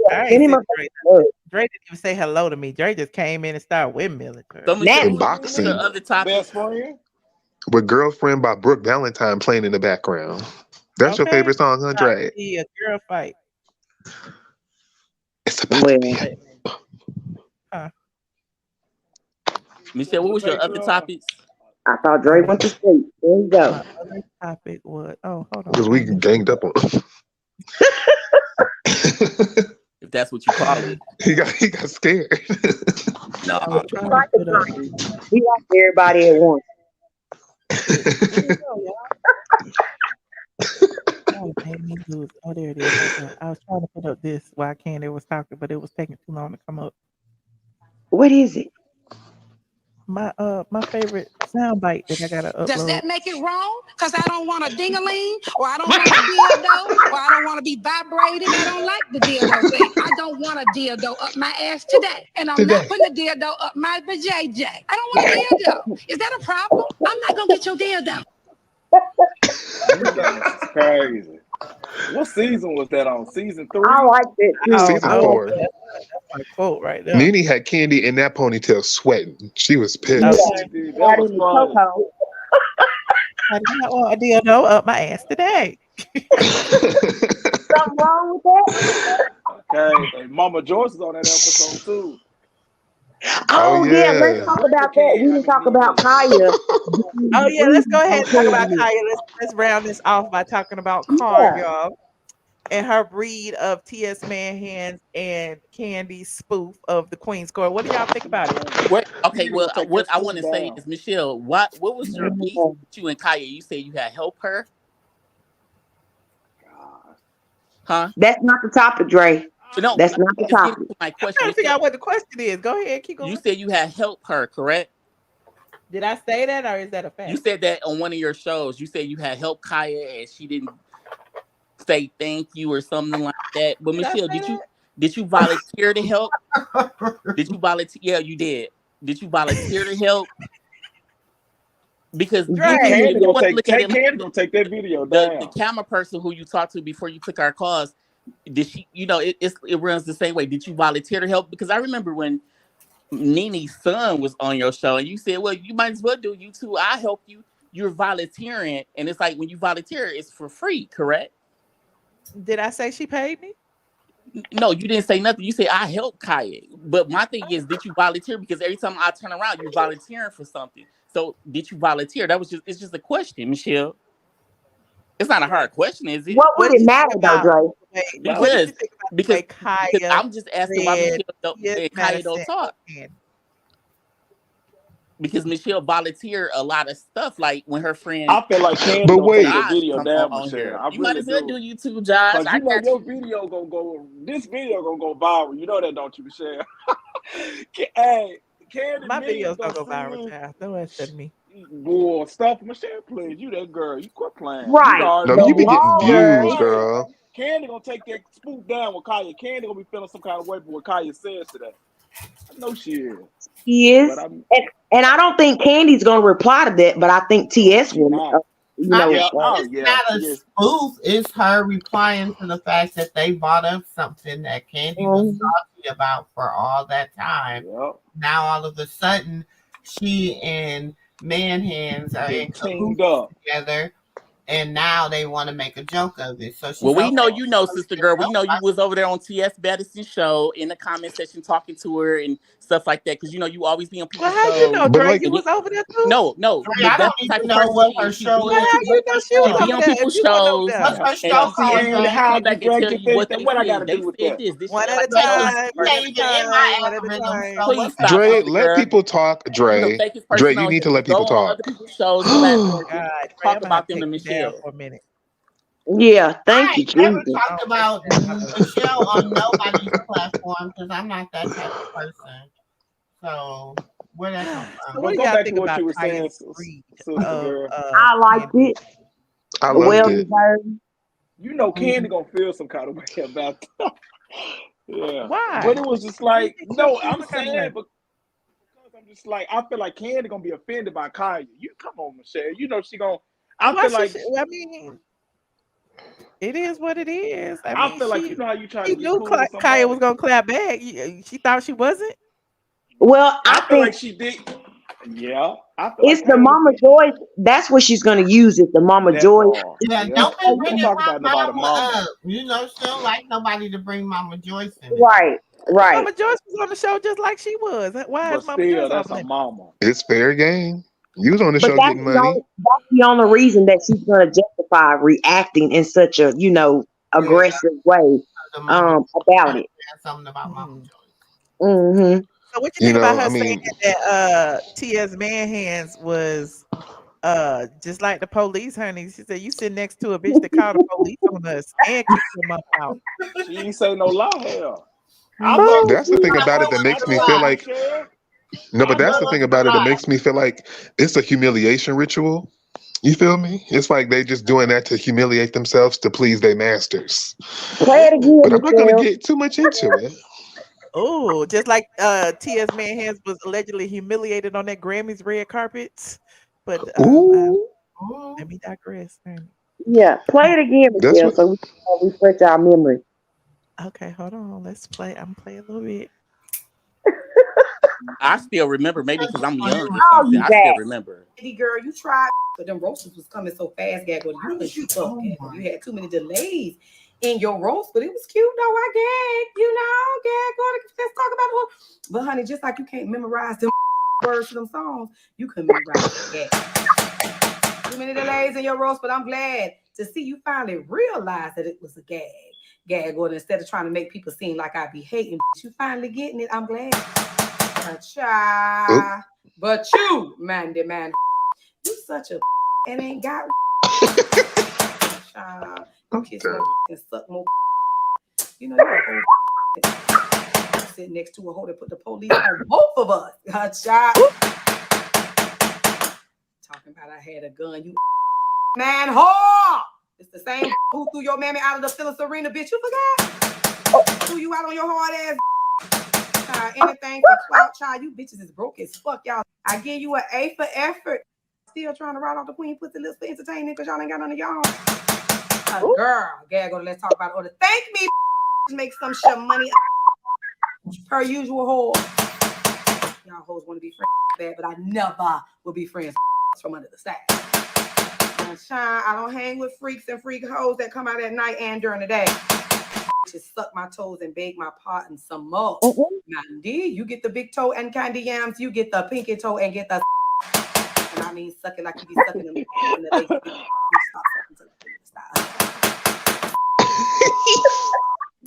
Dre didn't even say hello to me. Dre just came in and started windmilling. Boxing. The other topic. Best friend? With Girlfriend by Brooke Valentine playing in the background. That's your favorite song, huh, Dre? Yeah, girl fight. It's about to be. Michelle, what was your other topics? I thought Dre went to sleep. There you go. My other topic was hold on. Because we ganged up on him. If that's what you call it. He got scared. No. He liked everybody at once. Oh, there it is. Okay. I was trying to put up this while Kandi was talking, but it was taking too long to come up. What is it? My favorite soundbite that I gotta upload. Does that make it wrong? Because I don't want a ding-a-ling, or I don't want a dildo, or I don't want to be vibrating. I don't like the dildo thing. I don't want a dildo up my ass today. And I'm not putting a dildo up my vajayjay. I don't want a dildo. Is that a problem? I'm not going to get your dildo. That's crazy. What season was that on? Season 3? I like it. Season 4. That's my quote right there. Nene had Kandi in that ponytail sweating. She was pissed. That was fun. I did not want a dildo up my ass today. Something wrong with that? Okay. And Mama Joyce is on that episode too. Oh yeah, let's talk about that. We didn't talk about Khia. Oh yeah, let's go ahead and talk about Khia. Let's round this off by talking about Khia, y'all, and her breed of T.S. Manhands and Kandi's spoof of the Queen's Court. What do y'all think about it? What I want to say is, Michelle, what was your beef with you and Khia? You said you had helped her. Huh? That's not the topic, Dre. No, that's not the topic. My question. I'm trying to figure out what the question is. Go ahead, keep going. You said you had helped her, correct? Did I say that, or is that a fact? You said that on one of your shows. You said you had helped Khia and she didn't say thank you or something like that. But Michelle, did you volunteer to help? Did you volunteer? Yeah, you did. Did you volunteer to help? Because Kandi gonna take that video down. The camera person who you talked to before you took our calls, Did she, it runs the same way. Did you volunteer to help? Because I remember when Nene's son was on your show and you said, well, you might as well do you too. I'll help you. You're volunteering. And it's like when you volunteer, it's for free, correct? Did I say she paid me? No, you didn't say nothing. You said I helped Khia. But my thing is, did you volunteer? Because every time I turn around, you're volunteering for something. So did you volunteer? It's just a question, Michelle. It's not a hard question, is it? What would it matter though, Dre? Because I'm just asking why Michelle and Khia don't talk. Because Michelle volunteered a lot of stuff, like when her friend. I feel like Kandi But gonna wait. take the video down, on here. Michelle. You might as well do YouTube, Josh. Cause you know your video gonna go. This video gonna go viral. You know that, don't you, Michelle? Hey, Kandi, my videos gonna go viral, child. Don't ask me. Boy, stop, Michelle, please. You that girl. You quit playing. Right. No, you be getting views, girl. Kandi gonna take that spoof down with Khia. Kandi gonna be feeling some kind of way for what Khia says today. I know she is. He is, and I don't think Candy's gonna reply to that, but I think TS will. It's not a spoof. It's her replying to the fact that they brought up something that Kandi was talking about for all that time. Now all of a sudden, she and Man Hands are in cahoots together, and now they want to make a joke of it. So well, we know you know, sister girl. We know you was over there on TS Madison show in the comment section talking to her and stuff like that. Because you always be on people's Well, how you know, Dre? You was over there too? No. I don't even know what her show is. Well, how you know she was be on people's shows. What's her show called? Come back and tell you what they what I said. gotta They do with said that? this. One at a time. Please stop. Dre, let people talk. Dre, you need to let people Go on talk. other people's shows. Talk about them to Michelle for a minute. Yeah, thank you. I never talked about Michelle on nobody's platform because I'm not that type of person. So where that come from? So what do Go y'all back think to what about you were saying, sister girl. I liked it. I loved it. You know, Kandi gonna feel some kind of way about that. Yeah. Why? But it was just like, no, I'm saying because I'm just like, I feel like Kandi gonna be offended by Khia. You come on, Michelle. You know she gonna. I feel like. I mean, it is what it is. I feel like you know how you try to She be knew cool with Khia was gonna clap back. She thought she wasn't. Well, I feel think like she did. Yeah, I feel it's like the Mama Joy. That's what she's gonna use. It the Mama Joy. Yeah, don't be bringing my mama up. You know, she don't like nobody to bring Mama Joyce in. Right. Mama Joyce was on the show just like she was. Why is Mama Joyce that's on a mama. It's fair game. You was on the But show that's getting money. that's the only reason that she's gonna justify reacting in such a aggressive way about it. Something about Mama Joyce. Mm-hmm. So what you think about her saying that T.S. Manhands was just like the police, honey? She said you sit next to a bitch that called the police on us and kicked him up out. She ain't say no lie. Hell. That's the thing about it that makes me feel like. No, but that's the thing about it that makes me feel like it's a humiliation ritual. You feel me? It's like they just doing that to humiliate themselves to please their masters. Play it again, but I'm not gonna get too much into it. Oh, just like T.S. Manhands was allegedly humiliated on that Grammys red carpet. But let me digress. Yeah, play it again, Michelle, so we can refresh our memory. Okay, hold on. Let's play. I'm gonna play a little bit. I still remember, maybe because I'm young or something. I still remember. Girl, you tried, but them roasts was coming so fast, Gag. You couldn't keep up. You had too many delays in your roast, but it was cute though. I gagged, let's talk about it. But honey, just like you can't memorize them words to them songs, you couldn't memorize the gag. Too many delays in your roast, but I'm glad to see you finally realize that it was a gag order instead of trying to make people seem like I be hating. You finally getting it. I'm glad. But you, Mandy man, you such a and ain't got you kiss more and suck more. You know you're a sit next to a hoe that put the police on both of us. Talking about I had a gun, you man whore. It's the same who threw your mammy out of the Phyllis Arena, bitch. You forgot? Threw you out on your hard ass. Anything for clout, child. You bitches is broke as fuck, y'all. I give you an A for effort. still trying to ride off the queen pussy lips for entertainment because y'all ain't got none of y'all. Girl, Gag, let's talk about order. Thank me, make some shit money. Per usual, whore. Y'all hoes want to be friends bad, but I never will be friends from under the stack. Shine, I don't hang with freaks and freak hoes that come out at night and during the day. Just suck my toes and beg my pot and some more. Mandy, you get the big toe and candy yams. You get the pinky toe and get the. And I mean, suck it like you be sucking them.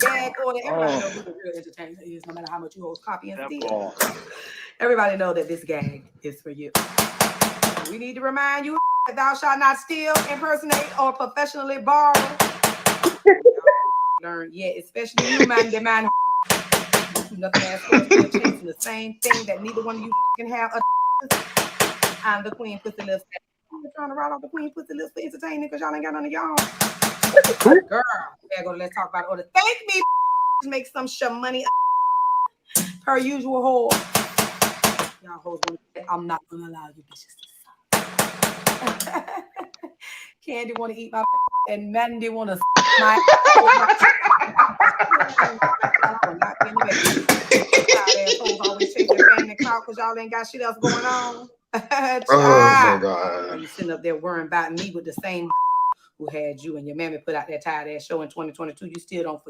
Gag order. Everybody know who the real entertainer is, no matter how much you hoes copy and steal. Everybody know that this gag is for you. We need to remind you that thou shalt not steal, impersonate, or professionally borrow. Learn yet, especially you, man. Demand nothing else for chasing the same thing that neither one of you can have. I'm the queen pussy lips. I'm trying to ride off the queen pussy lips for entertainment because y'all ain't got none of y'all. Girl, let's talk about order. Thank me, make some shit money. Per usual, whore. Y'all hoes want to say, I'm not gonna allow you bitches to suck. Kandi want to eat my and Mandy want to my. I will not be in the bed. Assholes always chasing fame and clout because y'all ain't got shit else going on. Oh my God. You sitting up there worrying about me with the same who had you and your mammy put out that tired ass show in 2022. You still don't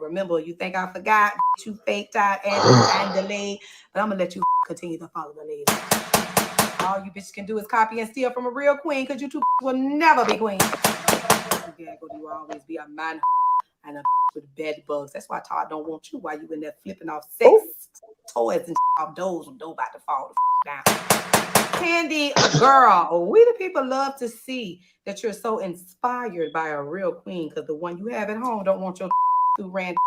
remember. You think I forgot? You fake tired ass and delayed. But I'm gonna let you continue to follow the lady. All you bitches can do is copy and steal from a real queen because you two will never be queen. You always be a man and a with bed bugs. That's why Todd don't want you while you in there flipping off sex toys and off doors when door about to fall down. Kandi, girl, we the people love to see that you're so inspired by a real queen because the one you have at home don't want your to random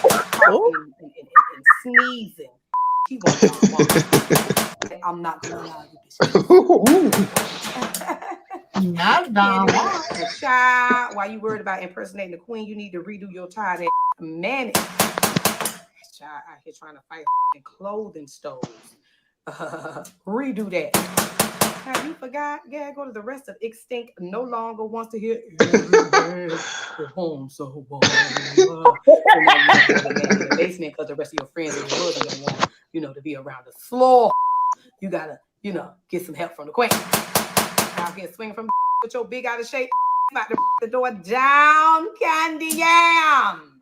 and sneezing. He won't. I'm not gonna allow you Not Don. Child, while you worried about impersonating the queen, you need to redo your tired ass man. Child out here trying to fight in clothing stores. Redo that. Have you forgot? Yeah, go to the rest of Extinct. No longer wants to hear home so warm. So now you have to man in the basement because the rest of your friends and your husband don't want to be around the floor. You gotta, get some help from the queen. Out here swinging from with your big out of shape. About to the door down, Kandi yams.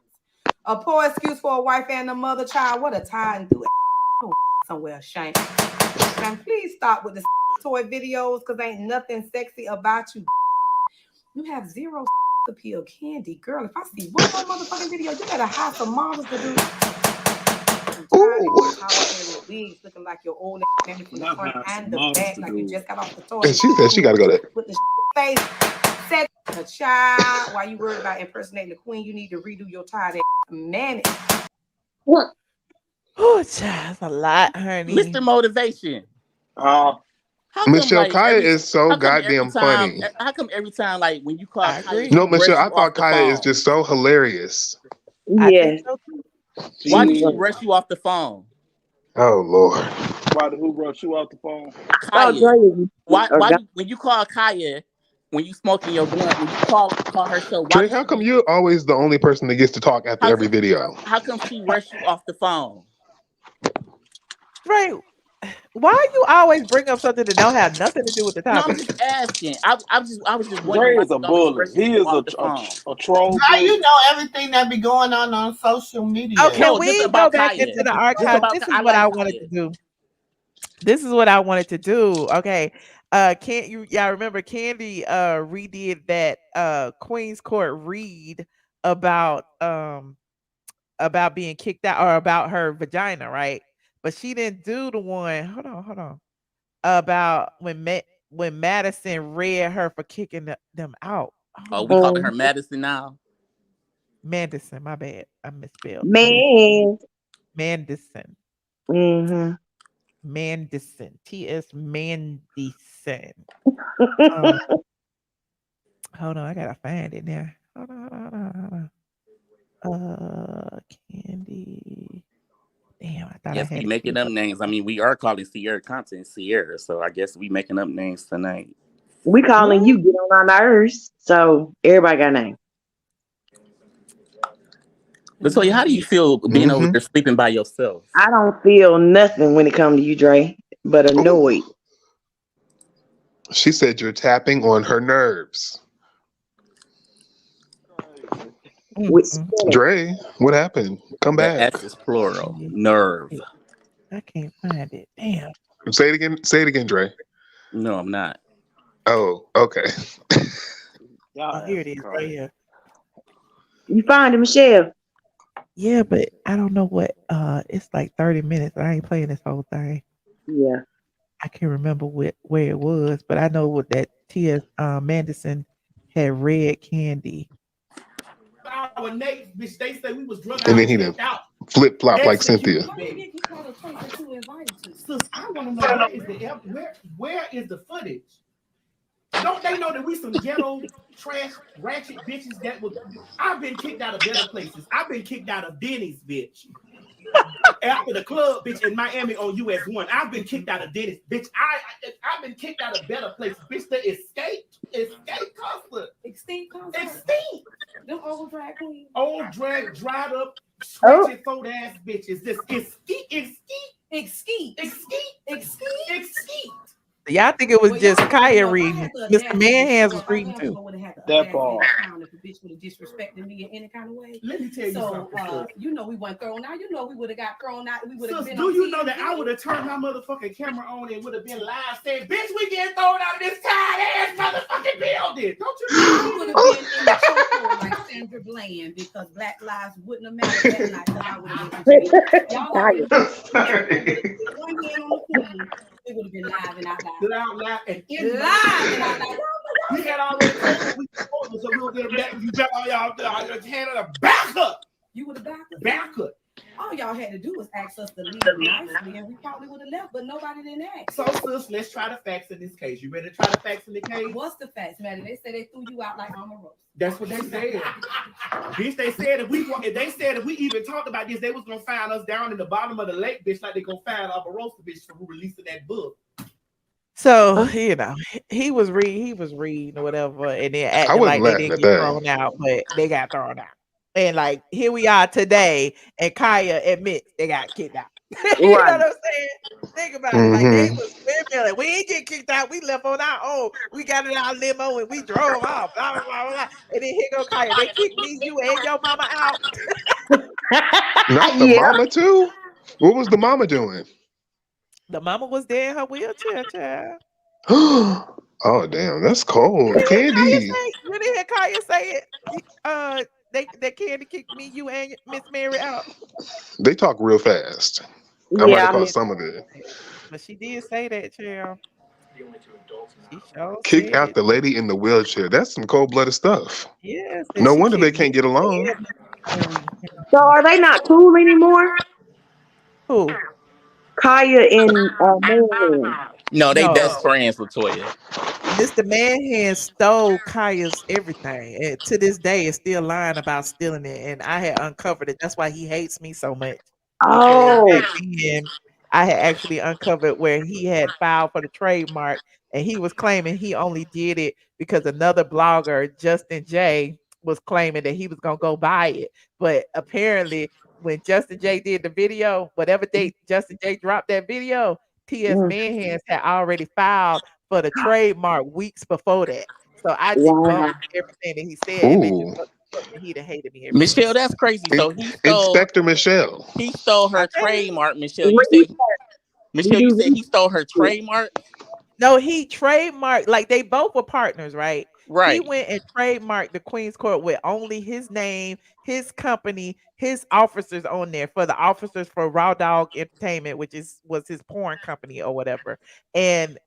A poor excuse for a wife and a mother child. What a tie and do it somewhere ashamed. And please stop with the toy videos because ain't nothing sexy about you. You have zero appeal, Kandi. Girl, if I see one more motherfucking video, you better hire some models to do. Wigs looking like your old man from the front and the back, like you just got off the toy. And she said she gotta go there. With the face set a child. While you worried about impersonating the queen, you need to redo your tired ass man. What? Oh, child, that's a lot, honey. Mr. Motivation. Michelle Khia is so goddamn funny. How come every time, like when you call Khia, No, Michelle, I thought Khia is just so hilarious. Yes. Why did she rush you off the phone? Oh Lord. Why did who rush you off the phone? Khia. Why when you call Khia, when you smoking your blunt, when you call her show, Drake, how come you're always the only person that gets to talk after every video? How come she rushed you off the phone? Drake, why you always bring up something that don't have nothing to do with the topic? No, I'm just asking. I was just wondering. Dre is a bully. He is a troll. Now you know everything that be going on social media. Okay, can we go back into the archive? This is what I wanted to do. This is what I wanted to do. Okay. Can't y'all remember Kandi redid that Queen's Court read about being kicked out or about her vagina, right? But she didn't do the one. Hold on. About when Madison read her for kicking them out. Oh, we calling her Madison now. Madison, my bad. I misspelled. Madison. Mm-hmm. Madison. T.S. Madison. Hold on, I gotta find it now. Hold on. Kandi. Damn, I thought Yes, I we had making up names. I mean, we are calling Ciara content Ciara, so I guess we making up names tonight. We calling you get on our nerves, so everybody got a name. Latoya, how do you feel being over there sleeping by yourself? I don't feel nothing when it comes to you, Dre, but annoyed. She said you're tapping on her nerves. Dre, what happened? Come The back. S is plural. Nerve. I can't find it. Damn. Say it again. Say it again, Dre. No, I'm not. Oh, okay. Oh, here it is, right here. You find it, Michelle? Yeah, but I don't know what. It's like 30 minutes. I ain't playing this whole thing. Yeah. I can't remember where it was, but I know what that T.S. Madison had red candy. Our Nate, bitch, they say we was drug And out, then he done flip flop like Cynthia. Sis, I want to know where is the footage? Don't they know that we some ghetto trash ratchet bitches that would? I've been kicked out of better places. I've been kicked out of Denny's, bitch. After the club, bitch, in Miami on US 1. I've been kicked out of Denny's, bitch. I've been kicked out of better places, bitch. The escape concert. Extinct concert. Extinct. Them old drag queens. Old drag, dried up, scratchy throat ass bitches. This extinct. Y'all think it was just Khia reading? Mr. Manhands was reading too. That part. If the bitch would have disrespected me in any kind of way. Let me tell you something. You know we weren't thrown out. You know we would have got thrown out. We would have been. Do you know that I would have turned my motherfucking camera on and would have been live saying, "Bitch, we getting thrown out of this tight ass motherfucking building." Don't you know? We would have been in the chokehold like Sandra Bland because Black Lives wouldn't have mattered that night. Because I would have been. Y'all one hand on the queen. It would have been live and out loud and in live and out loud. We had already told we supported, so we were getting back. You back all y'all hand on a back up. You would have back up. Back up. All y'all had to do was ask us to leave nicely, and we probably would have left, but nobody didn't ask. So, sis, let's try the facts in this case. You ready to try the facts in the case? What's the facts, man? They said they threw you out like Omarosa. That's what they said. Bitch, they said if we even talked about this, they was gonna find us down in the bottom of the lake, bitch, like they gonna find Omarosa, bitch, for who releasing that book. So you know, he was reading or whatever, and then acting like they didn't get thrown out, but they got thrown out. And like here we are today, and Khia admits they got kicked out. You know what I'm saying? Think about it. Like they was feeling, we ain't get kicked out. We left on our own. We got in our limo and we drove off. Blah, blah, blah, blah. And then here go Khia. They kicked me, you, and your mama out. Not the mama too. What was the mama doing? The mama was there in her wheelchair, child. Oh damn, that's cold. Kandi. You didn't hear Khia say it. They Kandi kicked me, you, and Miss Mary out. They talk real fast. I might have caught some of it. But she did say that, child. Kick out the lady in the wheelchair. That's some cold-blooded stuff. Yes. No wonder they can't get along. So are they not cool anymore? Who? Khia and Manhan. No, they best friends, Latoya. Mr. Manhan stole Khia's everything, and to this day is still lying about stealing it. And I had uncovered it. That's why he hates me so much. Oh, I had actually uncovered where he had filed for the trademark, and he was claiming he only did it because another blogger, Justin J, was claiming that he was gonna go buy it. But apparently, when Justin J did the video, whatever date Justin J dropped that video, T.S. Manhands had already filed for the trademark weeks before that. So I debunked everything that he said. And he'd have hated me. Michelle, that's crazy. So he stole Inspector Michelle. He stole her trademark, Michelle. You said he stole her trademark? No, he trademarked, like they both were partners, right? Right. He went and trademarked the Queen's Court with only his name, his company, his officers on there for the officers for Raw Dog Entertainment, which was his porn company or whatever. And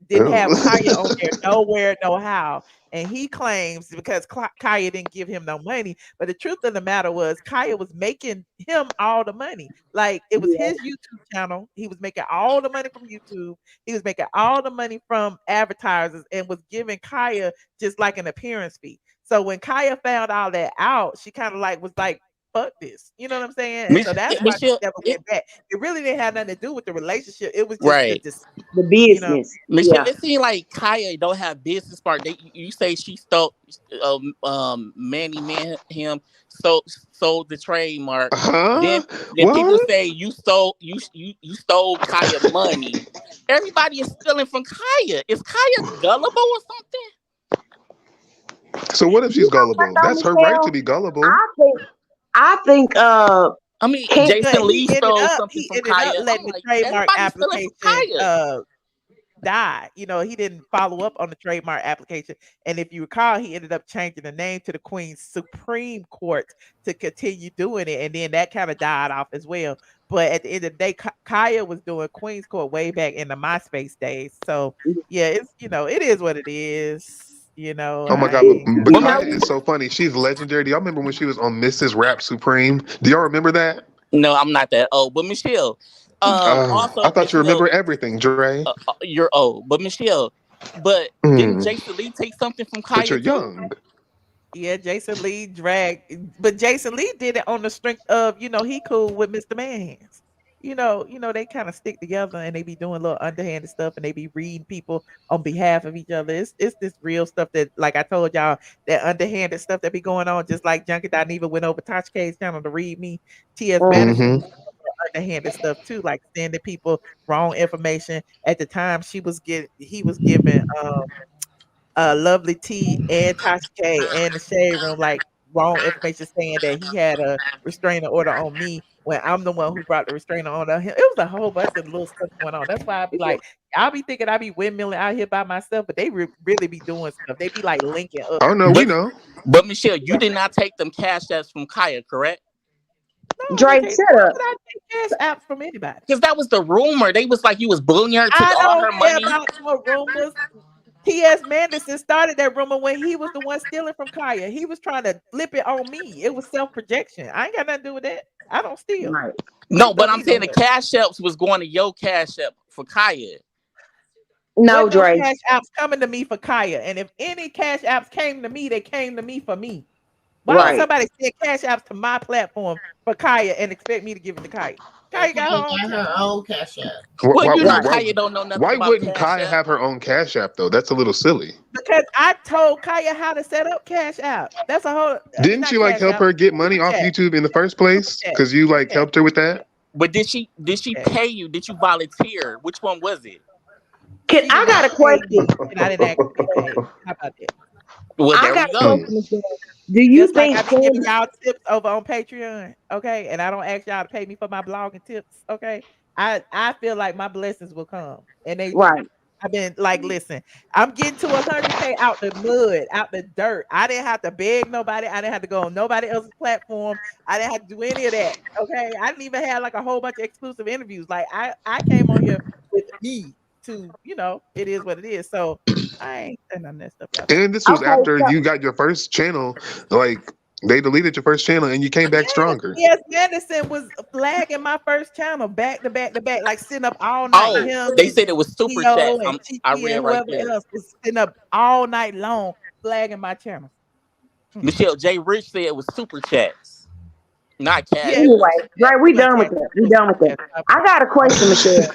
didn't have Khia on there nowhere, no how. And he claims because Khia didn't give him no money, but the truth of the matter was Khia was making him all the money. Like it was his YouTube channel. He was making all the money from YouTube. He was making all the money from advertisers and was giving Khia just like an appearance fee. So when Khia found all that out, she kind of like was like fuck this. You know what I'm saying? And so that's why she never went back. It really didn't have nothing to do with the relationship. It was just the business. Michelle, Yeah. it seems like Khia don't have business part. You say she stole, Manny Man him sold the trademark. Then people say you stole Khia money. Everybody is stealing from Khia. Is Khia gullible or something? So what if she's gullible? That's her right to be gullible. I think I mean, Can't- Jason Lee He stole something from ended up Khia. letting the Like, trademark everybody's stealing from application Khia. die. You know, he didn't follow up on the trademark application. And if you recall, he ended up changing the name to the Queen's Supreme Court to continue doing it. And then that kind of died off as well. But at the end of the day, Khia was doing Queen's Court way back in the MySpace days. So yeah, it's, you know, it is what it is. You know, Oh my God, but Khia is so funny. She's legendary. Do y'all remember when she was on Mrs. Rap Supreme? Do y'all remember that? No, I'm not that old. But Michelle, also, I thought you remember everything, Dre. You're old, but Michelle, didn't Jason Lee take something from Khia But you're too? young. Yeah, Jason Lee dragged, but Jason Lee did it on the strength of, you know, he cool with Mr. Manhands. You know, they kind of stick together and they be doing little underhanded stuff and they be reading people on behalf of each other. It's this real stuff that, like I told y'all, that underhanded stuff that be going on. Just like Junkie Dineva went over Tosh K's channel to read me. T.S. Madison underhanded stuff too, like sending people wrong information. At the time, he was giving Lovely T and Tasha K and the Shade Room like wrong information, saying that he had a restraining order on me when I'm the one who brought the restraining order on him. It was a whole bunch of little stuff going on. That's why I be like, I'll be thinking I be windmilling out here by myself, but they really be doing stuff. They be like linking up. Oh no, we know. But Michelle, you did not take them cash apps from Khia, correct? No, Drake, shut up. I take cash apps from anybody? Because that was the rumor. They was like you was bullying her, took I all her don't care money. about no rumors. T.S. Madison started that rumor when he was the one stealing from Khia. He was trying to flip it on me. It was self-projection. I ain't got nothing to do with that. I don't steal. Right. No, but I'm saying the cash apps was going to your cash app for Khia. No, Drake. Cash apps coming to me for Khia. And if any cash apps came to me, they came to me for me. Why would somebody send cash apps to my platform for Khia and expect me to give it to Khia? Khia got her own cash app. Well, you know Khia don't know nothing Why about wouldn't cash Khia app. have her own cash app though? That's a little silly. Because I told Khia how to set up cash app. That's a whole. Didn't you like help her get money off YouTube in the first place? Because you like helped her with that? But did she pay you? Did you volunteer? Which one was it? I got a question. And I didn't actually pay. How about that? Well, I there got we a go. question. Do you Just think like I be giving y'all tips over on Patreon, okay? And I don't ask y'all to pay me for my blogging tips, okay? I feel like my blessings will come, and they do. Right. I've been like, listen, I'm getting to 100K out the mud, out the dirt. I didn't have to beg nobody. I didn't have to go on nobody else's platform. I didn't have to do any of that, okay? I didn't even have like a whole bunch of exclusive interviews. Like I came on here with me to, you know, it is what it is. So I ain't saying none of that stuff. Y'all. And this was after you got your first channel. Like they deleted your first channel and you came back stronger. Yes, Madison was flagging my first channel back to back to back, like sitting up all night. Oh, Him they and said it was super Theo chat. and I Chichi read and right whoever there. else was sitting up all night long flagging my channel. Michelle J. Rich said it was super chats, not cash. Yeah, Anyway, right, we done with that. We done with that. I got a question, Michelle.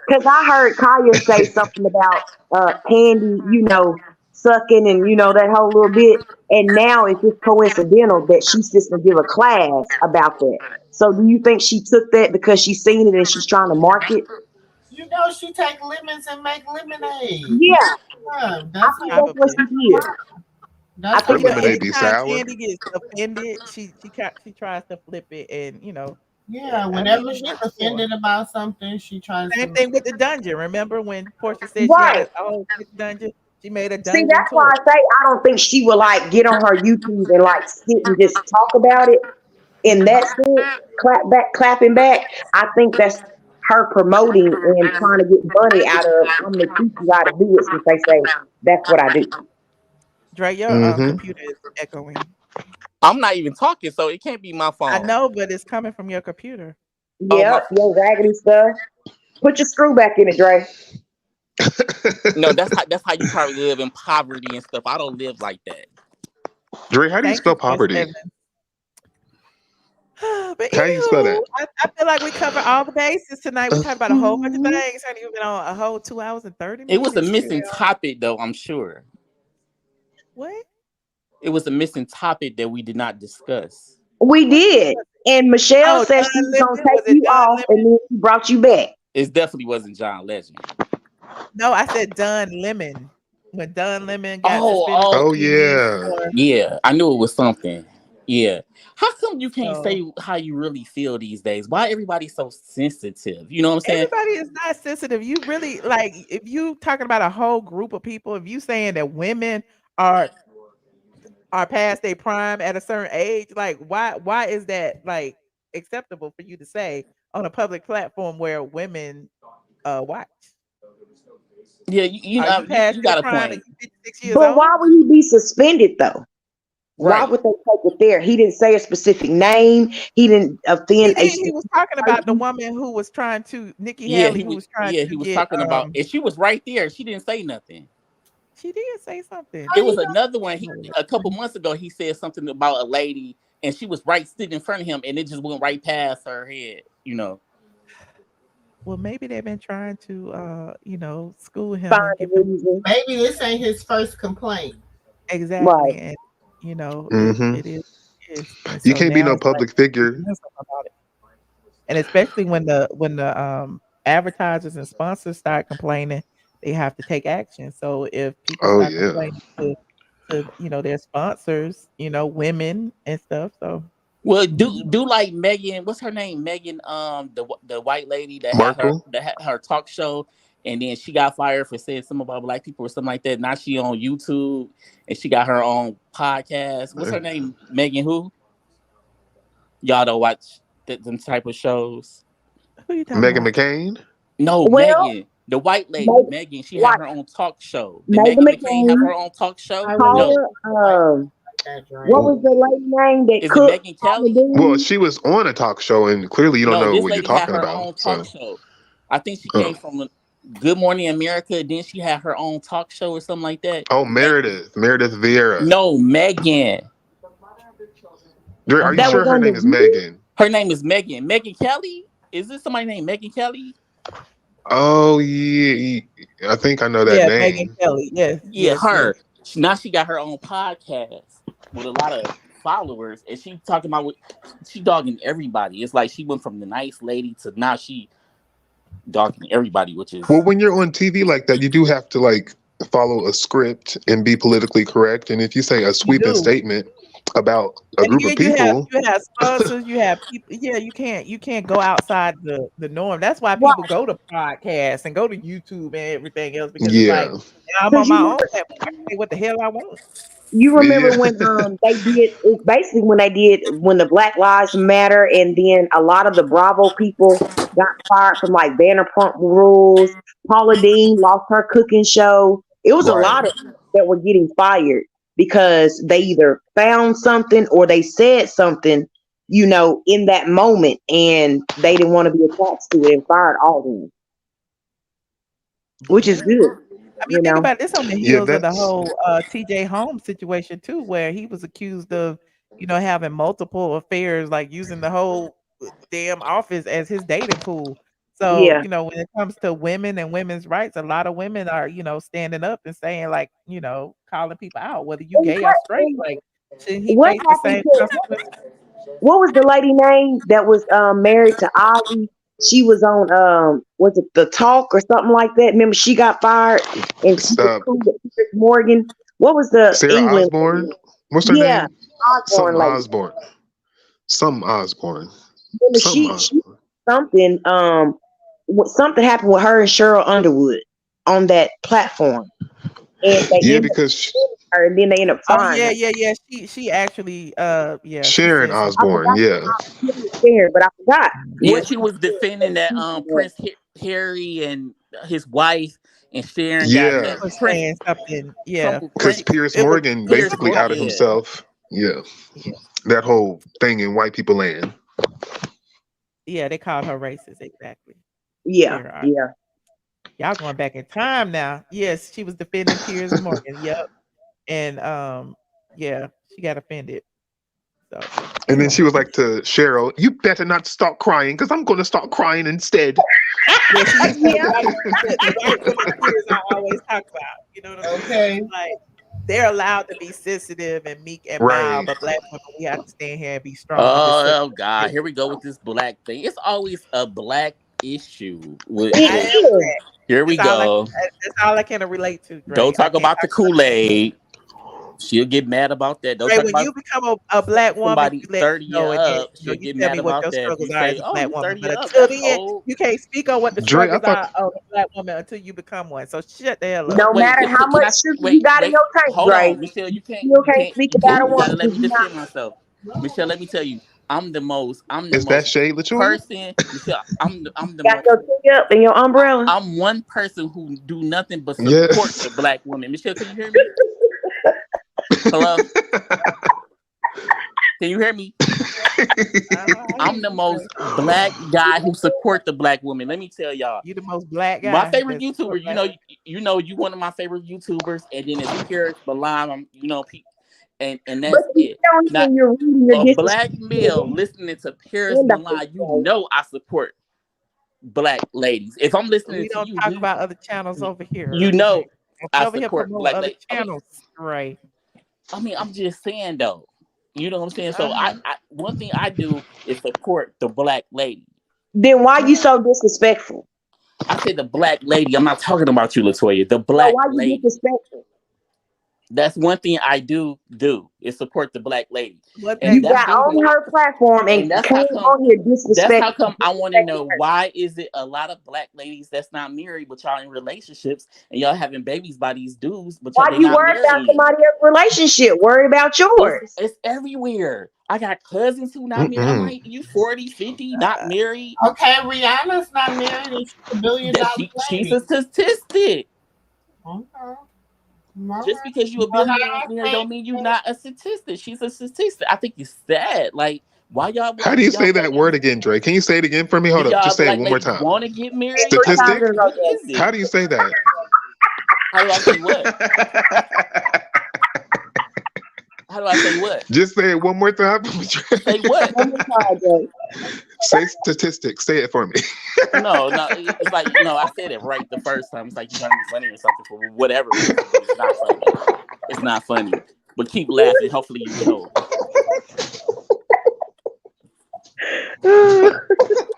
Because I heard Khia say something about Kandi, you know, sucking and you know that whole little bit. And now it's just coincidental that she's just gonna give a class about that. So do you think she took that because she's seen it and she's trying to market? You know, she take lemons and make lemonade. Yeah. Yeah, I think that's what she did. That's I think lemonade be sour. Kandi gets offended, she tries to flip it, and you know. Yeah, whenever she's offended about something, she tries Same to. thing with the dungeon. Remember when Porsha said Right. she had a whole dungeon? She made a See, dungeon. that's why I say I don't think she would like get on her YouTube and like sit and just talk about it. In that sense, clapping back. I think that's her promoting and trying to get money out of. I'm gonna teach you how to do it since they say that's what I do. Dre, your computer is echoing. I'm not even talking, so it can't be my phone. I know, but it's coming from your computer. Yep, your raggedy stuff. Put your screw back in it, Dre. No, that's how you probably live in poverty and stuff. I don't live like that. Dre, how do you spell poverty? But How you spell that? I feel like we covered all the bases tonight. We talked about a whole bunch of things. Honey, we've been on a whole 2 hours and 30 It was a minutes. missing topic, though. I'm sure What? it was a missing topic that we did not discuss. We did. And Michelle said she was going to take you off and then she brought you back. It definitely wasn't John Legend. No, I said Don Lemon. When Don Lemon got Oh suspended. yeah. Yeah, I knew it was something. Yeah. How come you can't say how you really feel these days? Why everybody so sensitive? You know what I'm saying? Everybody is not sensitive. You really like if you talking about a whole group of people, if you saying that women are past their prime at a certain age, like why is that like acceptable for you to say on a public platform where women watch? Yeah, you got a point. 56 years But old? why would he be suspended though? Why would they take it there? He didn't say a specific name. He didn't offend He was talking about the woman who was trying to Nikki Haley, who was trying to he was get, talking about, and she was right there. She didn't say nothing. She did say something. There was another one. A couple months ago, he said something about a lady, and she was right sitting in front of him, and it just went right past her head. You know. Well, maybe they've been trying to, school him. Find And give a him reason. Maybe this ain't his first complaint. exactly, Right. and Mhm. it is. And You so can't be now no it's like, public figure. do something about it. And especially when the advertisers and sponsors start complaining, they have to take action. So if people Oh start yeah. complaining to their sponsors, women and stuff. So Well, do like Megan. What's her name? Megan, the white lady that Markle? had her talk show, and then she got fired for saying something about black people or something like that. Now she on YouTube and she got her own podcast. What's her name? Megan who? Y'all don't watch them type of shows. who you talking Megan about? McCain? No, Well, Megan, the white lady. Meg- Megan, she had like her own talk show. Did Megan Megan McCain have McCain, her own talk show? No. caller, what was the lady name that Is it cooked Megan all the Kelly? Well, dudes? she was on a talk show, and clearly you don't No, know this what you're lady had talking her about. own talk So, show. I think she came from Good Morning America. Then she had her own talk show or something like that. oh, Meredith Vieira. No, Megan. Are you That was sure her on name the is Megan? Her name is Megan. Megan Kelly? Is this somebody named Megan Kelly? Oh yeah, I think I know that Yeah, Megan name. Kelly. Yes, Yeah, yes, her. yes. Now she got her own podcast with a lot of followers, and she talking about she dogging everybody. It's like she went from the nice lady to now she dogging everybody, which is Well, when you're on TV like that, you do have to like follow a script and be politically correct. And if you say a You sweeping do. statement about a And group you of you have people, you have sponsors, you have people. Yeah, you can't go outside the norm. That's why right. people go to podcasts and go to YouTube and everything else because it's like yeah, I'm Because on my own platform. I can say what the hell I want. you remember yeah, when they did it's basically when the Black Lives Matter and then a lot of the Bravo people got fired from like Vanderpump Rules. Paula Dean lost her cooking show. It was a right. lot of people that were getting fired because they either found something or they said something, in that moment and they didn't want to be attached to it and fired all of them. Which is good, I mean, think about this on the Yeah, heels of the that's whole TJ Holmes situation too, where he was accused of, having multiple affairs, like using the whole damn office as his dating pool. So, Yeah. when it comes to women and women's rights, a lot of women are, standing up and saying, like, calling people out, whether you gay or straight, like, shouldn't he What face the happened same to consequences? what was the lady name that was married to Ozzy? She was on was it The Talk or something like that? Remember she got fired and she was cool with Piers Morgan. What was the Sarah England Osborne. lady? What's her Yeah, name? Osborne Something lady. Osborne. Something Osborne. Remember Something she Osborne. something something happened with her and Cheryl Underwood on that platform. And they Yeah, ended up because suing her and then they ended up Oh firing her. yeah. She actually she Sharon said something. I Osborne. forgot Yeah, but I forgot yeah. what She was defending that Prince Harry and his wife and Sharon got yeah. Was Prince. saying something. Yeah. Because Piers It was Morgan Piers basically Morgan. outed Yeah. himself. Yeah, that whole thing in white people land. Yeah, they called her racist, exactly. Yeah, Sarah. yeah. Y'all going back in time now. Yes, she was defending Piers Morgan. Yep. And yeah, she got offended. So, And then she was like to Cheryl, "You better not start crying, because I'm going to start crying instead." yeah, she used to the white women tears I always talk about. You know what I'm saying? Like they're allowed to be sensitive and meek and mild, Right. but black women, we have to stand here and be strong. And just Oh God, here we go with this black thing. It's always a black issue. Here we go. That's all I can relate to. Dre. Don't talk about the Kool-Aid. She'll get mad about that. Don't Dre, talk when about you become a black woman, somebody you let 30 me know, years and then, up. She'll you get tell mad me what about your that. If struggles you are say, as a "Oh, black you woman. 30 But years up, until that's then, old." you can't speak on what the Dre, I struggles thought are of a black woman until you become one. So shut the hell up. No Wait, matter how can much I sugar wait, you got in your tank, hold Dre, on, Michelle. You can't, you can't speak about a you gotta woman let because me you're not. defend myself. Michelle, let me tell you, I'm the most Is that Shay Latoya? person. Michelle, I'm the Got most. your tank up and your umbrella. I'm one person who do nothing but Yeah. support the black woman. Michelle, can you hear me? Hello? Can you hear me? I'm the most black guy who support the black woman. Let me tell y'all. You the most black guy. My favorite that support YouTuber, you one of my favorite YouTubers, and then it's Pierce Balam, and But that's you it. know Now, when you're reading your a black disrespect male listening to Pierce and Balam, I support black ladies. If I'm listening We to don't you, talk about other channels over here. you Okay? know Don't I be over here support promoting black other ladies. channels, right? I mean, I'm just saying though. You know what I'm saying? So Uh-huh. I one thing I do is support the black lady. Then why you so disrespectful? I say the black lady. I'm not talking about you, Latoya. The No, black why you lady. disrespectful? That's one thing I do is support the black lady. You got on her platform and that's came how come on here that's disrespectful. how come I want to know, why is it a lot of black ladies that's not married but y'all in relationships and y'all having babies by these dudes, but Why they you not worried about married? somebody else's relationship? Worry about yours. It's everywhere. I got cousins who not married. I'm like, you 40, 50, not married. Okay, Rihanna's not married and she's a $1 billion She's lady. a statistic. Okay. Just because you a billionaire don't mean you not a statistic. She's a statistic. I think it's sad. Like, why y'all? How do you say that word again, Dre? Can you say it again for me? Hold Do up. y'all Just say it black one more ladies time. want to get married? Statistic? What is it? How do you say that? How do I say what? How do I say what? Just say it one more time. Say what? Say statistics. Say it for me. No, it's like, I said it right the first time. It's like you're trying to be funny or something for whatever reason. It's not funny. It's not funny. But keep laughing. Hopefully you know.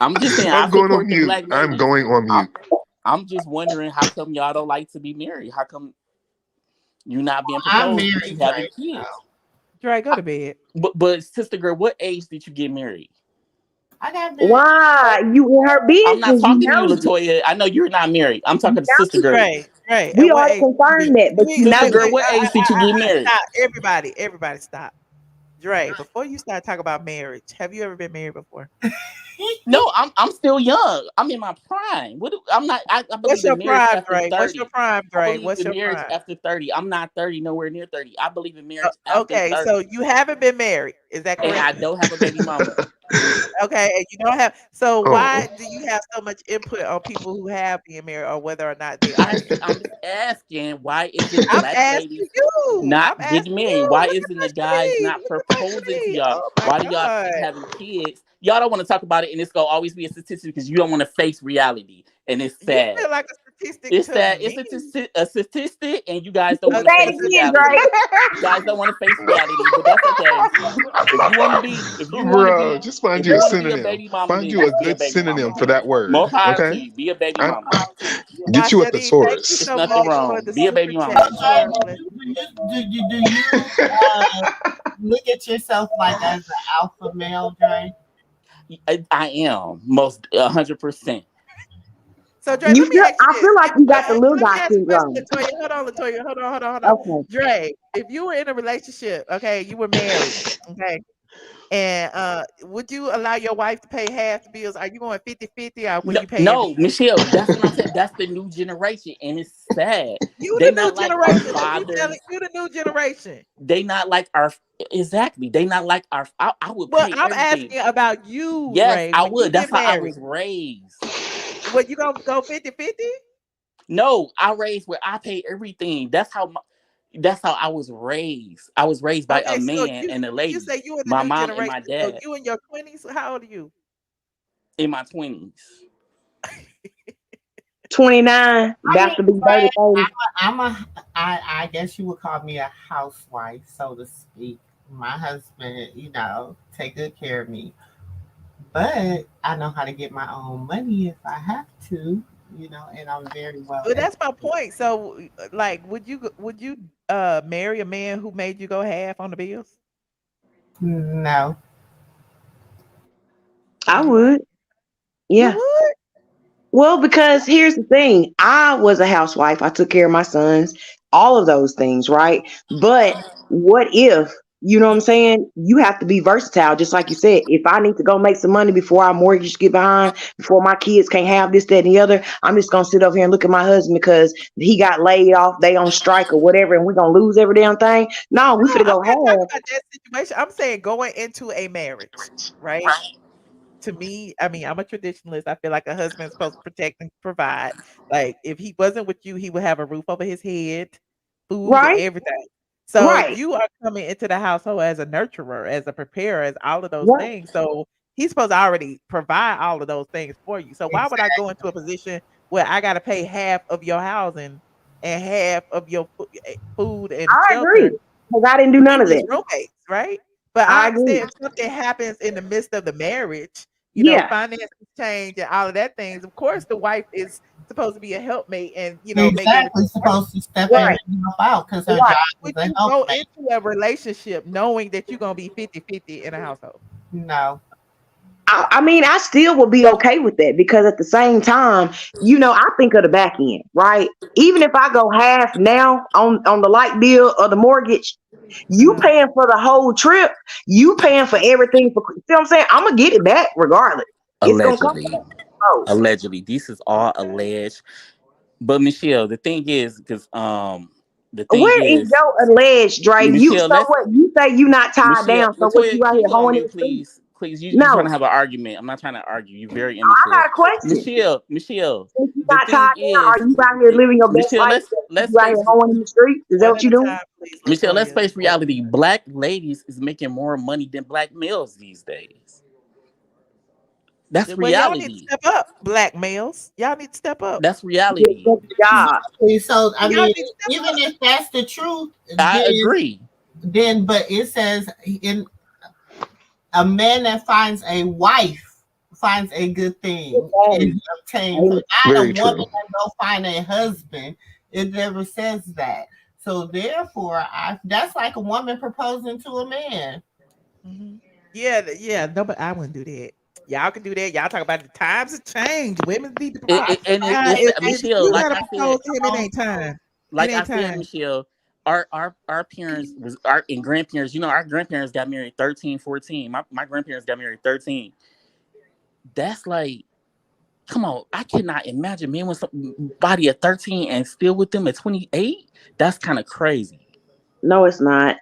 I'm just saying, I'm I going support on the mute. black ladies. I'm going on mute. I'm just wondering, how come y'all don't like to be married? How come you not being I'm proposed, but married you having right kids? Dre, go to bed. But sister girl, what age did you get married? I got married. Why? You in her business? I'm not talking to you, nosy. Latoya. I know you're not married. I'm talking to sister girl. Right. We already confirmed that, but you Sister know. girl, what age did you get married? Stop. Everybody stop. Dre, before you start talking about marriage, have you ever been married before? No, I'm still young. I'm in my prime. I'm not. I believe What's your in marriage prime, after Dre? 30. What's your prime, I Dre? believe What's in your marriage prime? after 30. I'm not 30, nowhere near 30. I believe in marriage after Okay, 30. so you haven't been married. Is that And correct? I don't have a baby mama. Okay, and you don't have. So Oh. why do you have so much input on people who have been married or whether or not they are? I'm just asking, why isn't I'm black asking ladies you. not I'm getting asking married? you. Why Look at isn't my the guys screen. not Look at my proposing to screen. y'all? Oh my Why do y'all God. keep having kids? Y'all don't want to talk about it, and it's gonna always be a statistic because you don't want to face reality, and it's sad. You feel like a statistic It's to sad. me. It's a statistic, and you guys don't want to Say it face again, reality. Dre. You guys don't want to face reality, but that's okay. If you want to be, Bro, just find you a be a synonym. baby mama, Find then you a just be a good baby synonym mama. for that word. More power to Okay? you. Be a baby mama. Get you a Thank you thesaurus. so There's nothing much wrong. for the Be a baby super mama. chat. You are blessed. Do you look at yourself like as an alpha male, Dre? I am most 100%. So Dre, let me ask you I this. feel like you got the little Let me guy ask you a question, syndrome. Latoya. Hold on, Latoya. Hold on. Okay. Dre, if you were in a relationship, okay, you were married, okay, and would you allow your wife to pay half the bills? Are you going 50-50 or will you pay No, everything? Michelle, that's what I'm saying. That's the new generation, and it's sad. You They the new not like our generation. You fathers. the new generation. They not like our exactly. They not like our. I would Well, pay I'm everything. asking about you, Yes, Ray. I When you would. That's get how I married, was raised. what you gonna go 50-50? No, I raised where I pay everything. That's how That's how I was raised. I was raised by a Okay, so man and a lady. you say you in the My new mom and my generation. So dad you in your 20s? How old are you? in my 20s. 29, about to be 30. I guess you would call me a housewife, so to speak. My husband, take good care of me. But I know how to get my own money if I have to, and I'm very well. Well, that's my point. So, like, would you marry a man who made you go half on the bills? No. I would. Yeah. You would? Well, because here's the thing. I was a housewife. I took care of my sons, all of those things, right? But what if, you know what I'm saying? You have to be versatile, just like you said. If I need to go make some money before our mortgage get behind, before my kids can't have this, that, and the other, I'm just gonna sit over here and look at my husband because he got laid off, they on strike or whatever, and we're gonna lose every damn thing. No, we finna go I'm not talking have. about that situation. I'm saying going into a marriage, right? To me, I mean, I'm a traditionalist. I feel like a husband is supposed to protect and provide. Like, if he wasn't with you, he would have a roof over his head, food, Right. everything. So Right. you are coming into the household as a nurturer, as a preparer, as all of those Right. things. So he's supposed to already provide all of those things for you. So why would I go into a position where I got to pay half of your housing and half of your food and I shelter? agree, because I didn't do none of As that. roommates, right? But I I agree. understand if something happens in the midst of the marriage, Yeah. finances change and all of that things. Of course, the wife is supposed to be a helpmate and make everything Exactly, supposed to step in right. and help out because her Right. job Would is a you go helpmate. into a relationship knowing that you're gonna be 50-50 in a household? No. I mean, I still would be okay with that because at the same time, I think of the back end, right? Even if I go half now on the light bill or the mortgage, you paying for the whole trip, you paying for everything. See what I'm saying? I'm gonna get it back regardless. It's gonna come Allegedly. back. Oh. Allegedly. This is all alleged. But Michelle, the thing is, because the thing Where is is, your alleged, Dre? Michelle, What you say you not tied Michelle, down? So what you Latoya, out can here you go on hoeing in mute, the street? please? Please, you No, trying to have an argument. I'm not trying to argue. You're very I immature. got a question. Michelle, If you the not thing tied down, is, are you out here living your best Michelle, life? let's You out here face hoeing in the street? Is that One what at you a doing? time, please. Michelle, let's Latoya. face reality. Black ladies is making more money than black males these days. That's Well, y'all need to reality. step up, black males. Y'all need to step up. That's reality. Exactly. So I Y'all mean, need to step even up. if that's the truth, I agree. But it says in a man that finds a wife finds a good thing and obtains. Not Very a true. woman that go find a husband. It never says that. So therefore, that's like a woman proposing to a man. Mm-hmm. Yeah. No, but I wouldn't do that. Y'all can do that. Y'all talk about the times have changed. Women need to propose. If Michelle, you like gotta I propose said, to him, it ain't time. like It I ain't said, time. Michelle, our parents was our and grandparents, our grandparents got married 13, 14. My grandparents got married 13. That's like, come on, I cannot imagine men with somebody at 13 and still with them at 28. That's kind of crazy. No, it's not.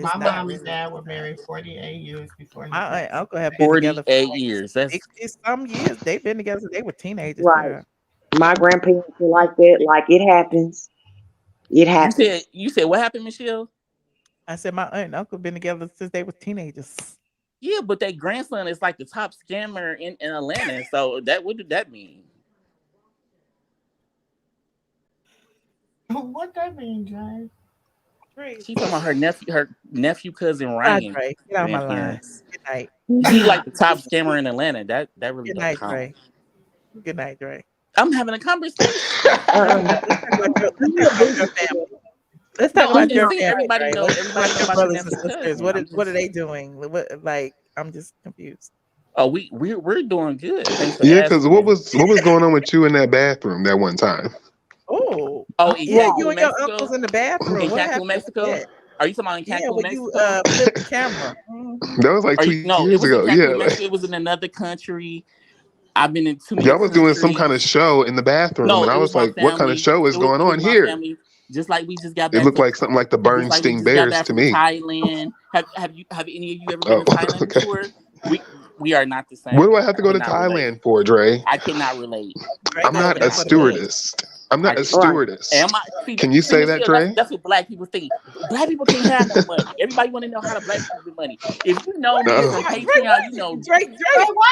My mom and dad were married 48 years before he My aunt passed. and uncle have been together for 48 like years. That's 60-some years. They've been together since they were teenagers. Right. Child. My grandparents were like that. Like it happens. It happens. You said what happened, Michelle? I said my aunt and uncle been together since they were teenagers. Yeah, but their grandson is like the top scammer in Atlanta. So what did that mean? What that mean, Jay? She talking about her nephew cousin Ryan. Dre. Get out my line. Good night. He like the top scammer in Atlanta. That really Good don't night, count. Dre. Good night, Dre. I'm having a conversation. Let's talk about your family. Everybody Dre. know. Let's Everybody talk know about about your your brothers and nephew sisters. cousin. What are they doing? I'm just confused. Oh, we're doing good. Thanks for Yeah, asking. because what was going on with you in that bathroom that one time? Oh, in yeah, Cancun, you and your Mexico? uncles in the bathroom. In What Cancun, happened with Mexico? that? Are you talking about in Cancun, Yeah, when Mexico? you flipped the camera. That was like 2 No, it years was in ago. Cancun, Yeah, Mexico. It was in another country. I've been in too many y'all was doing some countries. kind of show in the bathroom, No, and I it was was my like, "What kind of family. show is It going was on my here?" family. Just like we just got It back looked from, like something like the just like we Bernstein just got Bears back to from me. Thailand. Have any of you ever been Oh, to Thailand okay. before? We are not the same. What do I have to I go to cannot relate. Thailand for, Dre? I cannot relate. I'm not a stewardess. I'm not a stewardess. Am I? See, Can you say that, Dre? That's what black people think. Black people can't have no money. Everybody want to know how the black people get money. If you know me from Patreon, you know. Drake.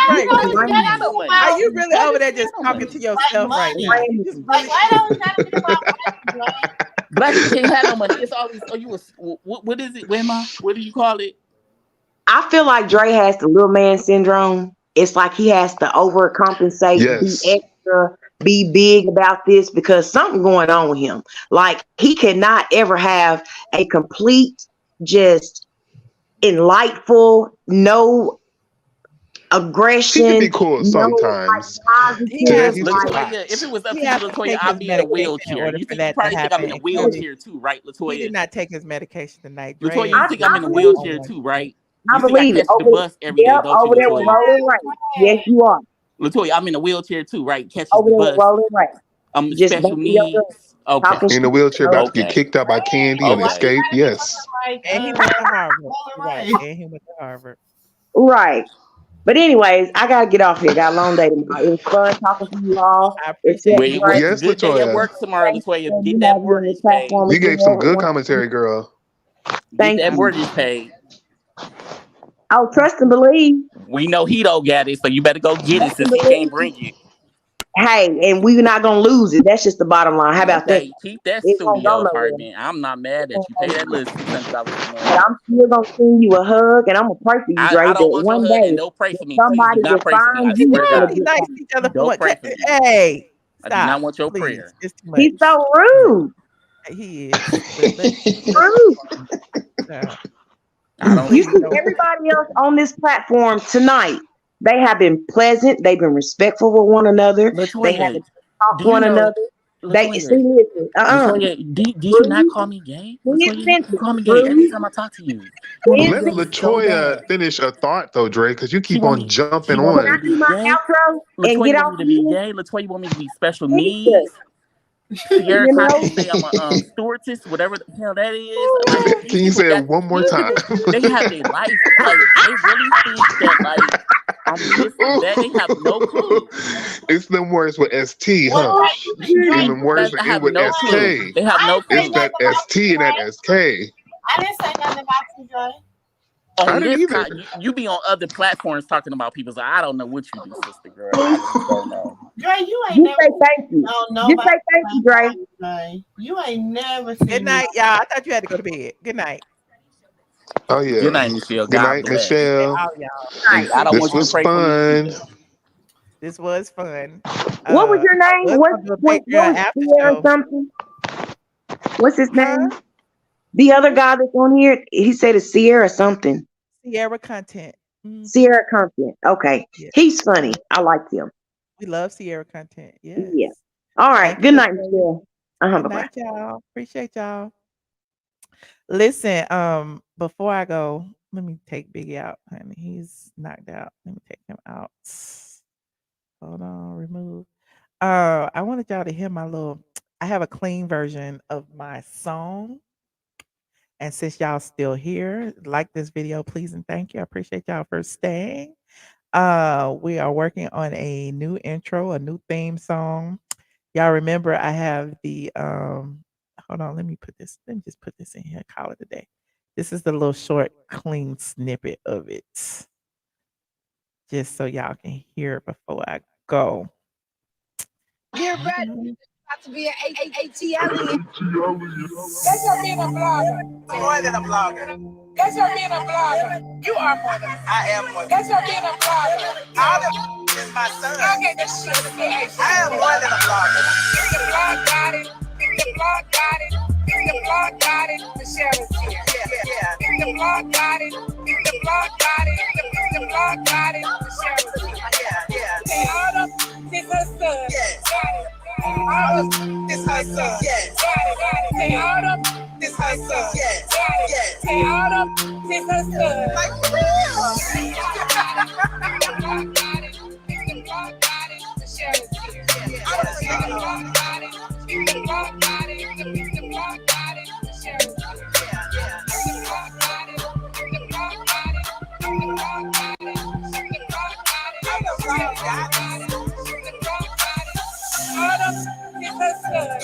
Are you really over there just talking to yourself right now? Why don't we gotta be about money? Black people can't have no money. It's always, what is it? What do you call it? I feel like Dre has the little man syndrome. It's like he has to overcompensate, be extra, be big about this because something going on with him. Like he cannot ever have a complete, just enlightful, no aggression. He can be cool sometimes. If it was up to you, Latoya, I'd be in a wheelchair. You probably think I'm in a wheelchair too, right, Latoya? He did not take his medication tonight. Latoya, you think I'm in a wheelchair too, right? I believe it. The bus every day, don't over you, there with Rolling Right. Yes, you are. Latoya, I'm in a wheelchair too, right? Catch over the there bus. with Rolling Right. I'm Just special needs. Okay. In a wheelchair, about to get kicked out by Kandi and escape. Yes. And he went to Harvard. Right. And he went to Harvard. Right. But anyways, I gotta get off here. Got a long day tomorrow. It was fun talking to you all. I appreciate it. Yes, good day at work tomorrow, Latoya. Get that mortgage paid. You gave some good commentary, girl. Thank Get that you. mortgage paid. Oh, trust and believe. We know he don't got it, so you better go get it since he can't bring it. Hey, and we're not gonna lose it. That's just the bottom line. How about that? Keep that studio apartment. I'm not mad at you. Pay that little $600 a month. I'm still gonna send you a hug, and I'm gonna pray for you, Dre. I don't want one your hug, day, and don't pray for me. somebody Please do will not pray for me. find I you. swear to God. Be nice to each other. Don't pray for me. Hey, I do not want your prayer. It's too much. He's so rude. He is. Rude. I don't You see everybody else on this platform tonight. They have been pleasant. They've been respectful with one another. They haven't talked to one another. They see, listen. Latoya, did you not call me gay? Latoya, you call me gay every time I talk to you. Let Latoya finish a thought though, Dre, because you keep on jumping on. Can I do my outro and get off Latoya want me to be gay. Latoya want me to be special needs. Ciara Kandi say I'm a stewardess, whatever the hell that is. Like, Can you say it one more time? They have their life. Like, they really think that, like, I'm this and that. They have no clue. It's them words with ST, huh? And them words that end with SK. They have no clue. It's that ST and that SK. I didn't say nothing about you, Dre. On this you be on other platforms talking about people, so I don't know what you do, sister girl. I just don't know. Dre, you ain't You never say thank you. You say thank you, Dre. Dre. You ain't never seen Good night, y'all. I thought you had to go to bed. Good night. Oh yeah. Good night, Michelle. Good night, Michelle. Oh, y'all. I don't This want you was to pray fun. for me. This was fun. What was your name? What was Ciara something? What's his name? The other guy that's on here, he said it's Ciara something. Ciara Content. Ciara Content. Okay. Yeah. He's funny. I like him. We love Ciara Content. Yes. Yeah. All right. Good night, Michelle. Good Bye-bye. night, y'all. Appreciate y'all. Listen, before I go, let me take Biggie out, honey. He's knocked out. Let me take him out. Hold on, remove. I wanted y'all to hear I have a clean version of my song. And since y'all still here, like this video, please and thank you. I appreciate y'all for staying. We are working on a new intro, a new theme song. Y'all remember I have the hold on, let me just put this in here, call it a day. This is the little short, clean snippet of it. Just so y'all can hear it before I go. You're ready. About to be an ATL. That's your being a blogger. More than a blogger. That's your being a blogger. You are more than I am more than. That's your being a blogger. All of is my son. Okay, this shit is big. I am more than a blogger. The blog got it. The blog got it. The blog got it. The sheriff's here. Yeah. The blog got it. The blog got it. The blog got it. The sheriff's here. Yeah. Say all of this her son. Got it. All of this her son. Yes. Say all of this her son. Yes. Say all of this her son. Like for real. The blog got it. The blog got it. The sheriff's here. The blog got it. The blog got it. The blog got it. The sheriff's here. The blog got it. The blog got it. The blog got it. The blog got it. The blog got it. All of this her son.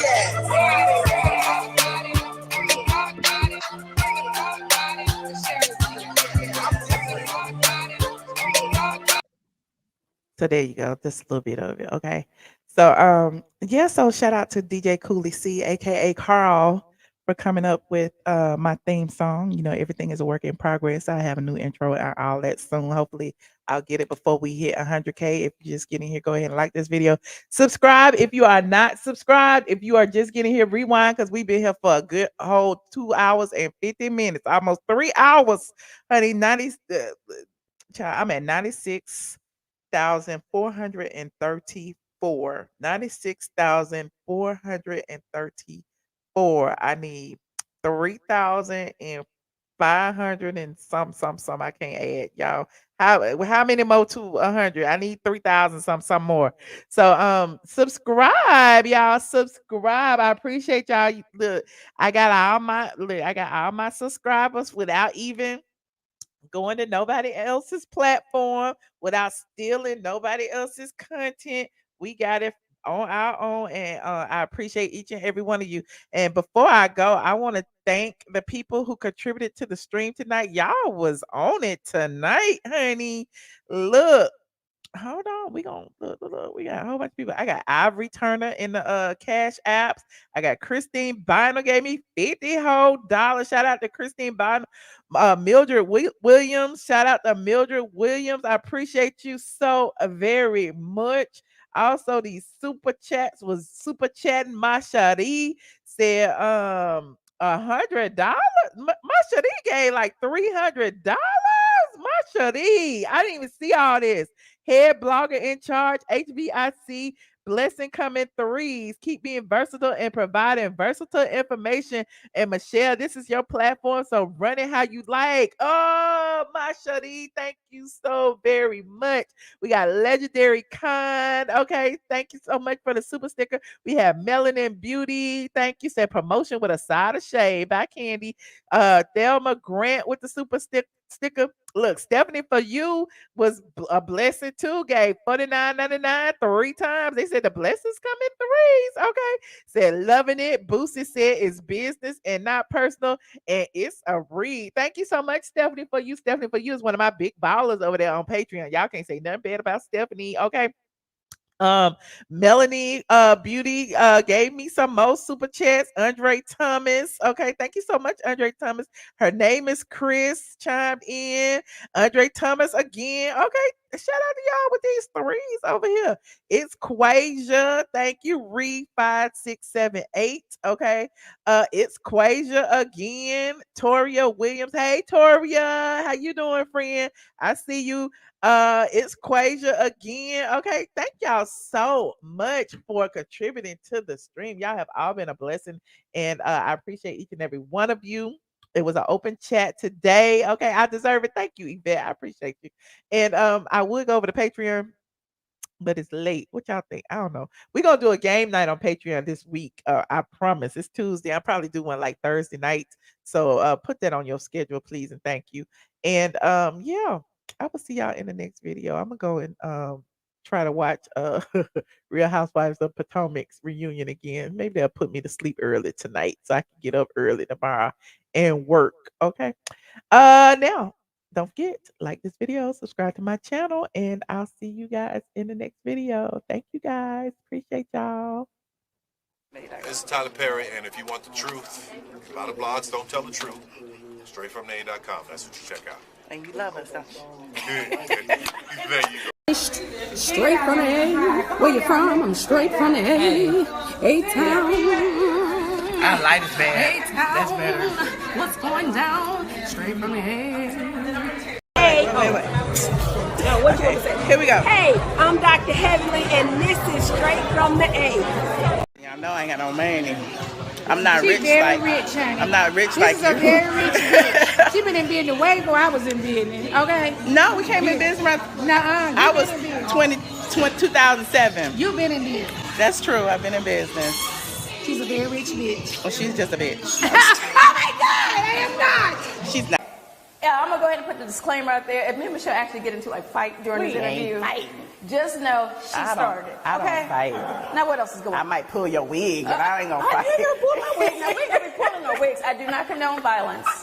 So there you go. Just a little bit of it. Okay. So yeah, so shout out to DJ Cooley C, aka Carl, for coming up with my theme song. You know, everything is a work in progress. I have a new intro and all that soon. Hopefully I'll get it before we hit 100K. If you're just getting here, go ahead and like this video. Subscribe if you are not subscribed. If you are just getting here, rewind, because we've been here for a good whole 2 hours and 50 minutes, almost 3 hours, honey. I'm at 96,434. 96,434. I need 3,500 and some. I can't add, y'all. How many more to 100? I need 3,000 some more. So subscribe, y'all. Subscribe. I appreciate y'all. Look, I got all my subscribers without even going to nobody else's platform, without stealing nobody else's content. We got it on our own, and I appreciate each and every one of you. And before I go, I want to thank the people who contributed to the stream tonight. Y'all was on it tonight, honey. Look. Hold on, we gonna look. We got a whole bunch of people. I got Ivory Turner in the Cash Apps. I got Christine Bynum gave me $50 whole. Shout out to Christine Bynum. Mildred Williams. Shout out to Mildred Williams. I appreciate you so very much. Also, these super chats was super chatting. Mashari said $100. Mashari gave like $300. Mashari, I didn't even see all this. Head blogger in charge, HBIC, blessing coming threes. Keep being versatile and providing versatile information. And Michelle, this is your platform, so run it how you like. Oh, my Shadi, thank you so very much. We got Legendary Con. Okay, thank you so much for the super sticker. We have Melanin Beauty. Thank you. Said promotion with a side of shade by Kandi. Thelma Grant with the super sticker. Look, Stephanie, for you was a blessing too. Gave $49.99 3 times. They said the blessings come in threes. Okay. Said loving it. Boosie said it's business and not personal. And it's a read. Thank you so much, Stephanie, for you. Stephanie, for you is one of my big ballers over there on Patreon. Y'all can't say nothing bad about Stephanie. Okay. Melanie Beauty gave me some more super chats. Andre Thomas. Okay, thank you so much, Andre Thomas. Her name is Chris, chimed in. Andre Thomas again. Okay, shout out to y'all with these threes over here. It's Quasia. Thank you, Reed 5678. Okay. It's Quasia again. Toria Williams. Hey Toria, how you doing, friend? I see you. It's Quasia again. Okay, thank y'all so much for contributing to the stream. Y'all have all been a blessing, and I appreciate each and every one of you. It was an open chat today. Okay, I deserve it. Thank you, Yvette. I appreciate you. And I would go over to Patreon, but it's late. What y'all think? I don't know. We're gonna do a game night on Patreon this week. I promise. It's Tuesday. I'll probably do one like Thursday night. So put that on your schedule, please, and thank you. And yeah. I will see y'all in the next video. I'm gonna go and try to watch Real Housewives of Potomac's reunion again. Maybe they'll put me to sleep early tonight so I can get up early tomorrow and work. Okay. Now don't forget, like this video, subscribe to my channel, and I'll see you guys in the next video. Thank you guys. Appreciate y'all. This is Tyler Perry, and if you want the truth, a lot of blogs don't tell the truth. Straightfromnene.com. That's what you check out. And you love us, don't you? There you go. Straight from the A. Where you from? I'm straight from the A. A-Town. I like this bad. A-Town. That's better. What's going down? Straight from the A. Hey. Wait. No, what you want to say? Here we go. Hey, I'm Dr. Heavenly, and this is Straight from the A. Y'all know I ain't got no money. I'm not She rich very like rich, honey. I'm not rich This like is you. a very rich bitch. She been in business way before I was in business. Okay. No, we came in business right. Nuh-uh. I was 2007. You've been in business. That's true. I've been in business. She's a very rich bitch. Well, she's just a bitch. Oh my God, I am not. She's not. Yeah, I'm gonna go ahead and put the disclaimer out there. If me and Michelle actually get into like fight during this interview, just know she started. I don't okay? fight. Now what else is going on? I might pull your wig, but I ain't gonna fight. I ain't gonna pull my wig. Now we ain't gonna be pulling no wigs. I do not condone violence.